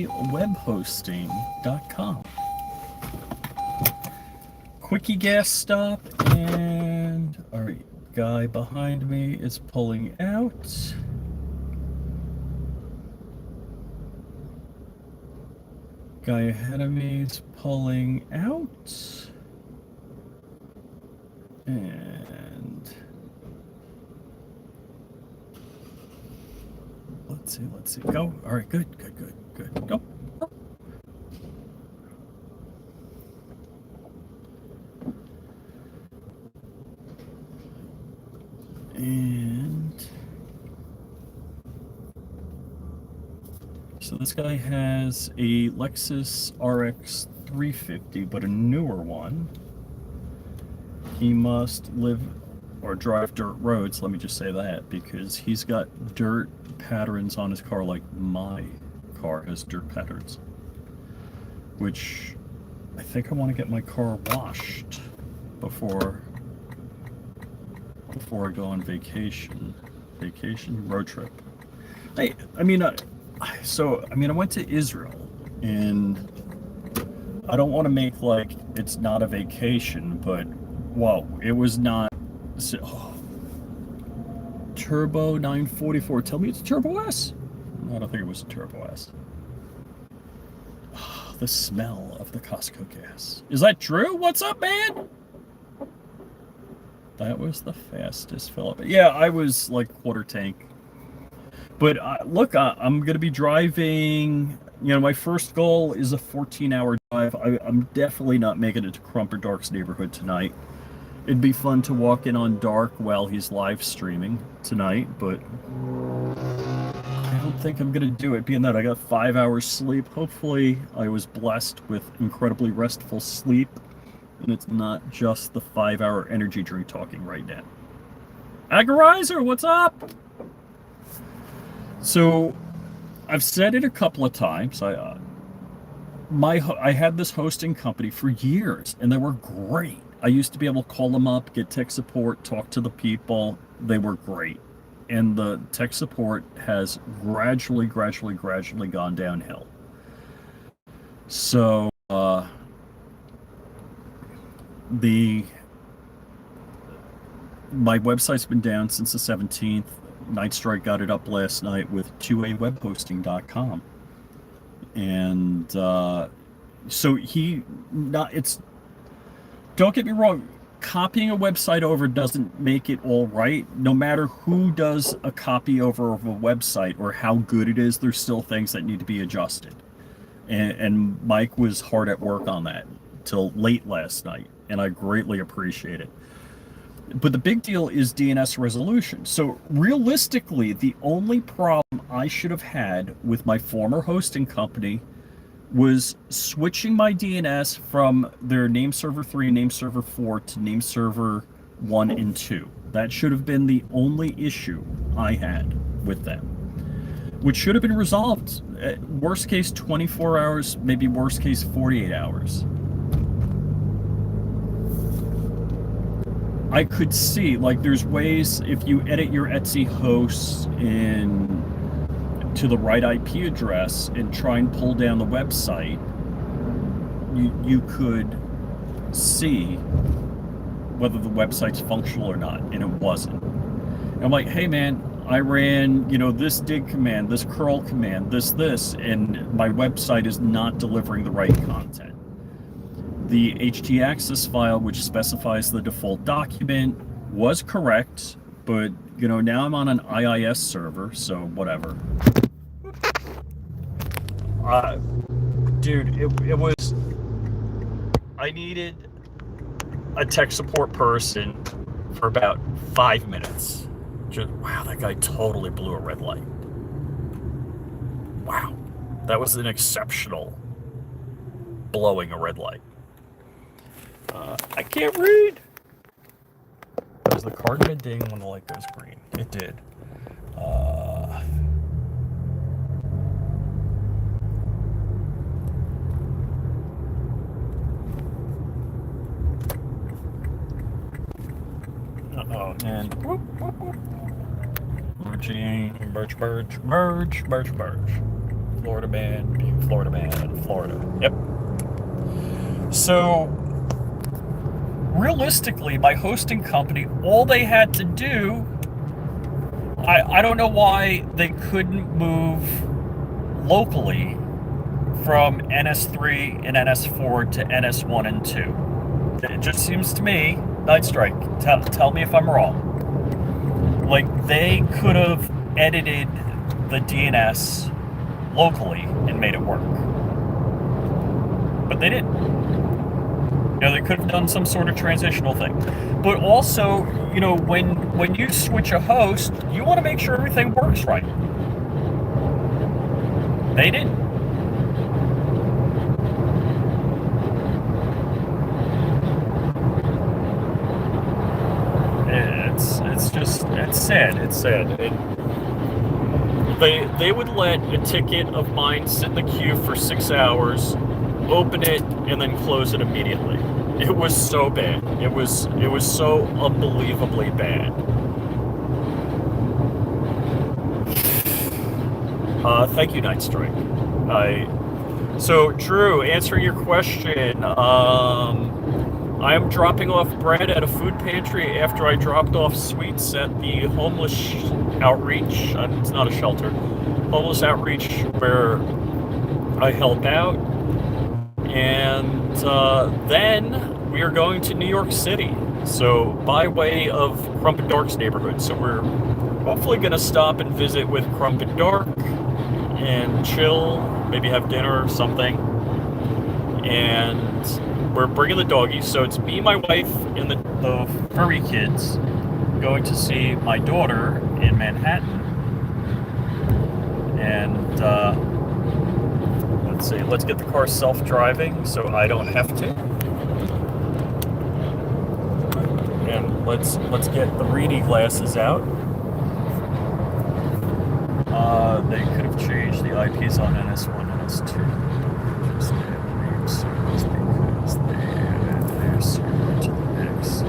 2awebhosting.com. Quickie gas stop, and our guy behind me is pulling out. Guy ahead of me is pulling out. And let's see. Go. All right, good. Go. And so this guy has a Lexus RX 350, but a newer one. He must live or drive dirt roads, let me just say that, because he's got dirt patterns on his car like my car has dirt patterns. Which I think I want to get my car washed before I go on vacation, road trip. I went to Israel, and I don't want to make like it's not a vacation, but whoa, it was not. Turbo 944. Tell me it's a Turbo S. I don't think it was a Turbo S. The smell of the Costco gas. Is that true? What's up, man? That was the fastest fill up. Yeah, I was like quarter tank. But look, I'm going to be driving. My first goal is a 14-hour drive. I'm definitely not making it to Crumper Dark's neighborhood tonight. It'd be fun to walk in on Dark while he's live streaming tonight, but I don't think I'm going to do it, being that I got 5 hours sleep. Hopefully, I was blessed with incredibly restful sleep, and it's not just the 5-hour energy drink talking right now. Agorizer, what's up? So, I've said it a couple of times. I had this hosting company for years, and they were great. I used to be able to call them up, get tech support, talk to the people. They were great. And the tech support has gradually gone downhill. So, my website's been down since the 17th. Night Strike got it up last night with 2awebhosting.com. And don't get me wrong, copying a website over doesn't make it all right. No matter who does a copy over of a website or how good it is, there's still things that need to be adjusted. And Mike was hard at work on that till late last night, and I greatly appreciate it. But the big deal is DNS resolution. So realistically, the only problem I should have had with my former hosting company was switching my DNS from their name server 3 and name server 4 to name server 1 and 2. That should have been the only issue I had with them, which should have been resolved at worst case 24 hours, maybe worst case 48 hours. I could see, like, there's ways, if you edit your Etsy hosts to the right IP address and try and pull down the website, you could see whether the website's functional or not, and it wasn't. And I'm like, hey man, I ran, this dig command, this curl command, this, and my website is not delivering the right content. The htaccess file, which specifies the default document, was correct, but now I'm on an IIS server, so whatever. Dude, it was. I needed a tech support person for about 5 minutes. Wow, that guy totally blew a red light. Wow, that was an exceptional blowing a red light. I can't read. Does the card gonna ding when the light goes green? It did. And whoop, whoop, whoop. Merge. Florida man, Florida man, Florida. Yep. So, realistically, my hosting company, all they had to do, I don't know why they couldn't move locally from NS3 and NS4 to NS1 and 2. It just seems to me, Night Strike, tell me if I'm wrong. Like, they could have edited the DNS locally and made it work. But they didn't. They could have done some sort of transitional thing. But also, when you switch a host, you want to make sure everything works right. They didn't. It's sad. It's sad. They would let a ticket of mine sit in the queue for 6 hours, open it, and then close it immediately. It was so bad. It was so unbelievably bad. Thank you, Night Strike. So Drew, answering your question, I am dropping off bread at a food pantry after I dropped off sweets at the homeless outreach. It's not a shelter. Homeless outreach where I help out. And then we are going to New York City. So by way of Crump and Dark's neighborhood. So we're hopefully going to stop and visit with Crump and Dark and chill, maybe have dinner or something. And we're bringing the doggies, so it's me, my wife, and the furry kids going to see my daughter in Manhattan. And let's see, let's get the car self-driving so I don't have to. And let's get the reedy glasses out. They could have changed the IPs on NS1 and NS2. Just name servers because they added their server to the mix.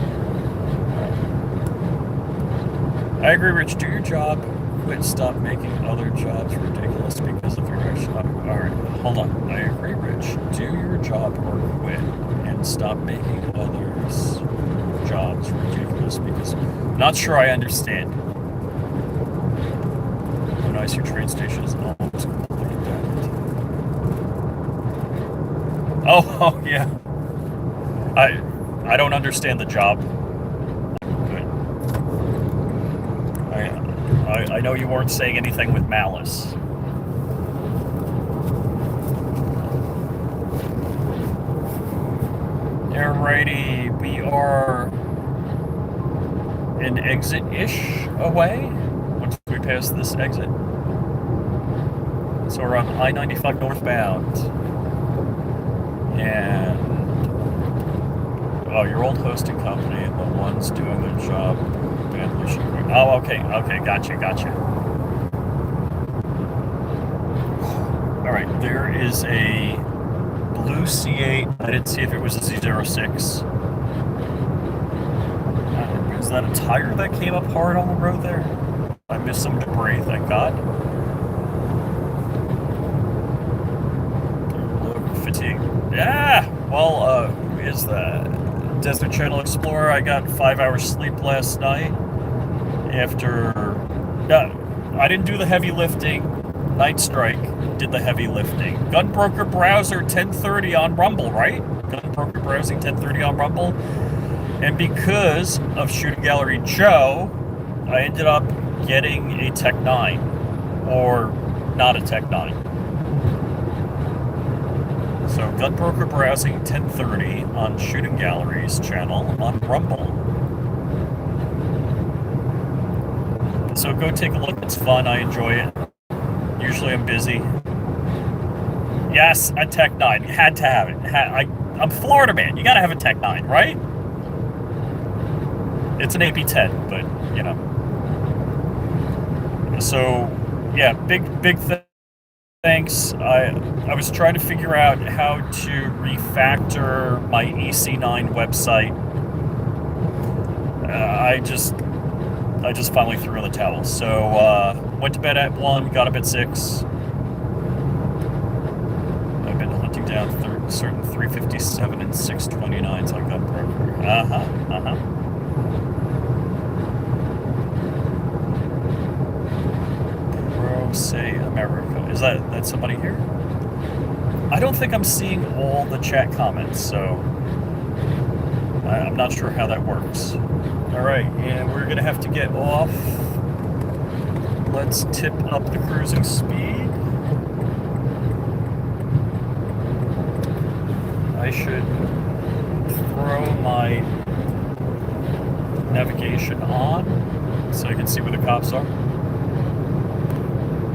I agree, Rich. Do your job. Quit. Stop making other jobs ridiculous because of your action. Alright, hold on. I agree, Rich. Do your job or quit. And stop making others' jobs ridiculous because... Not sure I understand. Nice, your train station is almost completely dead. Oh, yeah. I don't understand the job. Good. I know you weren't saying anything with malice. Alrighty, we are an exit-ish away. Once we pass this exit. So we're on I-95 northbound. And your old hosting company, the ones doing their job badly should quit. Oh, okay, gotcha. Alright, there is a blue C8. I didn't see if it was a Z06. Is that a tire that came up hard on the road there? I missed some debris, thank God. Fatigue. Yeah! Well, who is that? Desert Channel Explorer. I got 5 hours sleep last night. After... I didn't do the heavy lifting. Night Strike did the heavy lifting. Gunbroker Browser 1030 on Rumble, right? Gunbroker Browsing 1030 on Rumble. And because of Shooting Gallery Joe, I ended up getting a Tech 9. Or not a Tech 9. So, Gunbroker Browsing 1030 on Shooting Gallery's channel on Rumble. So go take a look. It's fun. I enjoy it. Usually I'm busy. Yes, a Tech 9. You had to have it. I'm Florida man. You gotta have a Tech 9, right? It's an AP10, but, you know. So, yeah, big thanks. I was trying to figure out how to refactor my EC9 website. I just finally threw in the towel. So, went to bed at 1, got up at 6. certain 357 and 629s I got broker. Uh-huh, uh-huh. Pro Say America. Is that somebody here? I don't think I'm seeing all the chat comments, so I'm not sure how that works. All right, and we're gonna have to get off. Let's tip up the cruising speed. I should throw my navigation on so I can see where the cops are.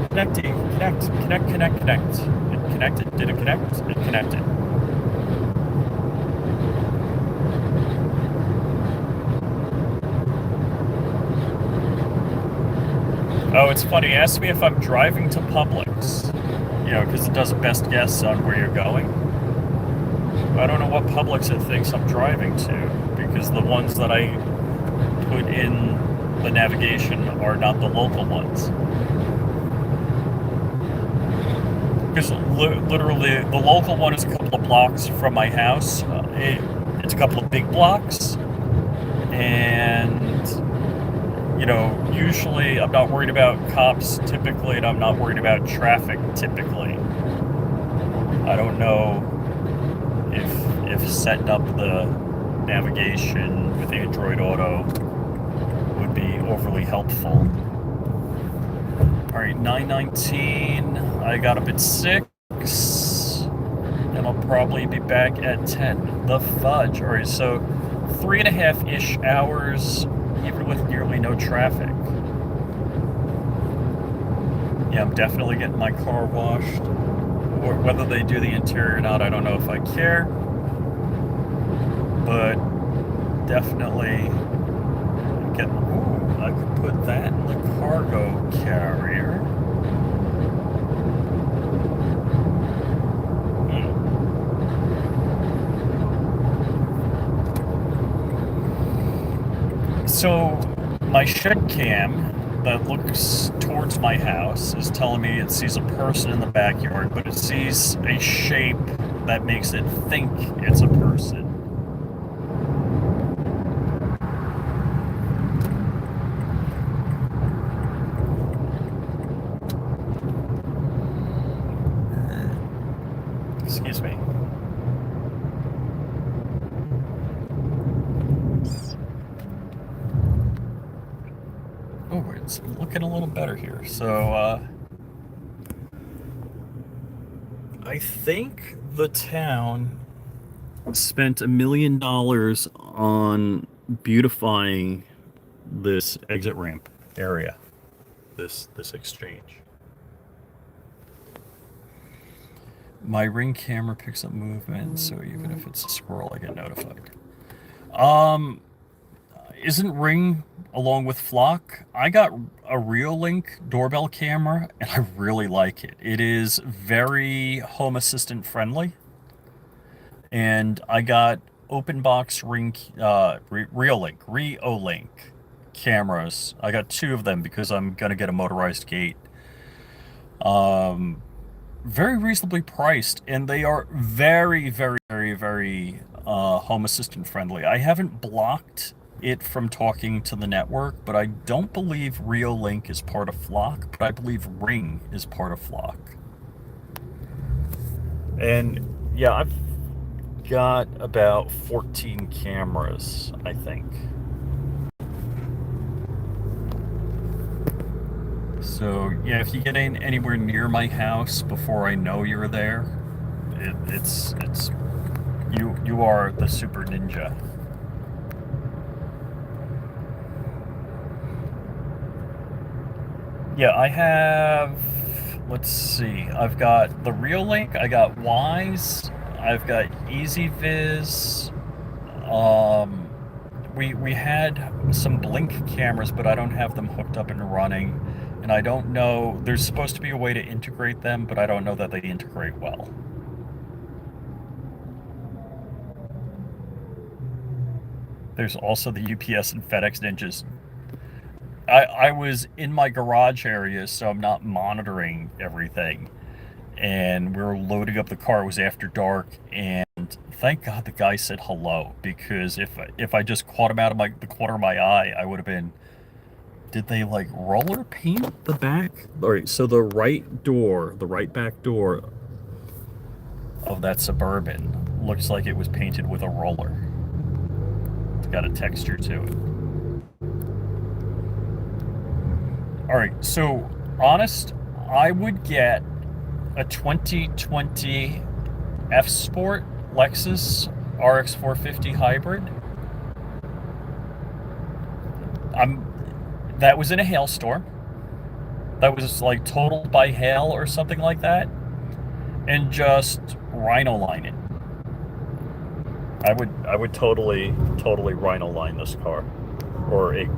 Connecting, connect. It connected, did it connect? It connected. Oh, it's funny. Ask me if I'm driving to Publix, because it does a best guess on where you're going. I don't know what Publix it thinks I'm driving to, because the ones that I put in the navigation are not the local ones. Because literally, the local one is a couple of blocks from my house. It's a couple of big blocks, and usually I'm not worried about cops typically, and I'm not worried about traffic typically. I don't know if setting up the navigation with Android Auto would be overly helpful. All right, 9:19. I got up at 6, and I'll probably be back at 10. The fudge. All right, so 3.5-ish hours, even with nearly no traffic. Yeah, I'm definitely getting my car washed. Or whether they do the interior or not, I don't know if I care. But definitely get. Ooh, I could put that in the cargo carrier. So my shed cam that looks towards my house is telling me it sees a person in the backyard, but it sees a shape that makes it think it's a person. Excuse me. Oh, it's looking a little better here. So, I think the town spent $1 million on beautifying this exit ramp area, this exchange. My Ring camera picks up movement, so even if it's a squirrel, I get notified. Isn't Ring along with Flock? I got a Reolink doorbell camera, and I really like it. It is very Home Assistant friendly. And I got open box Ring Reolink cameras. I got 2 of them because I'm gonna get a motorized gate. Very reasonably priced, and they are very, very, very, very Home Assistant friendly. I haven't blocked it from talking to the network, but I don't believe Reolink is part of Flock, but I believe Ring is part of Flock. And yeah, I've got about 14 cameras, I think. So yeah, if you get anywhere near my house before I know you're there, it's you are the super ninja. Yeah, I have. Let's see. I've got the Reolink. I got Wise. I've got EasyViz. We had some Blink cameras, but I don't have them hooked up and running. And I don't know, there's supposed to be a way to integrate them, but I don't know that they integrate well. There's also the UPS and FedEx Ninjas. I was in my garage area, so I'm not monitoring everything. and we were loading up the car. It was after dark, and thank God the guy said hello, because if I just caught him out of the corner of my eye, I would have been. Did they like roller paint the back? All right, so the right back door of that Suburban looks like it was painted with a roller. It's got a texture to it. All right, so honest, I would get a 2020 F Sport Lexus RX 450 hybrid. That was in a hailstorm. That was like totaled by hail or something like that, and just rhino line it. I would totally rhino line this car, or a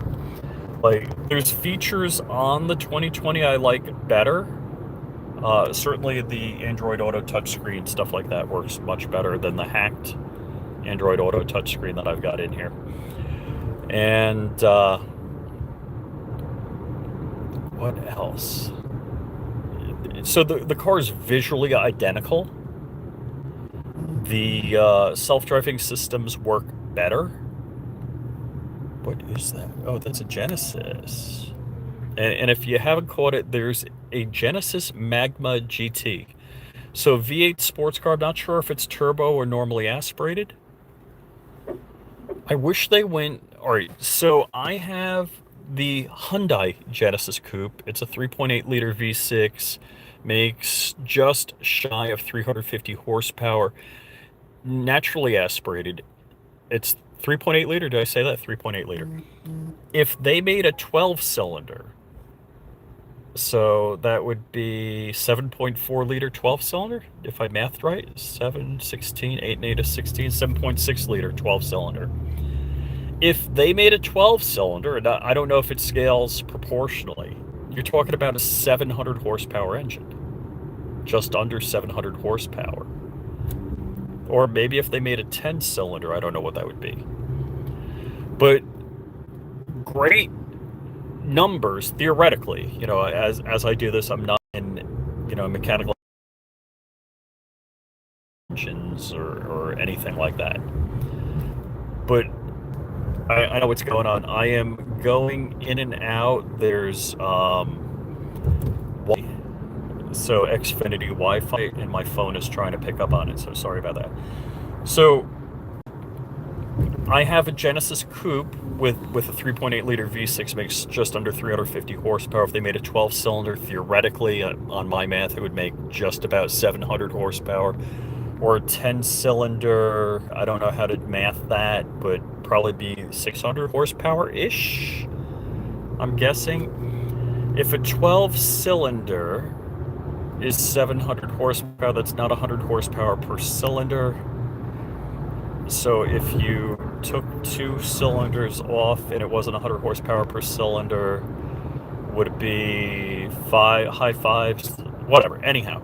like. There's features on the 2020 I like better. Certainly the Android Auto touchscreen, stuff like that, works much better than the hacked Android Auto touchscreen that I've got in here. And what else? So the car is visually identical. The self-driving systems work better. What is that? Oh, that's a Genesis. And if you haven't caught it, there's a Genesis Magma GT. So V8 sports car, I'm not sure if it's turbo or normally aspirated. I wish they went... All right, so I have the Hyundai Genesis Coupe. It's a 3.8 liter V6, makes just shy of 350 horsepower, naturally aspirated. It's 3.8 liter. Did I say that? 3.8 liter. If they made a 12 cylinder, so that would be 7.4 liter 12 cylinder, if I mathed right. 7, 16, 8 and 8 is 16, 7.6 liter 12 cylinder. If they made a 12 cylinder, and I don't know if it scales proportionally, you're talking about a 700 horsepower engine. Just under 700 horsepower. Or maybe if they made a 10 cylinder, I don't know what that would be. But great numbers, theoretically. You know, as I do this, I'm not in, you know, mechanical engines or anything like that. But I know what's going on. I am going in and out. There's so Xfinity Wi-Fi, and my phone is trying to pick up on it, so sorry about that. So I have a Genesis Coupe with a 3.8 liter V6, makes just under 350 horsepower. If they made a 12 cylinder, theoretically, on my math, it would make just about 700 horsepower. Or a 10 cylinder, I don't know how to math that, but probably be 600 horsepower-ish, I'm guessing. If a 12 cylinder is 700 horsepower, that's not 100 horsepower per cylinder. So if you took 2 cylinders off and it wasn't 100 horsepower per cylinder, would it be high fives? Whatever. Anyhow,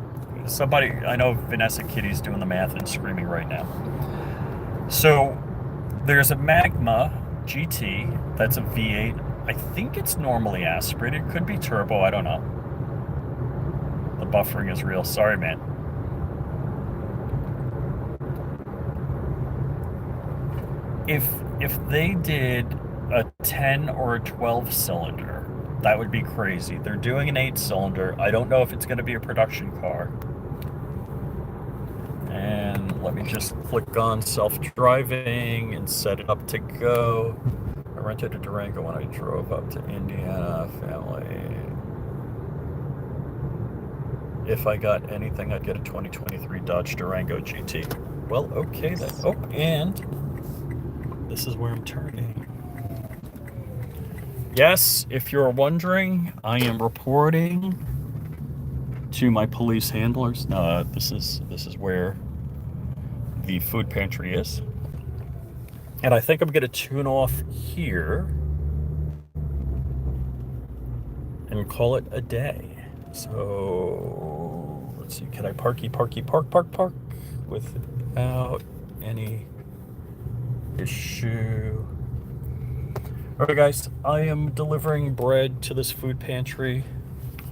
somebody, I know Vanessa Kitty's doing the math and screaming right now. So there's a Magma GT that's a V8. I think it's normally aspirated. Could be turbo. I don't know. The buffering is real. Sorry, man. If they did a 10 or a 12 cylinder, that would be crazy. They're doing an 8 cylinder. I don't know if it's going to be a production car. And let me just click on self-driving and set it up to go. I rented a Durango when I drove up to Indiana, family. If I got anything, I'd get a 2023 Dodge Durango GT. Well, okay then. Oh, and this is where I'm turning. Yes, if you're wondering, I am reporting to my police handlers. No, this is where the food pantry is. And I think I'm going to tune off here and call it a day. So, let's see, can I park without any issue? Okay, guys, I am delivering bread to this food pantry.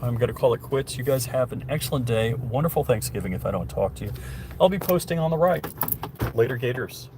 I'm going to call it quits. You guys have an excellent day. Wonderful Thanksgiving if I don't talk to you. I'll be posting on the right. Later, Gators.